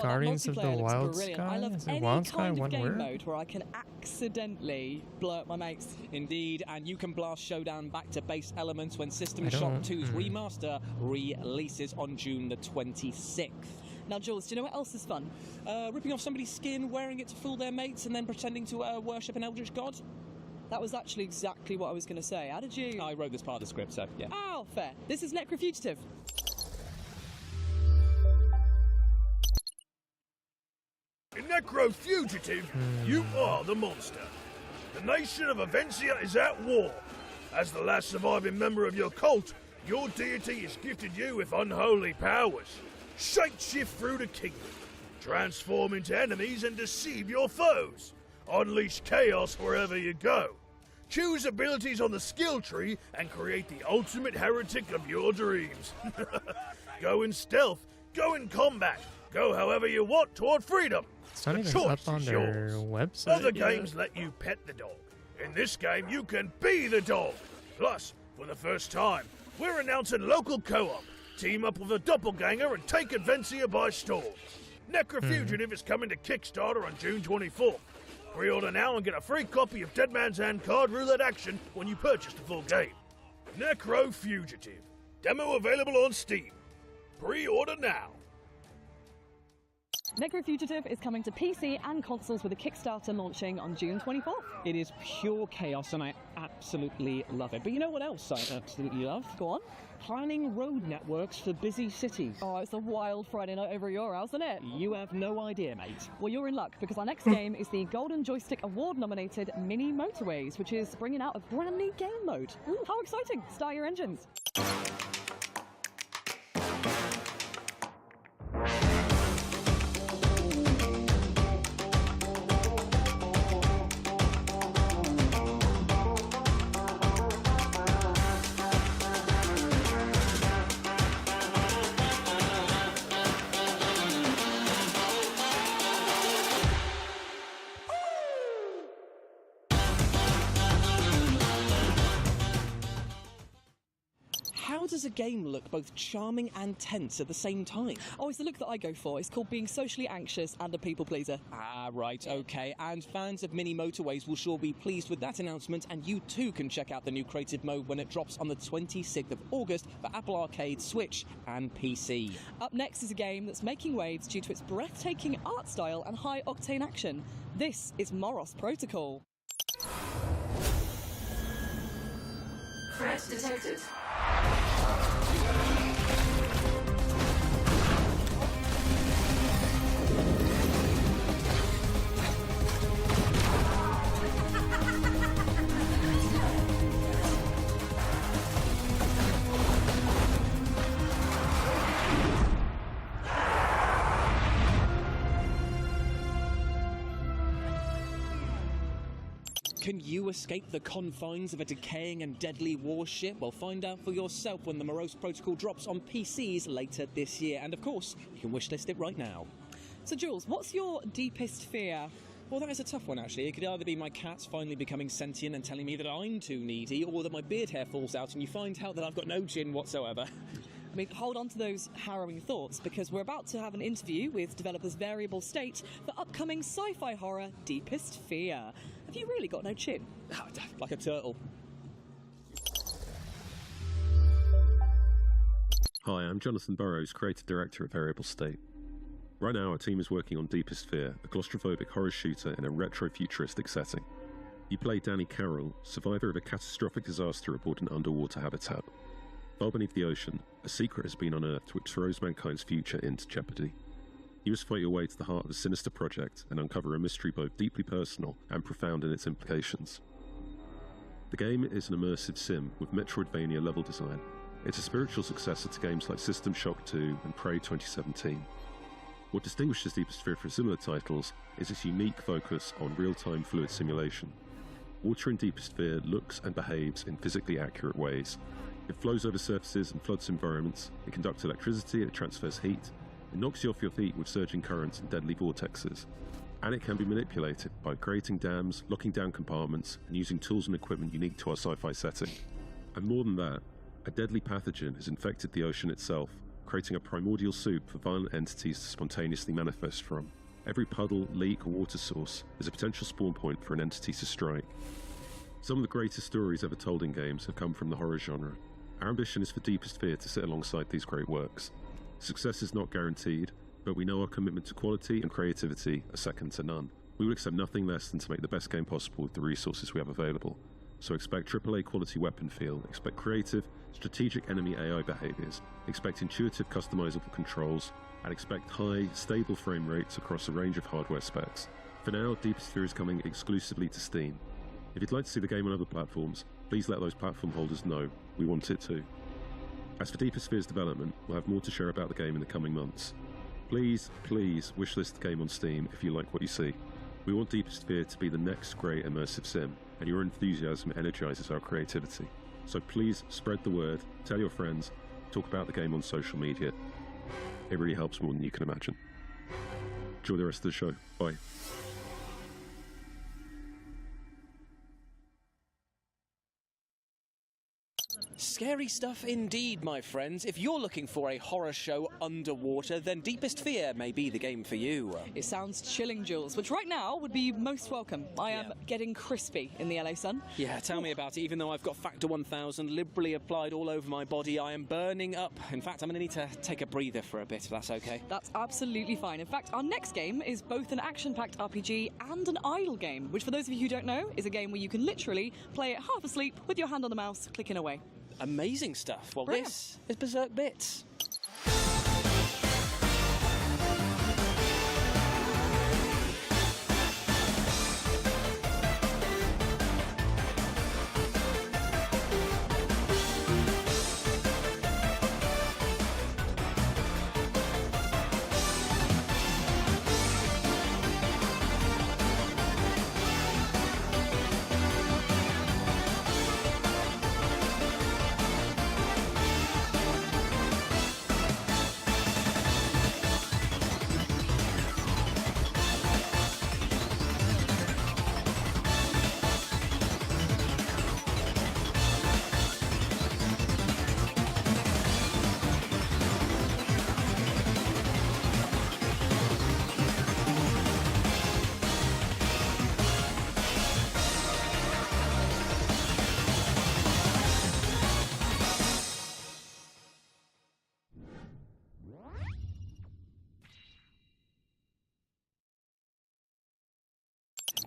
Guardians of the Wild Sky? I love Is it any Wild Sky kind of one game word? mode where I can accidentally blow up my mates. Indeed, and you can blast Showdown back to base elements when System Shock 2's remaster releases on June the 26th. Now, Jules, do you know what else is fun? Ripping off somebody's skin, wearing it to fool their mates, and then pretending to worship an eldritch god? That was actually exactly what I was going to say. How did you... I wrote this part of the script, so yeah. Oh, fair. This is Necrofugitive. In Necrofugitive, you are the monster. The nation of Avencia is at war. As the last surviving member of your cult, your deity has gifted you with unholy powers. Shapeshift through the kingdom, transform into enemies and deceive your foes. Unleash chaos wherever you go. choose abilities on the skill tree, and create the ultimate heretic of your dreams. Go in stealth, go in combat, go however you want toward freedom. It's not The even choice up on is their yours. website Other yet. games let you pet the dog. In this game, you can be the dog. Plus, for the first time, we're announcing local co-op. Team up with a doppelganger and take Advensia by storm. Necrofugitive is coming to Kickstarter on June 24th. Pre-order now and get a free copy of Dead Man's Hand card roulette action when you purchase the full game. Necrofugitive. Demo available on Steam. Pre-order now. Necrofugitive is coming to PC and consoles with a Kickstarter launching on June 24th. It is pure chaos and I absolutely love it. But you know what else I absolutely love? Go on. Planning road networks for busy cities. Oh, it's a wild Friday night over at your house, isn't it? You have no idea, mate. Well, you're in luck because our next game is the Golden Joystick Award nominated Mini Motorways, which is bringing out a brand new game mode. Ooh, how exciting! Start your engines. How does a game look both charming and tense at the same time? Oh, it's the look that I go for. It's called being socially anxious and a people pleaser. Ah, right, okay. And fans of Mini Motorways will sure be pleased with that announcement, and you too can check out the new creative mode when it drops on the 26th of August for Apple Arcade, Switch and PC. Up next is a game that's making waves due to its breathtaking art style and high-octane action. This is Moros Protocol. Threat detected. Can you escape the confines of a decaying and deadly warship? Well, find out for yourself when the Moros Protocol drops on PCs later this year. And of course, you can wishlist it right now. So, Jules, what's your deepest fear? Well, that is a tough one, actually. It could either be my cats finally becoming sentient and telling me that I'm too needy, or that my beard hair falls out and you find out that I've got no chin whatsoever. I mean, hold on to those harrowing thoughts, because we're about to have an interview with developers Variable State for upcoming sci-fi horror Deepest Fear. Have you really got no chin? Like a turtle. Hi, I'm Jonathan Burrows, Creative Director at Variable State. Right now, our team is working on Deepest Fear, a claustrophobic horror shooter in a retro-futuristic setting. You play Danny Carroll, survivor of a catastrophic disaster aboard an underwater habitat. Far beneath the ocean, a secret has been unearthed which throws mankind's future into jeopardy. You must fight your way to the heart of a sinister project and uncover a mystery both deeply personal and profound in its implications. The game is an immersive sim with Metroidvania level design. It's a spiritual successor to games like System Shock 2 and Prey 2017. What distinguishes Deepest Fear from similar titles is its unique focus on real-time fluid simulation. Water in Deepest Fear looks and behaves in physically accurate ways. It flows over surfaces and floods environments, it conducts electricity, it transfers heat, it knocks you off your feet with surging currents and deadly vortexes. And it can be manipulated by creating dams, locking down compartments, and using tools and equipment unique to our sci-fi setting. And more than that, a deadly pathogen has infected the ocean itself, creating a primordial soup for violent entities to spontaneously manifest from. Every puddle, leak, or water source is a potential spawn point for an entity to strike. Some of the greatest stories ever told in games have come from the horror genre. Our ambition is for Deepest Fear to sit alongside these great works. Success is not guaranteed, but we know our commitment to quality and creativity are second to none. We will accept nothing less than to make the best game possible with the resources we have available. So expect AAA quality weapon feel, expect creative, strategic enemy AI behaviors, expect intuitive customizable controls, and expect high, stable frame rates across a range of hardware specs. For now, Deepest Fear is coming exclusively to Steam. If you'd like to see the game on other platforms, please let those platform holders know. We want it too. As for Deepest Fear's development, we'll have more to share about the game in the coming months. Please, please wishlist the game on Steam if you like what you see. We want Deepest Fear to be the next great immersive sim, and your enthusiasm energizes our creativity. So please spread the word, tell your friends, talk about the game on social media. It really helps more than you can imagine. Enjoy the rest of the show. Bye. Scary stuff indeed, my friends. If you're looking for a horror show underwater, then Deepest Fear may be the game for you. It sounds chilling, Jules, which right now would be most welcome. I am getting crispy in the LA sun. Yeah, tell me about it. Even though I've got Factor 1000 liberally applied all over my body, I am burning up. In fact, I'm going to need to take a breather for a bit, if that's okay. That's absolutely fine. In fact, our next game is both an action-packed RPG and an idle game, which for those of you who don't know, is a game where you can literally play it half asleep with your hand on the mouse, clicking away. Amazing stuff. Well, Brilliant. This is Berserk Bits.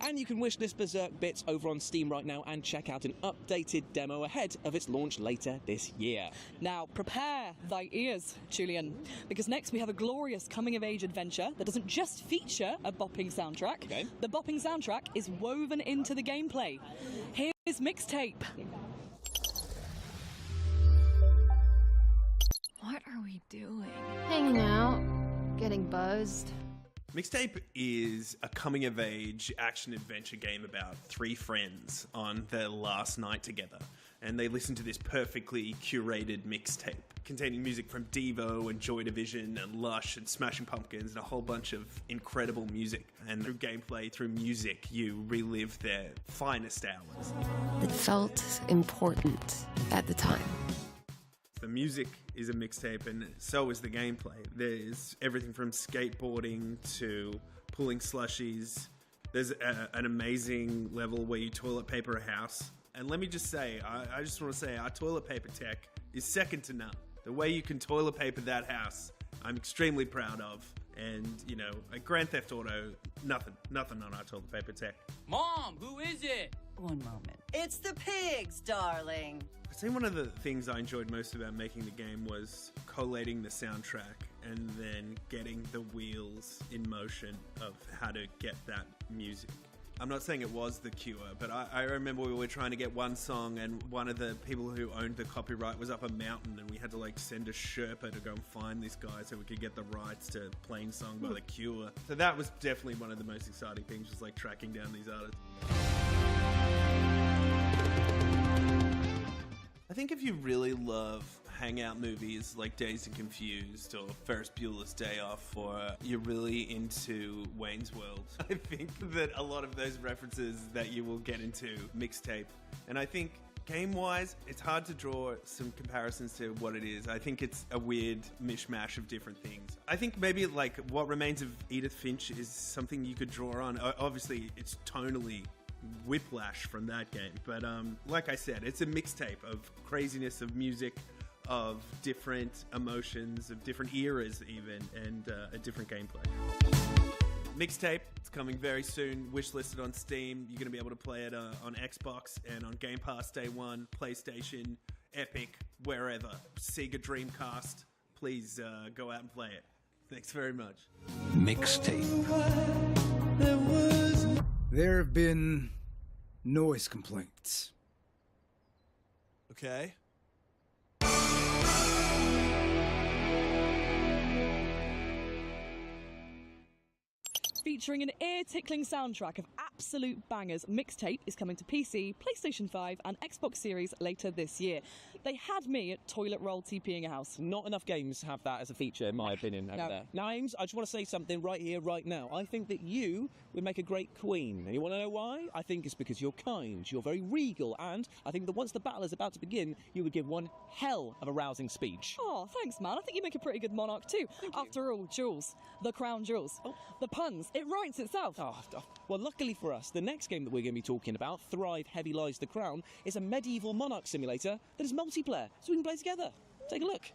And you can wish this Berserk Bits over on Steam right now and check out an updated demo ahead of its launch later this year. Now, prepare thy ears, Julian, because next we have a glorious coming-of-age adventure that doesn't just feature a bopping soundtrack. Okay. The bopping soundtrack is woven into the gameplay. Here's Mixtape. What are we doing? Hanging out, getting buzzed. Mixtape is a coming-of-age action-adventure game about three friends on their last night together. And they listen to this perfectly curated mixtape containing music from Devo and Joy Division and Lush and Smashing Pumpkins and a whole bunch of incredible music. And through gameplay, through music, you relive their finest hours. It felt important at the time. The music is a mixtape and so is the gameplay. There's everything from skateboarding to pulling slushies. There's an amazing level where you toilet paper a house. And let me just say, I just want to say our toilet paper tech is second to none. The way you can toilet paper that house, I'm extremely proud of. And, you know, at Grand Theft Auto, nothing on our toilet paper tech. Mom, who is it? One moment. It's the pigs, darling. I'd say one of the things I enjoyed most about making the game was collating the soundtrack and then getting the wheels in motion of how to get that music. I'm not saying it was The Cure, but I remember we were trying to get one song and one of the people who owned the copyright was up a mountain and we had to like send a Sherpa to go and find this guy so we could get the rights to Plain Song by The Cure. So that was definitely one of the most exciting things, was like tracking down these artists. I think if you really love hangout movies like Dazed and Confused or Ferris Bueller's Day Off, or you're really into Wayne's World, I think that a lot of those references that you will get into Mixtape. And I think game-wise, it's hard to draw some comparisons to what it is. I think it's a weird mishmash of different things. I think maybe like What Remains of Edith Finch is something you could draw on. Obviously, it's tonally whiplash from that game, but like I said, it's a mixtape of craziness of music, of different emotions, of different eras even, and a different gameplay. Mixtape, it's coming very soon, wishlisted on Steam. You're going to be able to play it on Xbox and on Game Pass Day 1, PlayStation, Epic, wherever. Sega Dreamcast, please go out and play it. Thanks very much. Mixtape. There have been noise complaints. Okay. Featuring an ear-tickling soundtrack of absolute bangers, Mixtape is coming to PC, PlayStation 5 and Xbox Series later this year. They had me at toilet roll TPing a house. Not enough games have that as a feature, in my opinion, over there. Now, Ames, I just want to say something right here, right now. I think that you would make a great queen. And you want to know why? I think it's because you're kind, you're very regal, and I think that once the battle is about to begin, you would give one hell of a rousing speech. Oh, thanks, man. I think you make a pretty good monarch, too. After all, jewels. The crown jewels. Oh. The puns. It writes itself. Well, luckily for us, the next game that we're going to be talking about, Thrive Heavy Lies the Crown, is a medieval monarch simulator that is multiplayer, so we can play together. Take a look.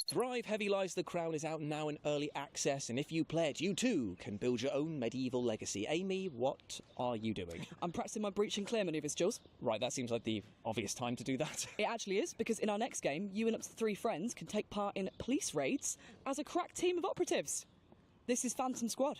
Thrive Heavy Lies the Crown is out now in early access, and if you play it, you too can build your own medieval legacy. Amy, what are you doing? I'm practicing my breach and clear manoeuvres, Jules. Right, that seems like the obvious time to do that. It actually is, because in our next game, you and up to 3 friends can take part in police raids as a crack team of operatives. This is Phantom Squad.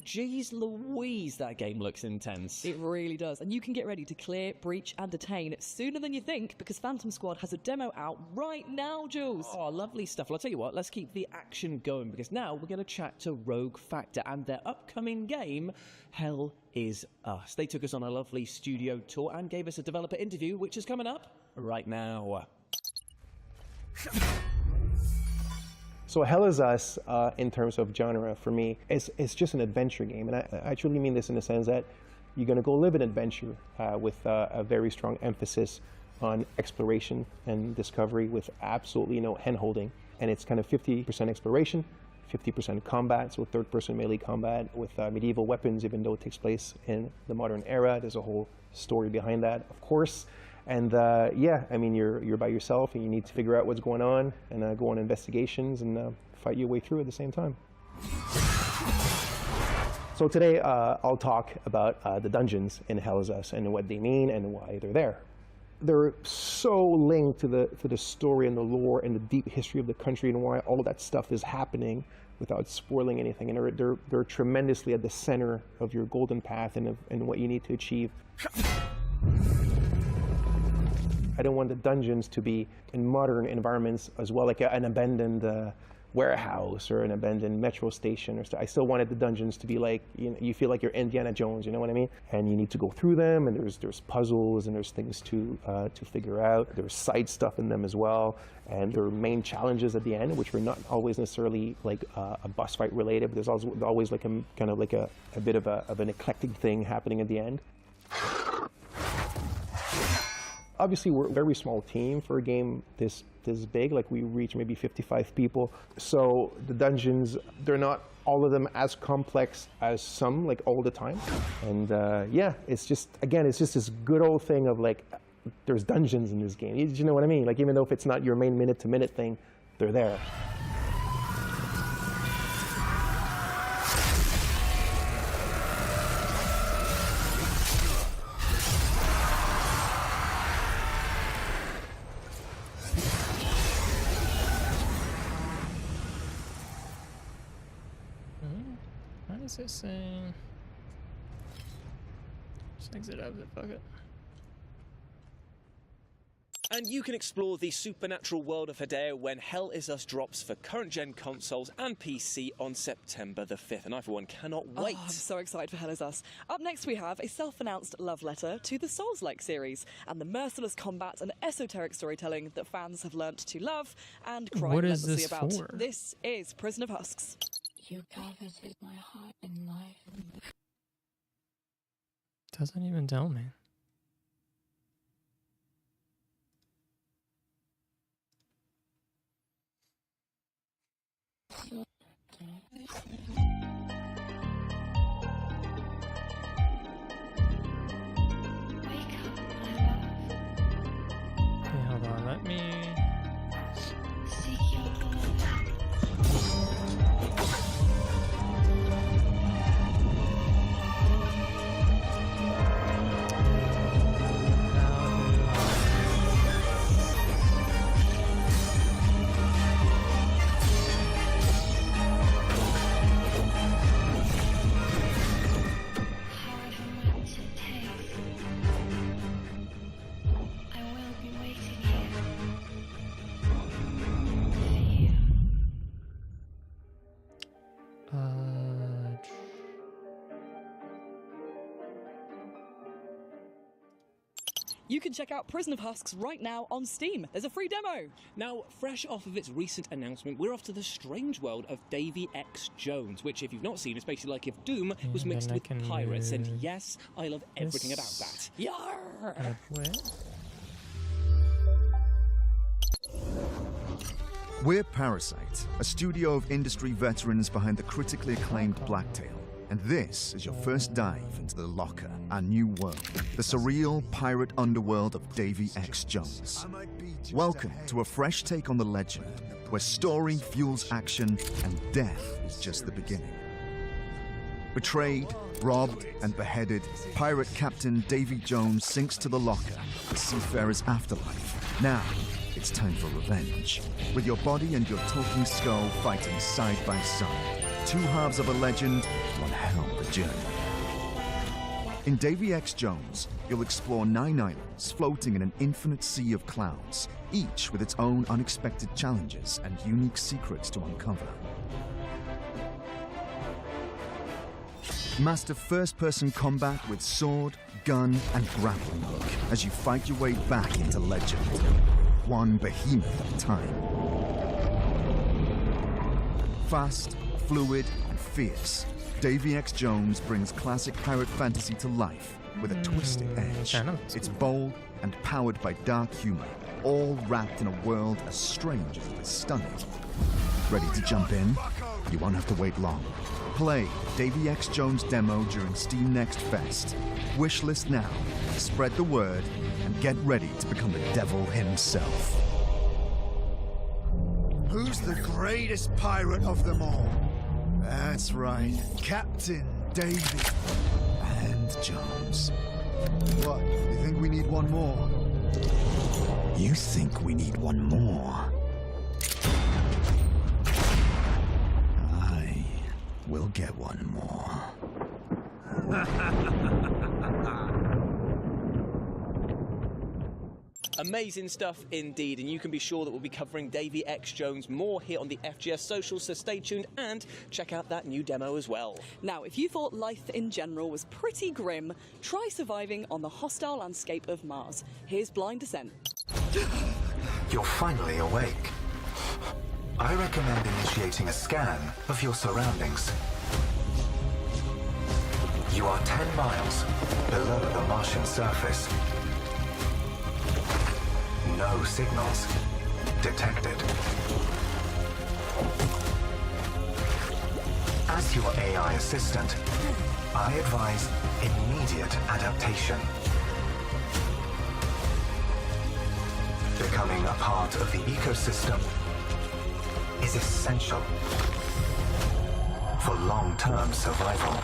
Jeez Louise, that game looks intense. It really does, and you can get ready to clear, breach and detain sooner than you think, because Phantom Squad has a demo out right now, Jules. Oh, lovely stuff. Well, I'll tell you what, let's keep the action going, because now we're going to chat to Rogue Factor and their upcoming game, Hell Is Us. They took us on a lovely studio tour and gave us a developer interview, which is coming up right now. So Hell Is Us, in terms of genre, for me, it's just an adventure game. And I truly mean this in the sense that you're going to go live an adventure with a very strong emphasis on exploration and discovery with absolutely no hand-holding. And it's kind of 50% exploration, 50% combat, so third-person melee combat with medieval weapons, even though it takes place in the modern era. There's a whole story behind that, of course. And yeah, I mean, you're by yourself and you need to figure out what's going on and go on investigations and fight your way through at the same time. So today I'll talk about the dungeons in Hell Is Us and what they mean and why they're there. They're so linked to the story and the lore and the deep history of the country and why all that stuff is happening without spoiling anything. And they're tremendously at the center of your golden path and what you need to achieve. I don't want the dungeons to be in modern environments as well, like an abandoned warehouse or an abandoned metro station. I still wanted the dungeons to be like, you feel like you're Indiana Jones, you know what I mean? And you need to go through them, and there's puzzles, and there's things to figure out. There's side stuff in them as well, and there are main challenges at the end, which are not always necessarily like a boss fight related, but there's always like a kind of like a bit of an eclectic thing happening at the end. Obviously, we're a very small team for a game this big. Like, we reach maybe 55 people. So the dungeons, they're not all of them as complex as some, like, all the time. And yeah, it's just this good old thing of like, there's dungeons in this game. You know what I mean? Like, even though if it's not your main minute-to-minute thing, they're there. What is it saying? Just exit out of it, fuck it. And you can explore the supernatural world of Hideo when Hell Is Us drops for current-gen consoles and PC on September the 5th. And I, for one, cannot wait. Oh, I'm so excited for Hell Is Us. Up next, we have a self-announced love letter to the Souls-like series and the merciless combat and esoteric storytelling that fans have learnt to love and cry What is relentlessly this about. for? This is Prison of Husks. You coveted my heart in life. Doesn't even tell me. Okay, hold on, let me... You can check out Prison of Husks right now on Steam. There's a free demo. Now, fresh off of its recent announcement, we're off to the strange world of Davy X. Jones, which, if you've not seen, is basically like if Doom was mixed with pirates. And yes, I love everything about that. Yarr! We're Parasite, a studio of industry veterans behind the critically acclaimed Blacktail. And this is your first dive into the Locker, our new world, the surreal pirate underworld of Davy X. Jones. Welcome to a fresh take on the legend, where story fuels action and death is just the beginning. Betrayed, robbed, and beheaded, pirate captain Davy Jones sinks to the Locker, the seafarer's afterlife. Now, it's time for revenge, with your body and your talking skull fighting side by side. Two halves of a legend, one hell of a journey. In Davy X. Jones, you'll explore 9 islands floating in an infinite sea of clouds, each with its own unexpected challenges and unique secrets to uncover. Master first-person combat with sword, gun, and grappling hook as you fight your way back into legend, one behemoth at a time. Fast, fluid, and fierce, Davy X. Jones brings classic pirate fantasy to life with a twisted edge. It's bold and powered by dark humor, all wrapped in a world as strange as it is stunning. Ready to jump in? You won't have to wait long. Play Davy X. Jones demo during Steam Next Fest. Wishlist now, spread the word, and get ready to become the devil himself. Who's the greatest pirate of them all? That's right, Captain Davy and Jones. What, you think we need one more? You think we need one more? I will get one more. Amazing stuff indeed, and you can be sure that we'll be covering Davy X. Jones more here on the FGS socials, so stay tuned and check out that new demo as well. Now, if you thought life in general was pretty grim, try surviving on the hostile landscape of Mars. Here's Blind Descent. You're finally awake. I recommend initiating a scan of your surroundings. You are 10 miles below the Martian surface. No signals detected. As your AI assistant, I advise immediate adaptation. Becoming a part of the ecosystem is essential for long-term survival.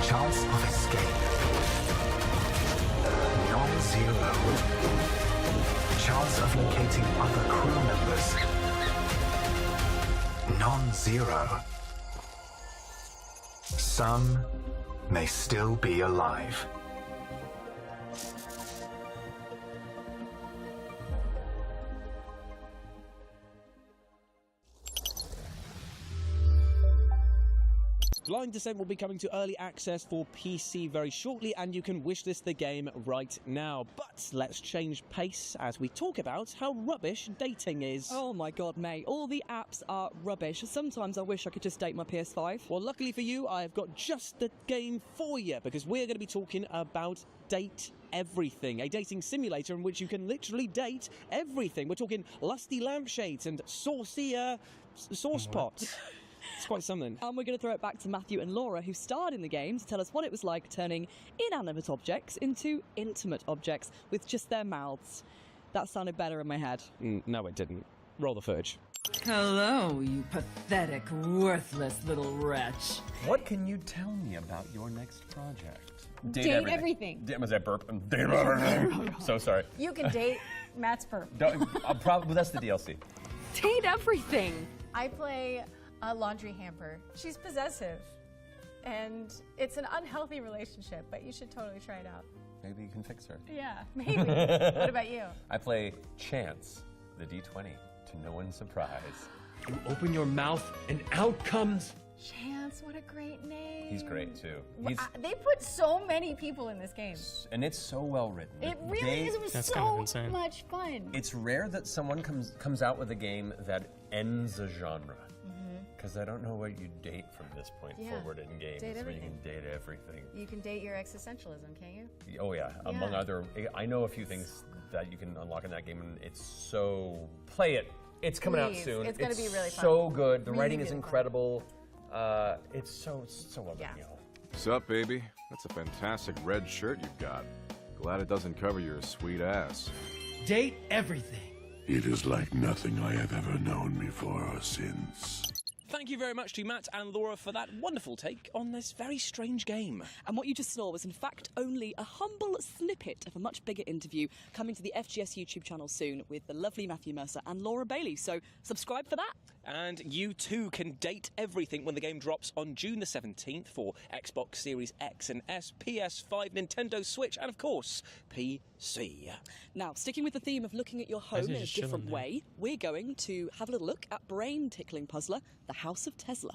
Chance of escape. Non-zero. Chance of locating other crew members. Non-zero. Some may still be alive. Blind Descent will be coming to early access for PC very shortly, and you can wishlist the game right now. But let's change pace as we talk about how rubbish dating is. Oh my god, mate. All the apps are rubbish. Sometimes I wish I could just date my PS5. Well, luckily for you, I've got just the game for you, because we're going to be talking about Date Everything, a dating simulator in which you can literally date everything. We're talking lusty lampshades and saucy sauce pots. It's quite something. And we're going to throw it back to Matthew and Laura, who starred in the game, to tell us what it was like turning inanimate objects into intimate objects with just their mouths. That sounded better in my head. No, it didn't. Roll the footage. Hello, you pathetic, worthless little wretch. What can you tell me about your next project? Date everything. Was that burp? Date everything. So sorry. You can date Matt's burp. Probably that's the DLC. Date everything. I play a laundry hamper. She's possessive, and it's an unhealthy relationship, but you should totally try it out. Maybe you can fix her. Yeah, maybe. What about you? I play Chance, the D20, to no one's surprise. You open your mouth and out comes... Chance, what a great name. He's great too. They put so many people in this game. And it's so well written. It really is. It was so much fun. It's rare that someone comes out with a game that ends a genre. Because I don't know what you date from this point forward in games. Date where you everything. can date everything. You can date your existentialism, can't you? Oh yeah. Among other, I know a few things that you can unlock in that game, and it's so... Play it. It's coming out soon. It's going to be really fun. So good. The really, writing really is incredible. It's so well done, y'all. Sup, baby? That's a fantastic red shirt you've got. Glad it doesn't cover your sweet ass. Date everything. It is like nothing I have ever known before or since. Thank you very much to Matt and Laura for that wonderful take on this very strange game. And what you just saw was, in fact, only a humble snippet of a much bigger interview coming to the FGS YouTube channel soon with the lovely Matthew Mercer and Laura Bailey. So subscribe for that. And you too can date everything when the game drops on June the 17th for Xbox Series X and S, PS5, Nintendo Switch, and of course, PC. Now, sticking with the theme of looking at your home in a different way, we're going to have a little look at brain-tickling puzzler, The House of Tesla.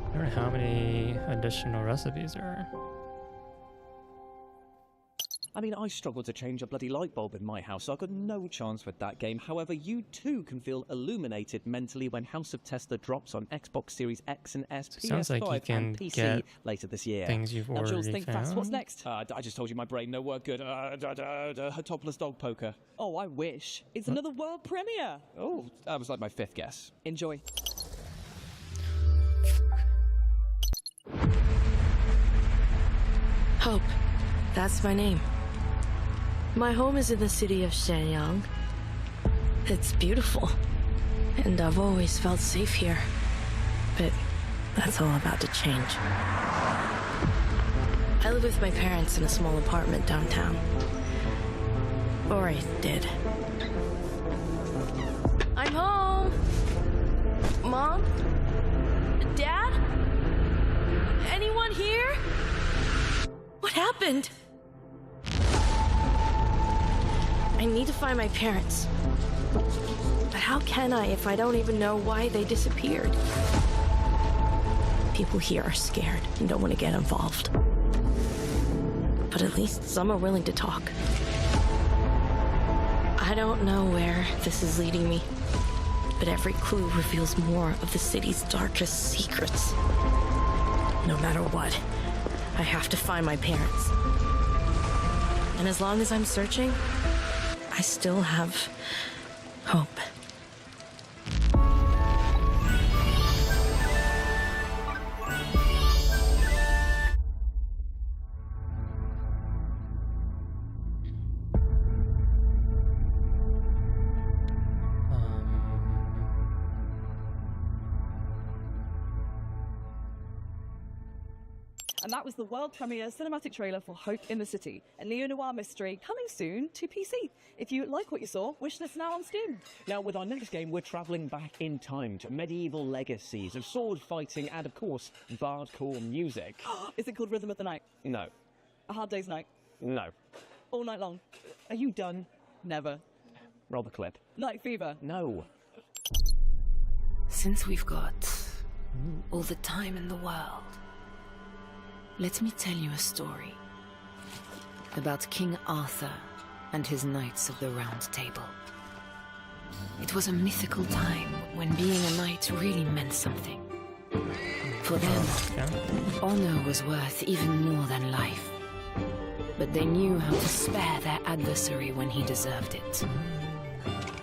I wonder how many additional recipes there are. I mean, I struggled to change a bloody light bulb in my house, so I've got no chance with that game. However, you too can feel illuminated mentally when House of Tesla drops on Xbox Series X and S, Sounds PS5 like you can and PC get later this year. things you've Now, Jules, already think fast. What's found? next? I just told you my brain no work good. Topless dog poker. Oh, I wish. It's another world premiere. Oh, that was like my fifth guess. Enjoy. Hope. That's my name. My home is in the city of Shenyang. It's beautiful, and I've always felt safe here. But that's all about to change. I live with my parents in a small apartment downtown. Or I did. I'm home! Mom? Dad? Anyone here? What happened? I need to find my parents. But how can I if I don't even know why they disappeared? People here are scared and don't want to get involved. but at least some are willing to talk. I don't know where this is leading me, but every clue reveals more of the city's darkest secrets. No matter what, I have to find my parents. And as long as I'm searching, I still have hope. And that was the world premiere cinematic trailer for Hope in the City, a neo-noir mystery coming soon to PC. If you like what you saw, wish this now on Steam. Now, with our next game, we're travelling back in time to medieval legacies of sword fighting and, of course, bardcore music. Is it called Rhythm of the Night? No. A Hard Day's Night? No. All Night Long? Are you done? Never. Roll the clip. Night Fever? No. Since we've got all the time in the world, let me tell you a story about King Arthur and his Knights of the Round Table. It was a mythical time when being a knight really meant something. For them, honor was worth even more than life. But they knew how to spare their adversary when he deserved it.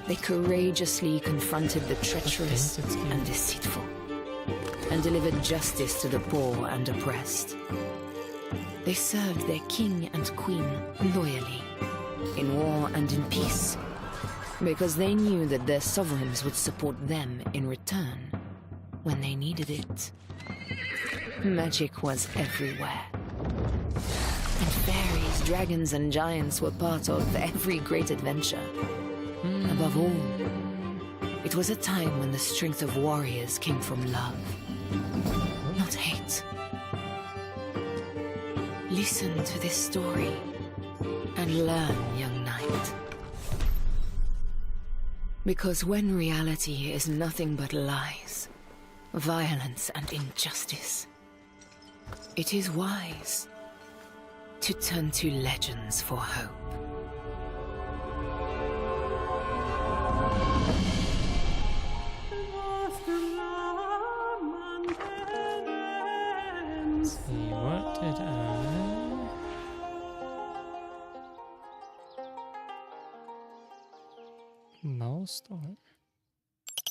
They courageously confronted the treacherous and deceitful, and delivered justice to the poor and oppressed. They served their king and queen loyally, in war and in peace, because they knew that their sovereigns would support them in return when they needed it. Magic was everywhere. And fairies, dragons, and giants were part of every great adventure. Above all, it was a time when the strength of warriors came from love, not hate. Listen to this story and learn, young knight. Because when reality is nothing but lies, violence and injustice, it is wise to turn to legends for hope. See, what did I... Milestone.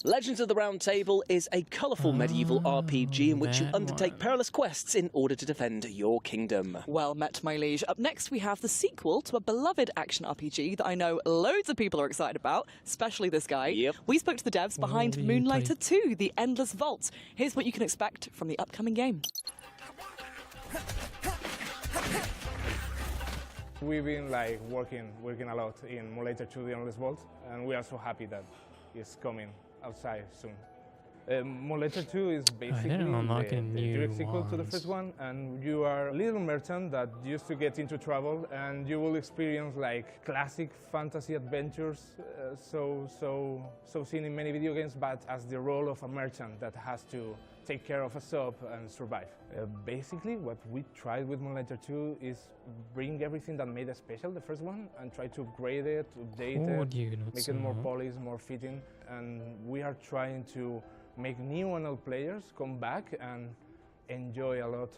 Legends of the Round Table is a colourful medieval RPG in which you undertake perilous quests in order to defend your kingdom. Well met, my liege. Up next, we have the sequel to a beloved action RPG that I know loads of people are excited about, especially this guy. Yep. We spoke to the devs behind Moonlighter 2, The Endless Vault. Here's what you can expect from the upcoming game. We've been working a lot in Moonlighter 2, The Endless Vault, and we are so happy that it's coming outside soon. Moonlighter 2 is basically the direct sequel to the first one, and you are a little merchant that used to get into trouble, and you will experience classic fantasy adventures, so seen in many video games, but as the role of a merchant that has to take care of a shop and survive. Basically, what we tried with Moonlighter 2 is bring everything that made it special, the first one, and try to upgrade it, update it, make it more polished, more fitting. And we are trying to make new and old players come back and enjoy a lot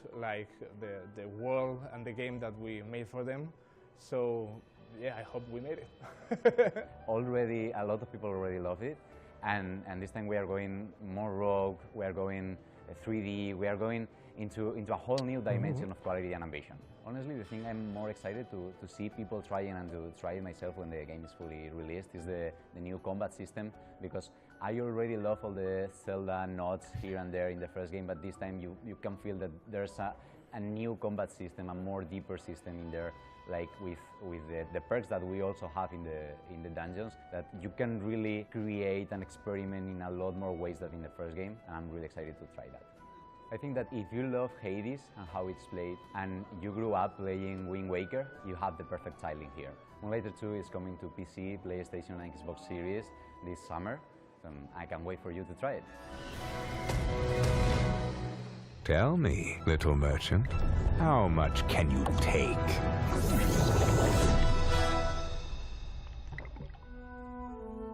the world and the game that we made for them. So yeah, I hope we made it. Already, a lot of people already love it. And this time we are going more rogue, we are going 3D, we are going into a whole new dimension of quality and ambition. Honestly, the thing I'm more excited to see people trying and to try it myself when the game is fully released is the new combat system, because I already love all the Zelda nods here and there in the first game, but this time you can feel that there's a new combat system, a more deeper system in there, with the perks that we also have in the dungeons, that you can really create and experiment in a lot more ways than in the first game, and I'm really excited to try that. I think that if you love Hades and how it's played, and you grew up playing Wind Waker, you have the perfect tiling here. Moonlighter 2 is coming to PC, PlayStation and Xbox Series this summer, so I can't wait for you to try it. Tell me, little merchant, how much can you take?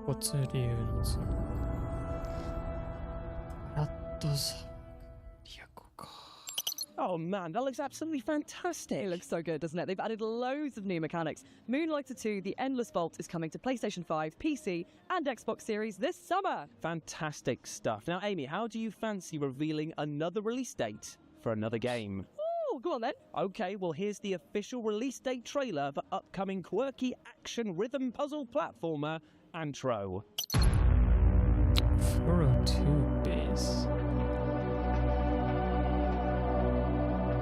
What's it use? Oh man, that looks absolutely fantastic. It looks so good, doesn't it? They've added loads of new mechanics. Moonlighter 2, The Endless Vault is coming to PlayStation 5, PC, and Xbox Series this summer. Fantastic stuff. Now, Amy, how do you fancy revealing another release date for another game? Oh, go on then. Okay, well, here's the official release date trailer for upcoming quirky action rhythm puzzle platformer Antro. 402 base.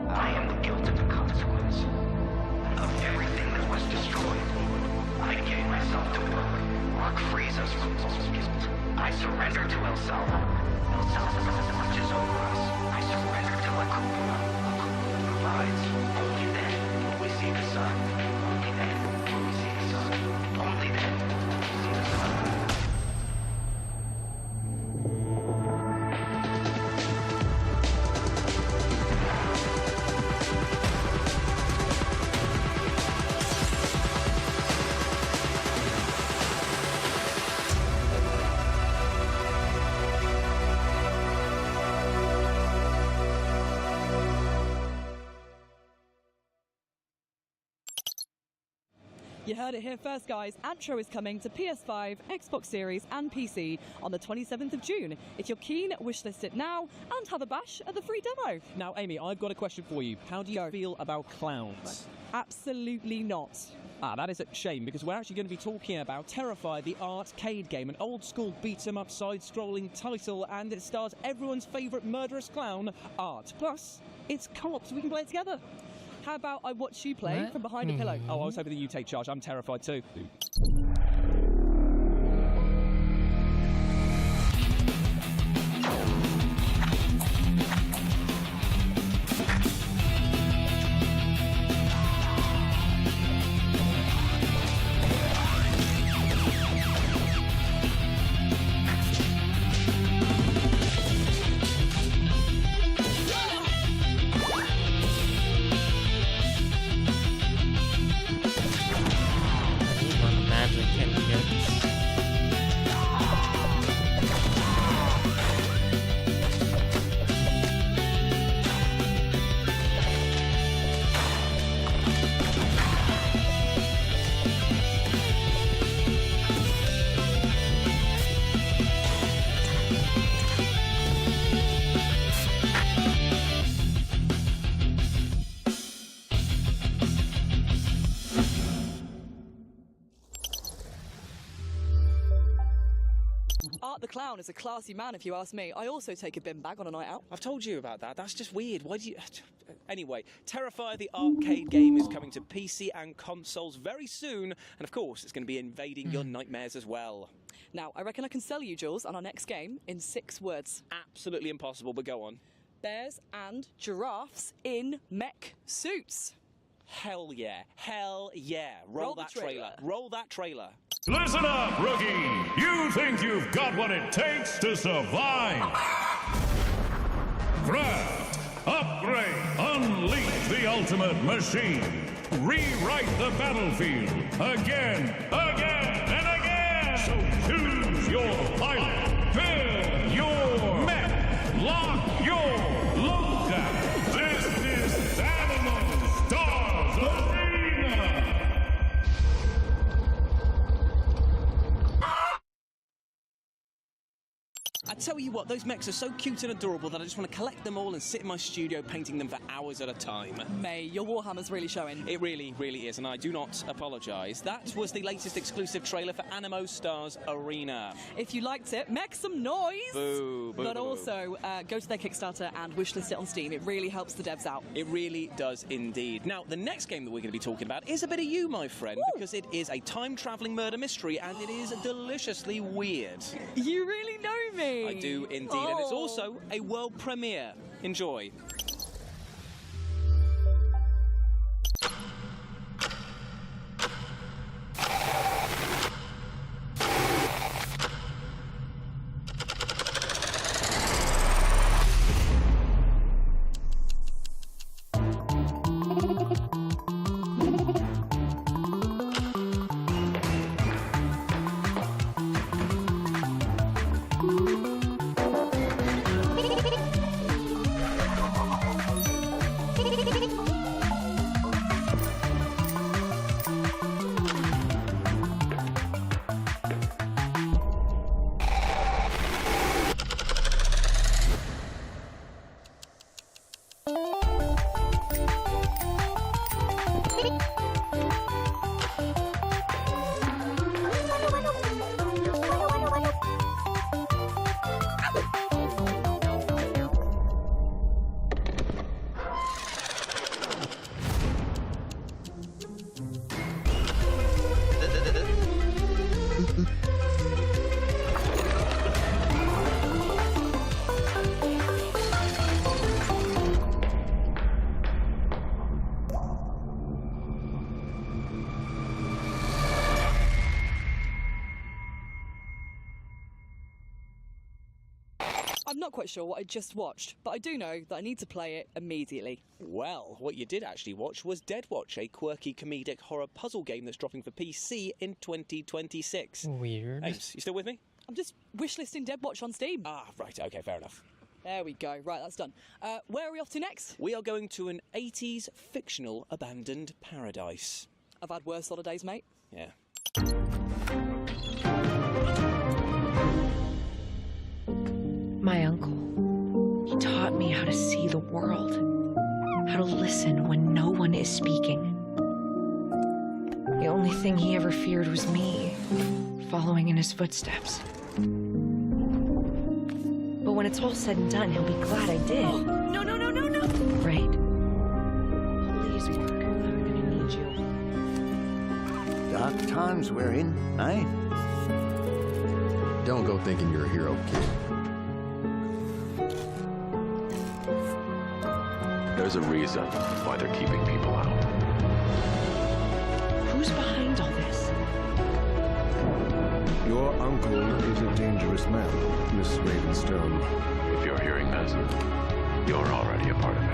I am the guilt of the consequence of everything that was destroyed. I gave myself to work. Work frees us from all guilt. I surrender to El Salvo. El Salvo watches over us. I surrender to La Cupola. La Cupola provides. Only then will we see the sun. Only then will we see the sun. Only then will we see the sun. You heard it here first, guys. Antro is coming to PS5, Xbox Series, and PC on the 27th of June. If you're keen, wishlist it now and have a bash at the free demo. Now, Amy, I've got a question for you. How do you feel about clowns? Absolutely not. That is a shame, because we're actually going to be talking about Terrifier, the arcade game, an old-school beat-em-up side-scrolling title, and it stars everyone's favourite murderous clown, Art. Plus, it's co-op, so we can play it together. How about I watch you play from behind a pillow? Oh, I was hoping that you take charge. I'm terrified too. Art the Clown is a classy man, if you ask me. I also take a bin bag on a night out. I've told you about that. That's just weird. Why do you... Anyway, Terrifier, the arcade game, is coming to PC and consoles very soon. And of course, it's going to be invading your nightmares as well. Now, I reckon I can sell you, Jules, on our next game in 6 words. Absolutely impossible, but go on. Bears and giraffes in mech suits. Hell yeah. Hell yeah. Roll that trailer. Roll that trailer. Listen up, rookie! You think you've got what it takes to survive? Craft, upgrade, unleash the ultimate machine. Rewrite the battlefield again, and again! So choose your pilot, build your mech, lock your loadout. This is Animal Stars Arena! I tell you what, those mechs are so cute and adorable that I just want to collect them all and sit in my studio painting them for hours at a time. May, your Warhammer's really showing. It really, really is, and I do not apologise. That was the latest exclusive trailer for Animo Stars Arena. If you liked it, make some noise! Boo, boo, But boo, also, go to their Kickstarter and wishlist it on Steam. It really helps the devs out. It really does indeed. Now, the next game that we're going to be talking about is a bit of you, my friend, because it is a time-travelling murder mystery, and it is deliciously weird. You really know me! I do indeed, and it's also a world premiere. Enjoy. I'm not quite sure what I just watched, but I do know that I need to play it immediately. Well, what you did actually watch was Dead Watch, a quirky comedic horror puzzle game that's dropping for PC in 2026. Weird. Ames, you still with me? I'm just wishlisting Dead Watch on Steam. Ah, right, okay, fair enough. There we go. Right, that's done. Where are we off to next? We are going to an 80s fictional abandoned paradise. I've had worse holidays, mate. Yeah. My uncle, he taught me how to see the world, how to listen when no one is speaking. The only thing he ever feared was me, following in his footsteps. But when it's all said and done, he'll be glad I did. Oh, no, no, no, no, no! Right. Please, Mark, I'm gonna need you. Dark times we're in, eh? Don't go thinking you're a hero, kid. There's a reason why they're keeping people out. Who's behind all this? Your uncle is a dangerous man, Miss Ravenstone. If you're hearing this, you're already a part of it.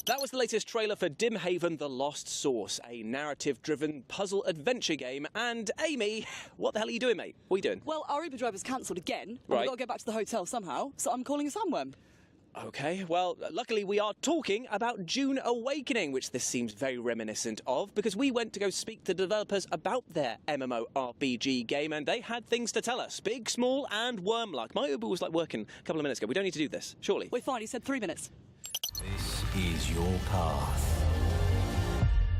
That was the latest trailer for Dimhaven The Lost Source, a narrative-driven puzzle adventure game. And Amy, what the hell are you doing, mate? What are you doing? Well, our Uber driver's cancelled again. And Right. we've got to get back to the hotel somehow, so I'm calling a sandworm. Okay, well, luckily we are talking about Dune Awakening, which this seems very reminiscent of, because we went to go speak to developers about their MMORPG game, and they had things to tell us, big, small, and worm-like. My Uber was like working a couple of minutes ago. We don't need to do this, surely. We're fine, he said 3 minutes. This is your path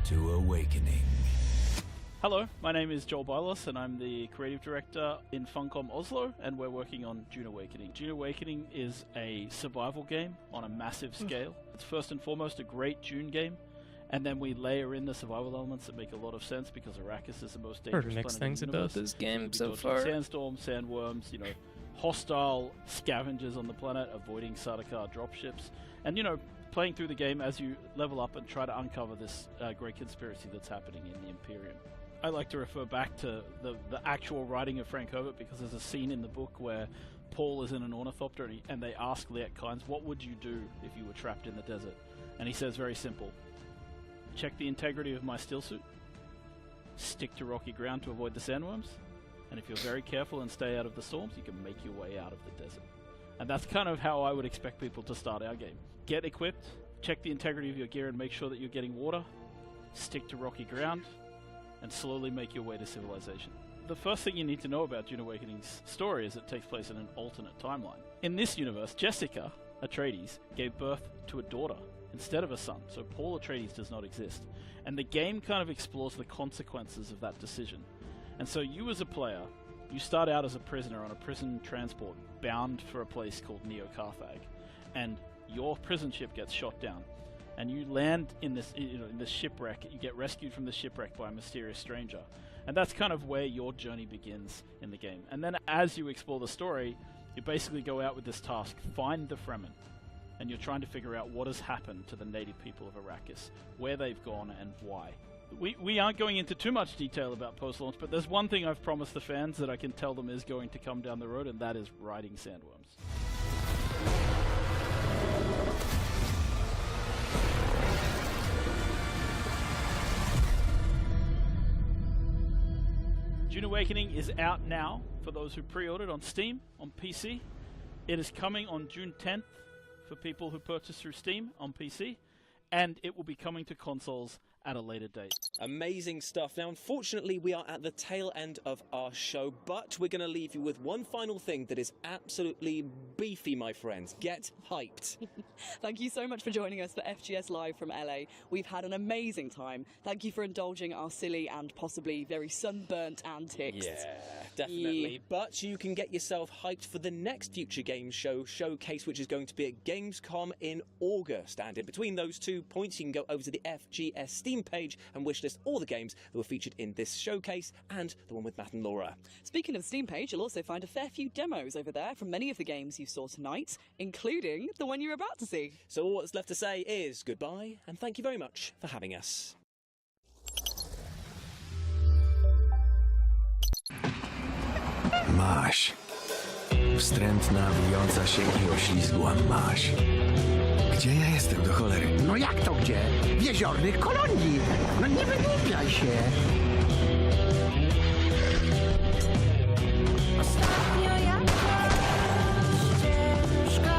to awakening. Hello, my name is Joel Bylos and I'm the creative director in Funcom Oslo, and we're working on Dune Awakening. Dune Awakening is a survival game on a massive scale. It's first and foremost a great Dune game, and then we layer in the survival elements that make a lot of sense because Arrakis is the most dangerous Heard planet mixed in the things about universe. this game We'll be so dodging far. Sandstorms, sandworms, hostile scavengers on the planet, avoiding Sardaukar dropships, and playing through the game as you level up and try to uncover this great conspiracy that's happening in the Imperium. I like to refer back to the actual writing of Frank Herbert because there's a scene in the book where Paul is in an ornithopter and they ask Liet Kynes, what would you do if you were trapped in the desert? And he says very simple, check the integrity of my still suit, stick to rocky ground to avoid the sandworms, and if you're very careful and stay out of the storms, you can make your way out of the desert. And that's kind of how I would expect people to start our game. Get equipped, check the integrity of your gear and make sure that you're getting water, stick to rocky ground, and slowly make your way to civilization. The first thing you need to know about Dune Awakening's story is it takes place in an alternate timeline. In this universe, Jessica Atreides gave birth to a daughter instead of a son, so Paul Atreides does not exist. And the game kind of explores the consequences of that decision. And so you as a player, you start out as a prisoner on a prison transport bound for a place called Neo Carthag, and your prison ship gets shot down. And you land in this, in this shipwreck. You get rescued from the shipwreck by a mysterious stranger, and that's kind of where your journey begins in the game. And then, as you explore the story, you basically go out with this task: find the Fremen, and you're trying to figure out what has happened to the native people of Arrakis, where they've gone, and why. We aren't going into too much detail about post-launch, but there's one thing I've promised the fans that I can tell them is going to come down the road, and that is riding sandworms. Dune Awakening is out now for those who pre-ordered on Steam, on PC. It is coming on June 10th for people who purchase through Steam on PC, and it will be coming to consoles at a later date. Amazing stuff. Now, unfortunately, we are at the tail end of our show, but we're going to leave you with one final thing that is absolutely beefy, my friends. Get hyped. Thank you so much for joining us for FGS Live from LA. We've had an amazing time. Thank you for indulging our silly and possibly very sunburnt antics. Yeah, definitely. But you can get yourself hyped for the next Future Games Show showcase, which is going to be at Gamescom in August. And in between those 2 points, you can go over to the FGS Steam page and wishlist all the games that were featured in this showcase and the one with Matt and Laura. Speaking of the Steam page, you'll also find a fair few demos over there from many of the games you saw tonight, including the one you're about to see. So all that's left to say is goodbye, and thank you very much for having us. Maś. Wstrętna, wijąca się i oślizgła maś. Gdzie ja jestem do cholery? No jak to gdzie? W jeziornych kolonii. No nie wygłupiaj się. Ostatnio jakoś ciężko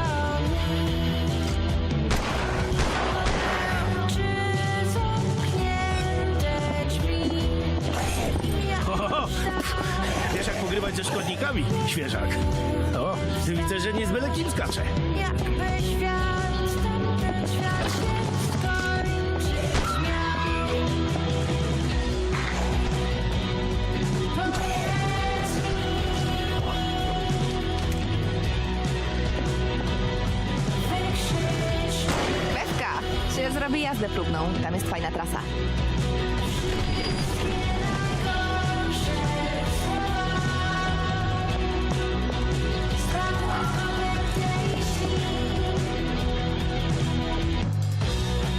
czy zamknięte drzwi. Wiesz jak pogrywać ze szkodnikami, świeżak? O, widzę, że nie z byle kim skacze. Jakby świat, ten świat się skończyć miał. Powiedz wykrzycz. Bewka, się zrobi jazdę próbną. Tam jest fajna trasa.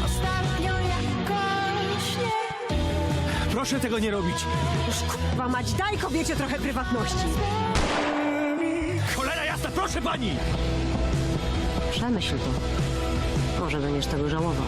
Ostatnio jakoś nie. Proszę tego nie robić. Już k***wa mać, daj kobiecie trochę prywatności. Cholera jasna, proszę pani! Przemyśl to. Może będziesz tego żałował.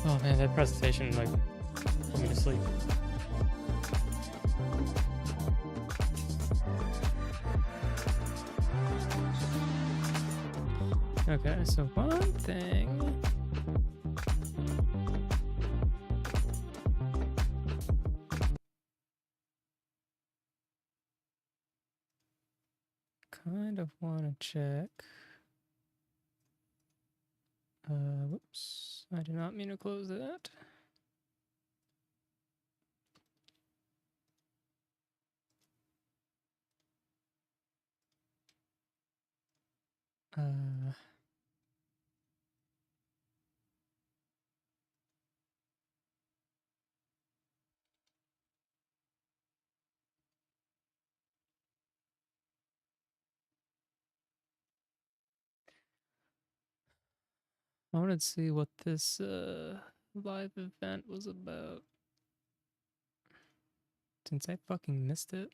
Oh man, that presentation like put me to sleep. Okay, so one thing. Kind of want to check. Whoops. I did not mean to close that. I wanted to see what this live event was about. Since I fucking missed it.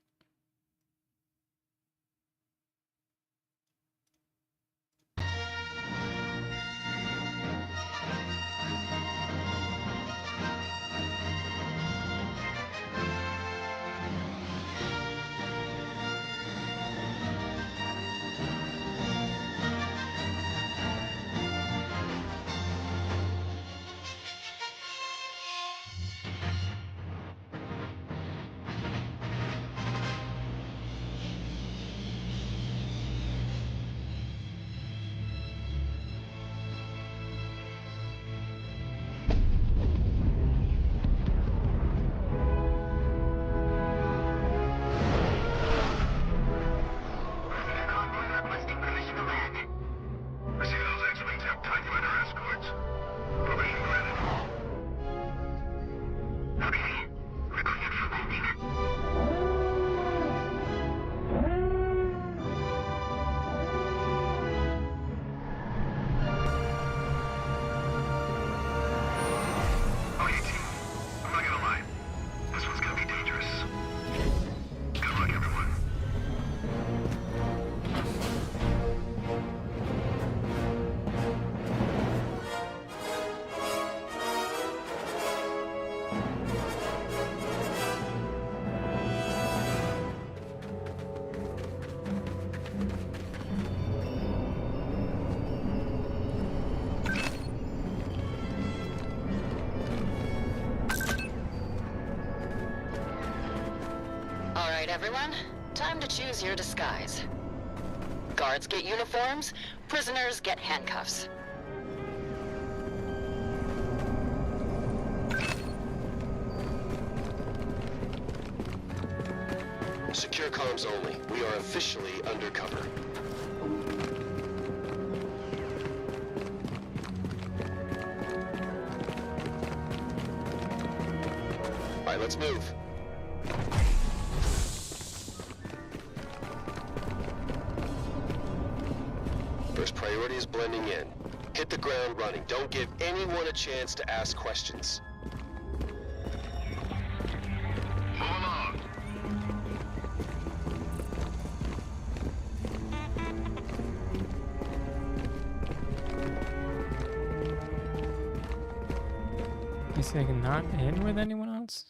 Everyone, time to choose your disguise. Guards get uniforms, prisoners get handcuffs. Secure comms only. We are officially undercover. All right, let's move. First priority is blending in. Hit the ground running. Don't give anyone a chance to ask questions. Is he like not in with anyone else?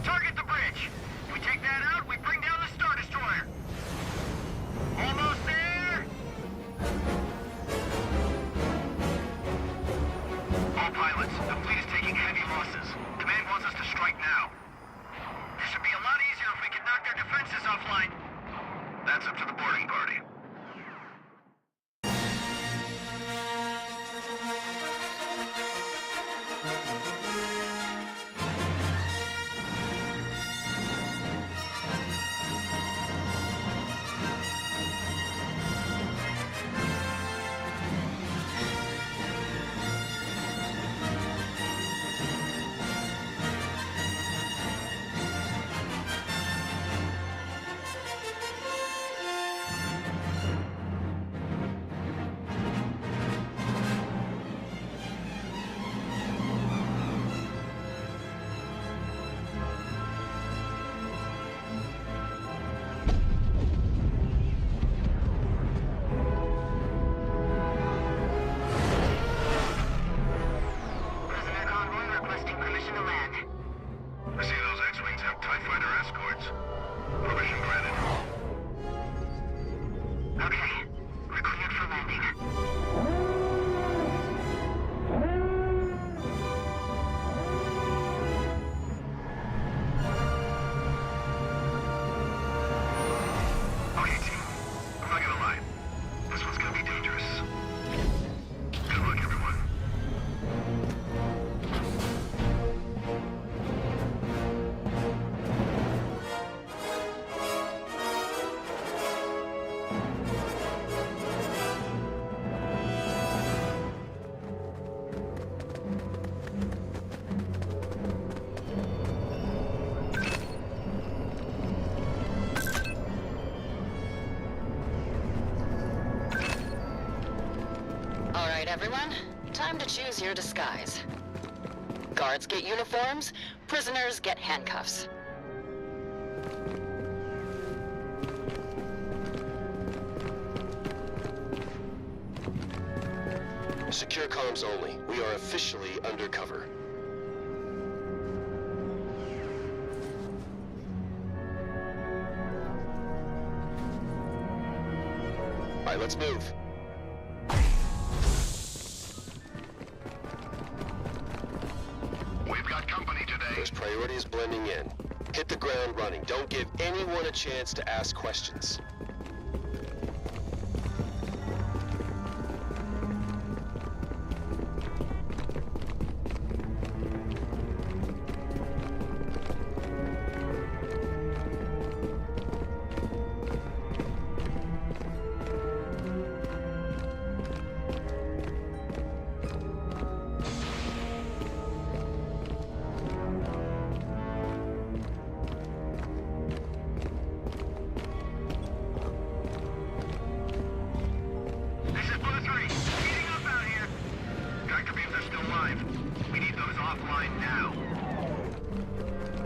Target the bridge. If we take that out, we bring down the Star Destroyer. Almost there. All pilots, the fleet is taking heavy losses. Command wants us to strike now. This should be a lot easier if we can knock their defenses offline. That's up to the boarding party. Everyone, time to choose your disguise. Guards get uniforms, prisoners get handcuffs. Secure comms only. We are officially undercover. All right, let's move. First priority is blending in. Hit the ground running. Don't give anyone a chance to ask questions.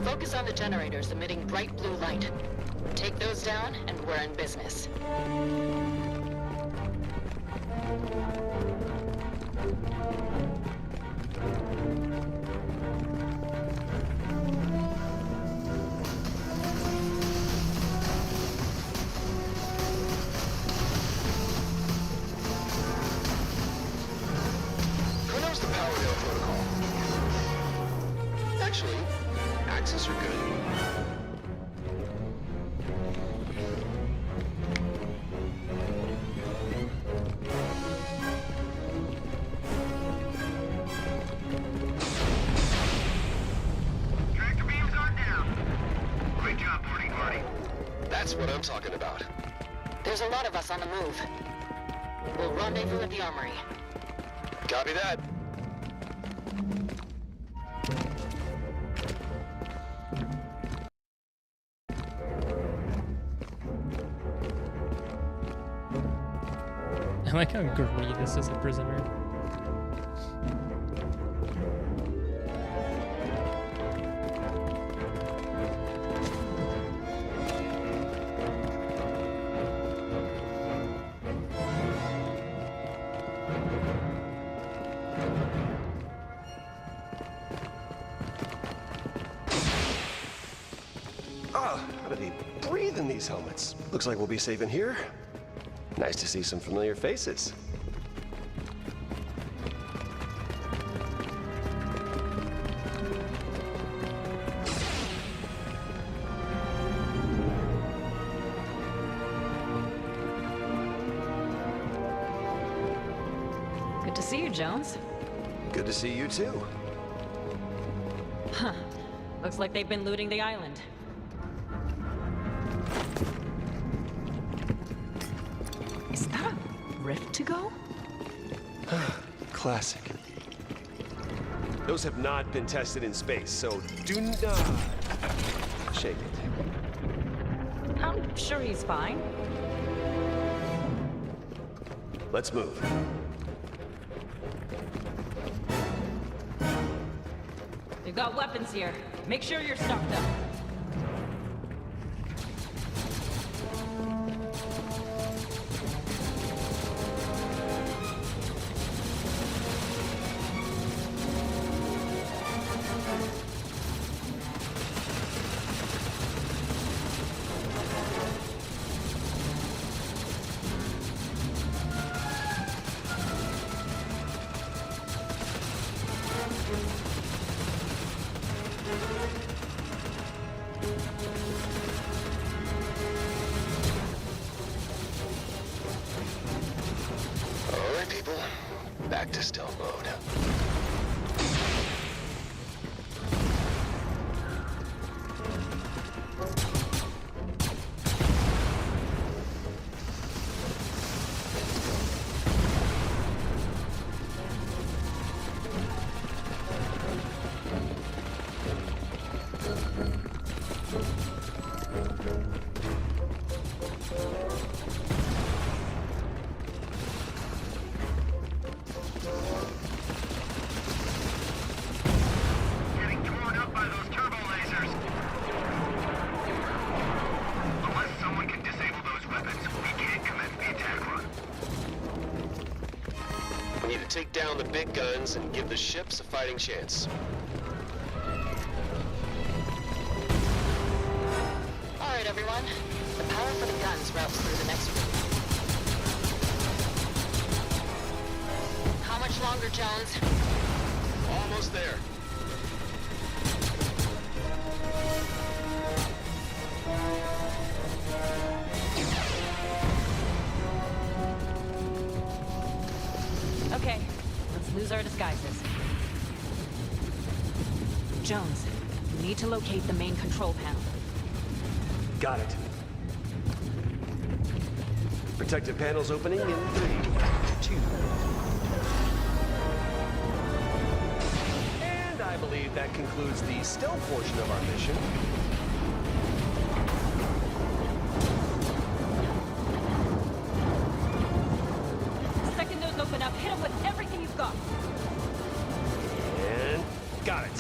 Focus on the generators emitting bright blue light. Take those down, and we're in business. Who knows the power rail protocol? Actually, axes are good. I'm talking about. There's a lot of us on the move. We'll rendezvous at the armory. Copy that. I like how Greedus is a prisoner. Ah, how do they breathe in these helmets? Looks like we'll be safe in here. Nice to see some familiar faces. Good to see you, Jones. Good to see you too. Huh. Looks like they've been looting the island. Is that a rift to go? Classic. Those have not been tested in space, so do not shake it. I'm sure he's fine. Let's move. We've got weapons here. Make sure you're stocked up. Back to stealth mode. Take down the big guns and give the ships a fighting chance. All right, everyone. The power for the guns routes through the next room. How much longer, Jones? Almost there. Okay, let's lose our disguises. Jones, you need to locate the main control panel. Got it. Protective panels opening in 3, 2. And I believe that concludes the stealth portion of our mission. Open up, hit him with everything you've got. And got it.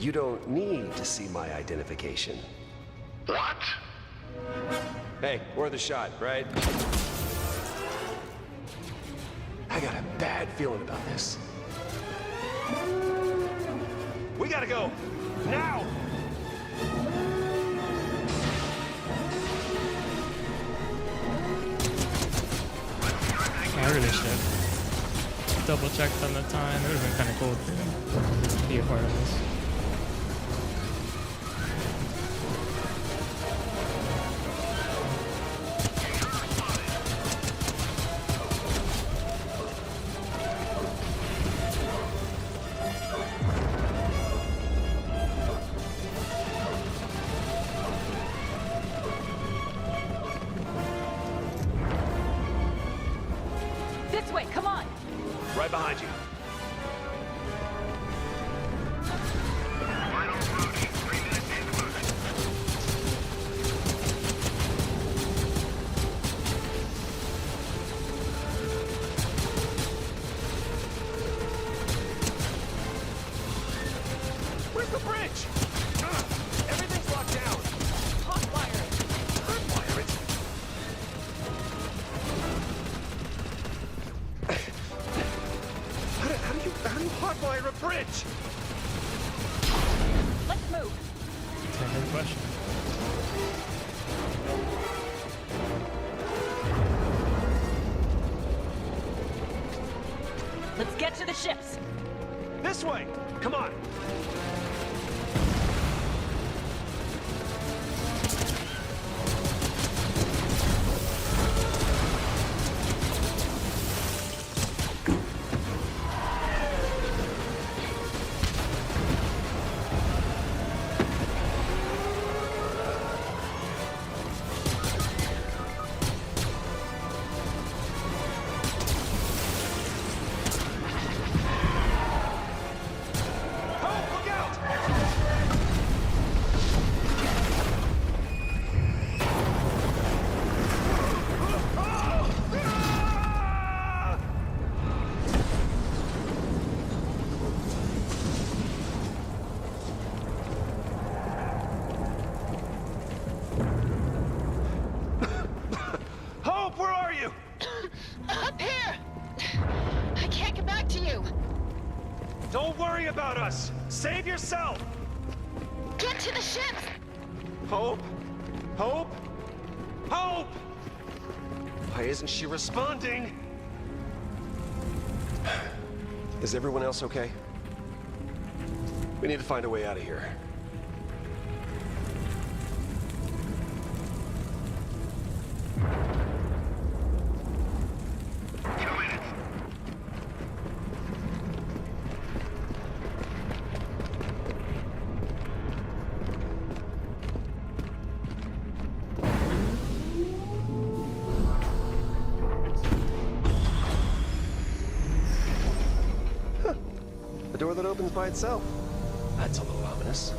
You don't need to see my identification. What? Hey, worth a shot, right? I got a bad feeling about this. We gotta go! Now! I really should double checked on the time. It would have been kind of cool to be a part of this. This way, come on! Right behind you. Where's the bridge? Everything's locked down. Hotwire it. Hotwire it. How do you hotwire a bridge? Let's move. That's a good question. Let's get to the ships. This way! Come on! Hope, where are you? Up here! I can't get back to you. Don't worry about us. Save yourself. Get to the ship! Hope? Hope? Hope! Why isn't she responding? Is everyone else okay? We need to find a way out of here. A door that opens by itself. That's a little ominous.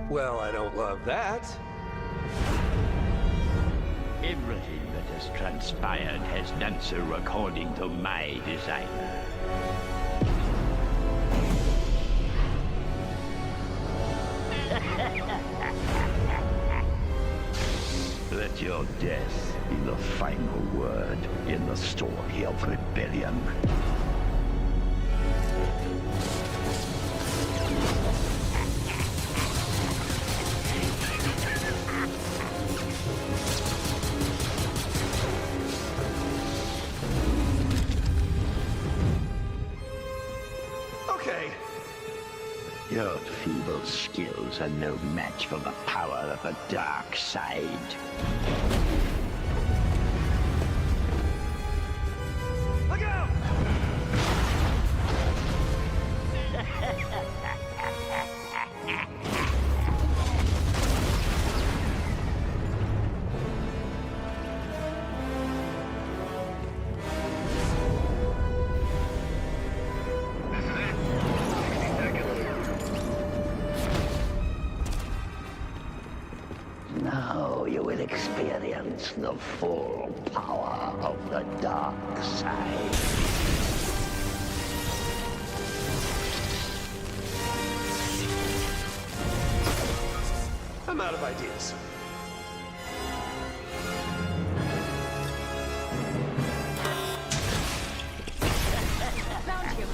Well, I don't love that. Everything that has transpired has done so according to my design. Let your death be the final word in the story of rebellion. Okay. Your feeble skills are no match for the power of the dark side. Look out! sense the full power of the dark side. I'm out of ideas. Found you.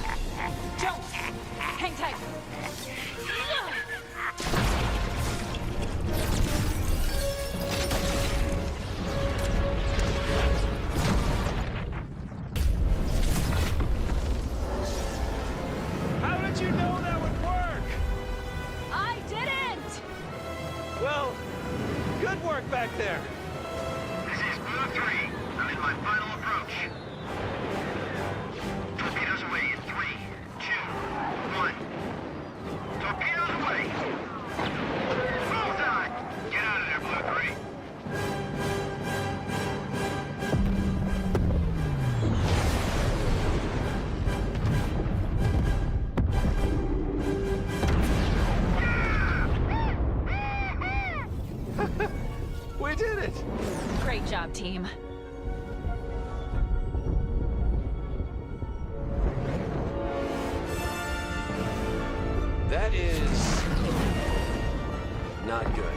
Jones, hang tight. How did you know that would work? I didn't! Well, good work back there. This is Blue 3. I'm in my final approach. Torpedoes away in 3, 2, 1. Torpedoes away! Bullseye! Get out of there, Blue 3. We did it! Great job, team. That is not good.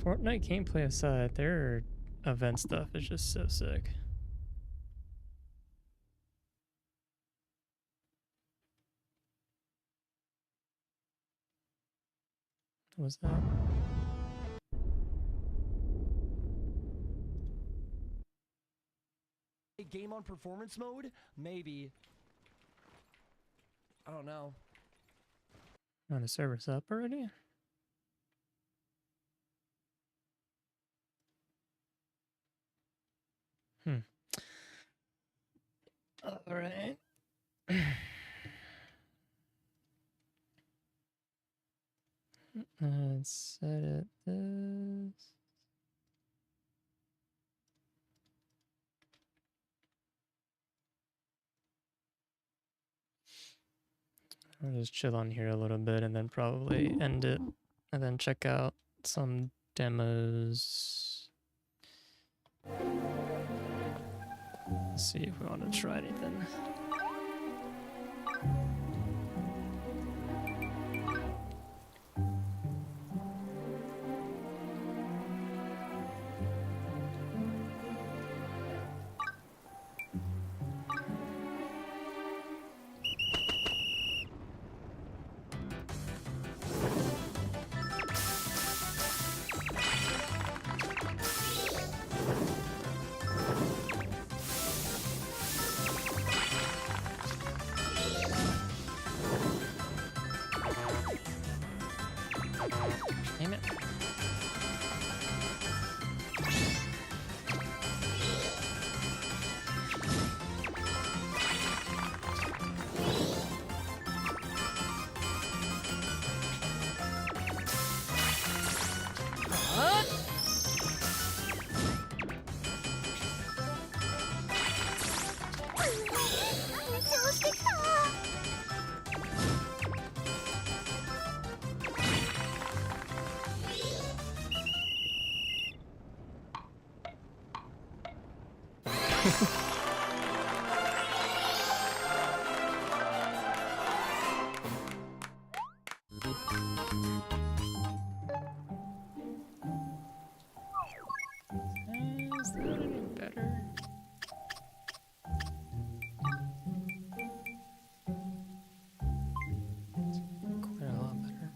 Fortnite gameplay aside, their event stuff is just so sick. What was that? A game on performance mode? Maybe. I don't know. Oh, the server's up already? All right. Let's set it this. I'll just chill on here a little bit and then probably end it and then check out some demos. Let's see if we want to try anything. Damn it. Is that any better? It's quite a lot better.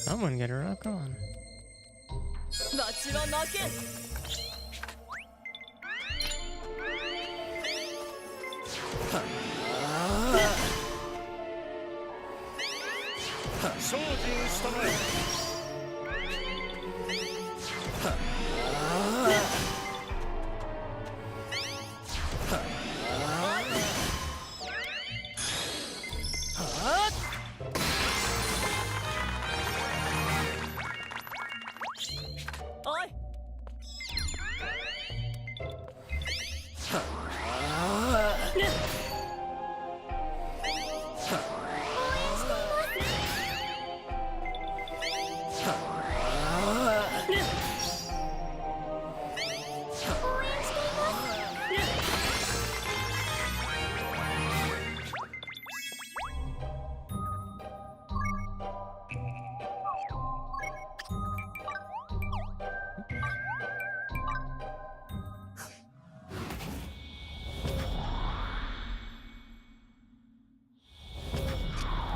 Someone get her up, come on.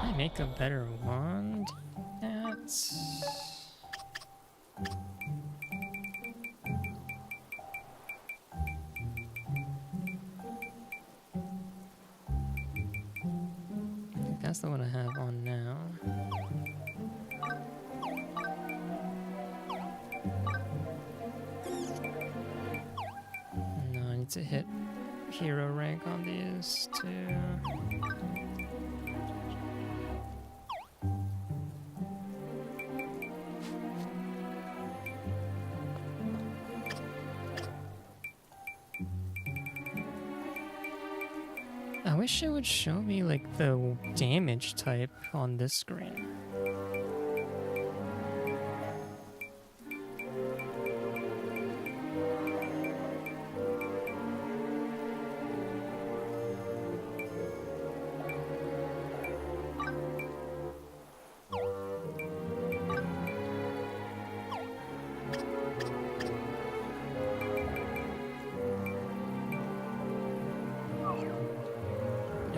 Can I make a better wand? That's... That's the one I have on now. No, I need to hit hero rank on these too. I wish it would show me like the damage type on this screen.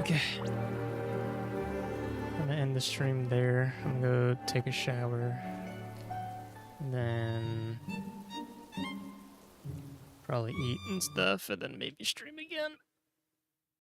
Okay. I'm gonna end the stream there. I'm gonna go take a shower. And then probably eat and stuff, and then maybe stream again.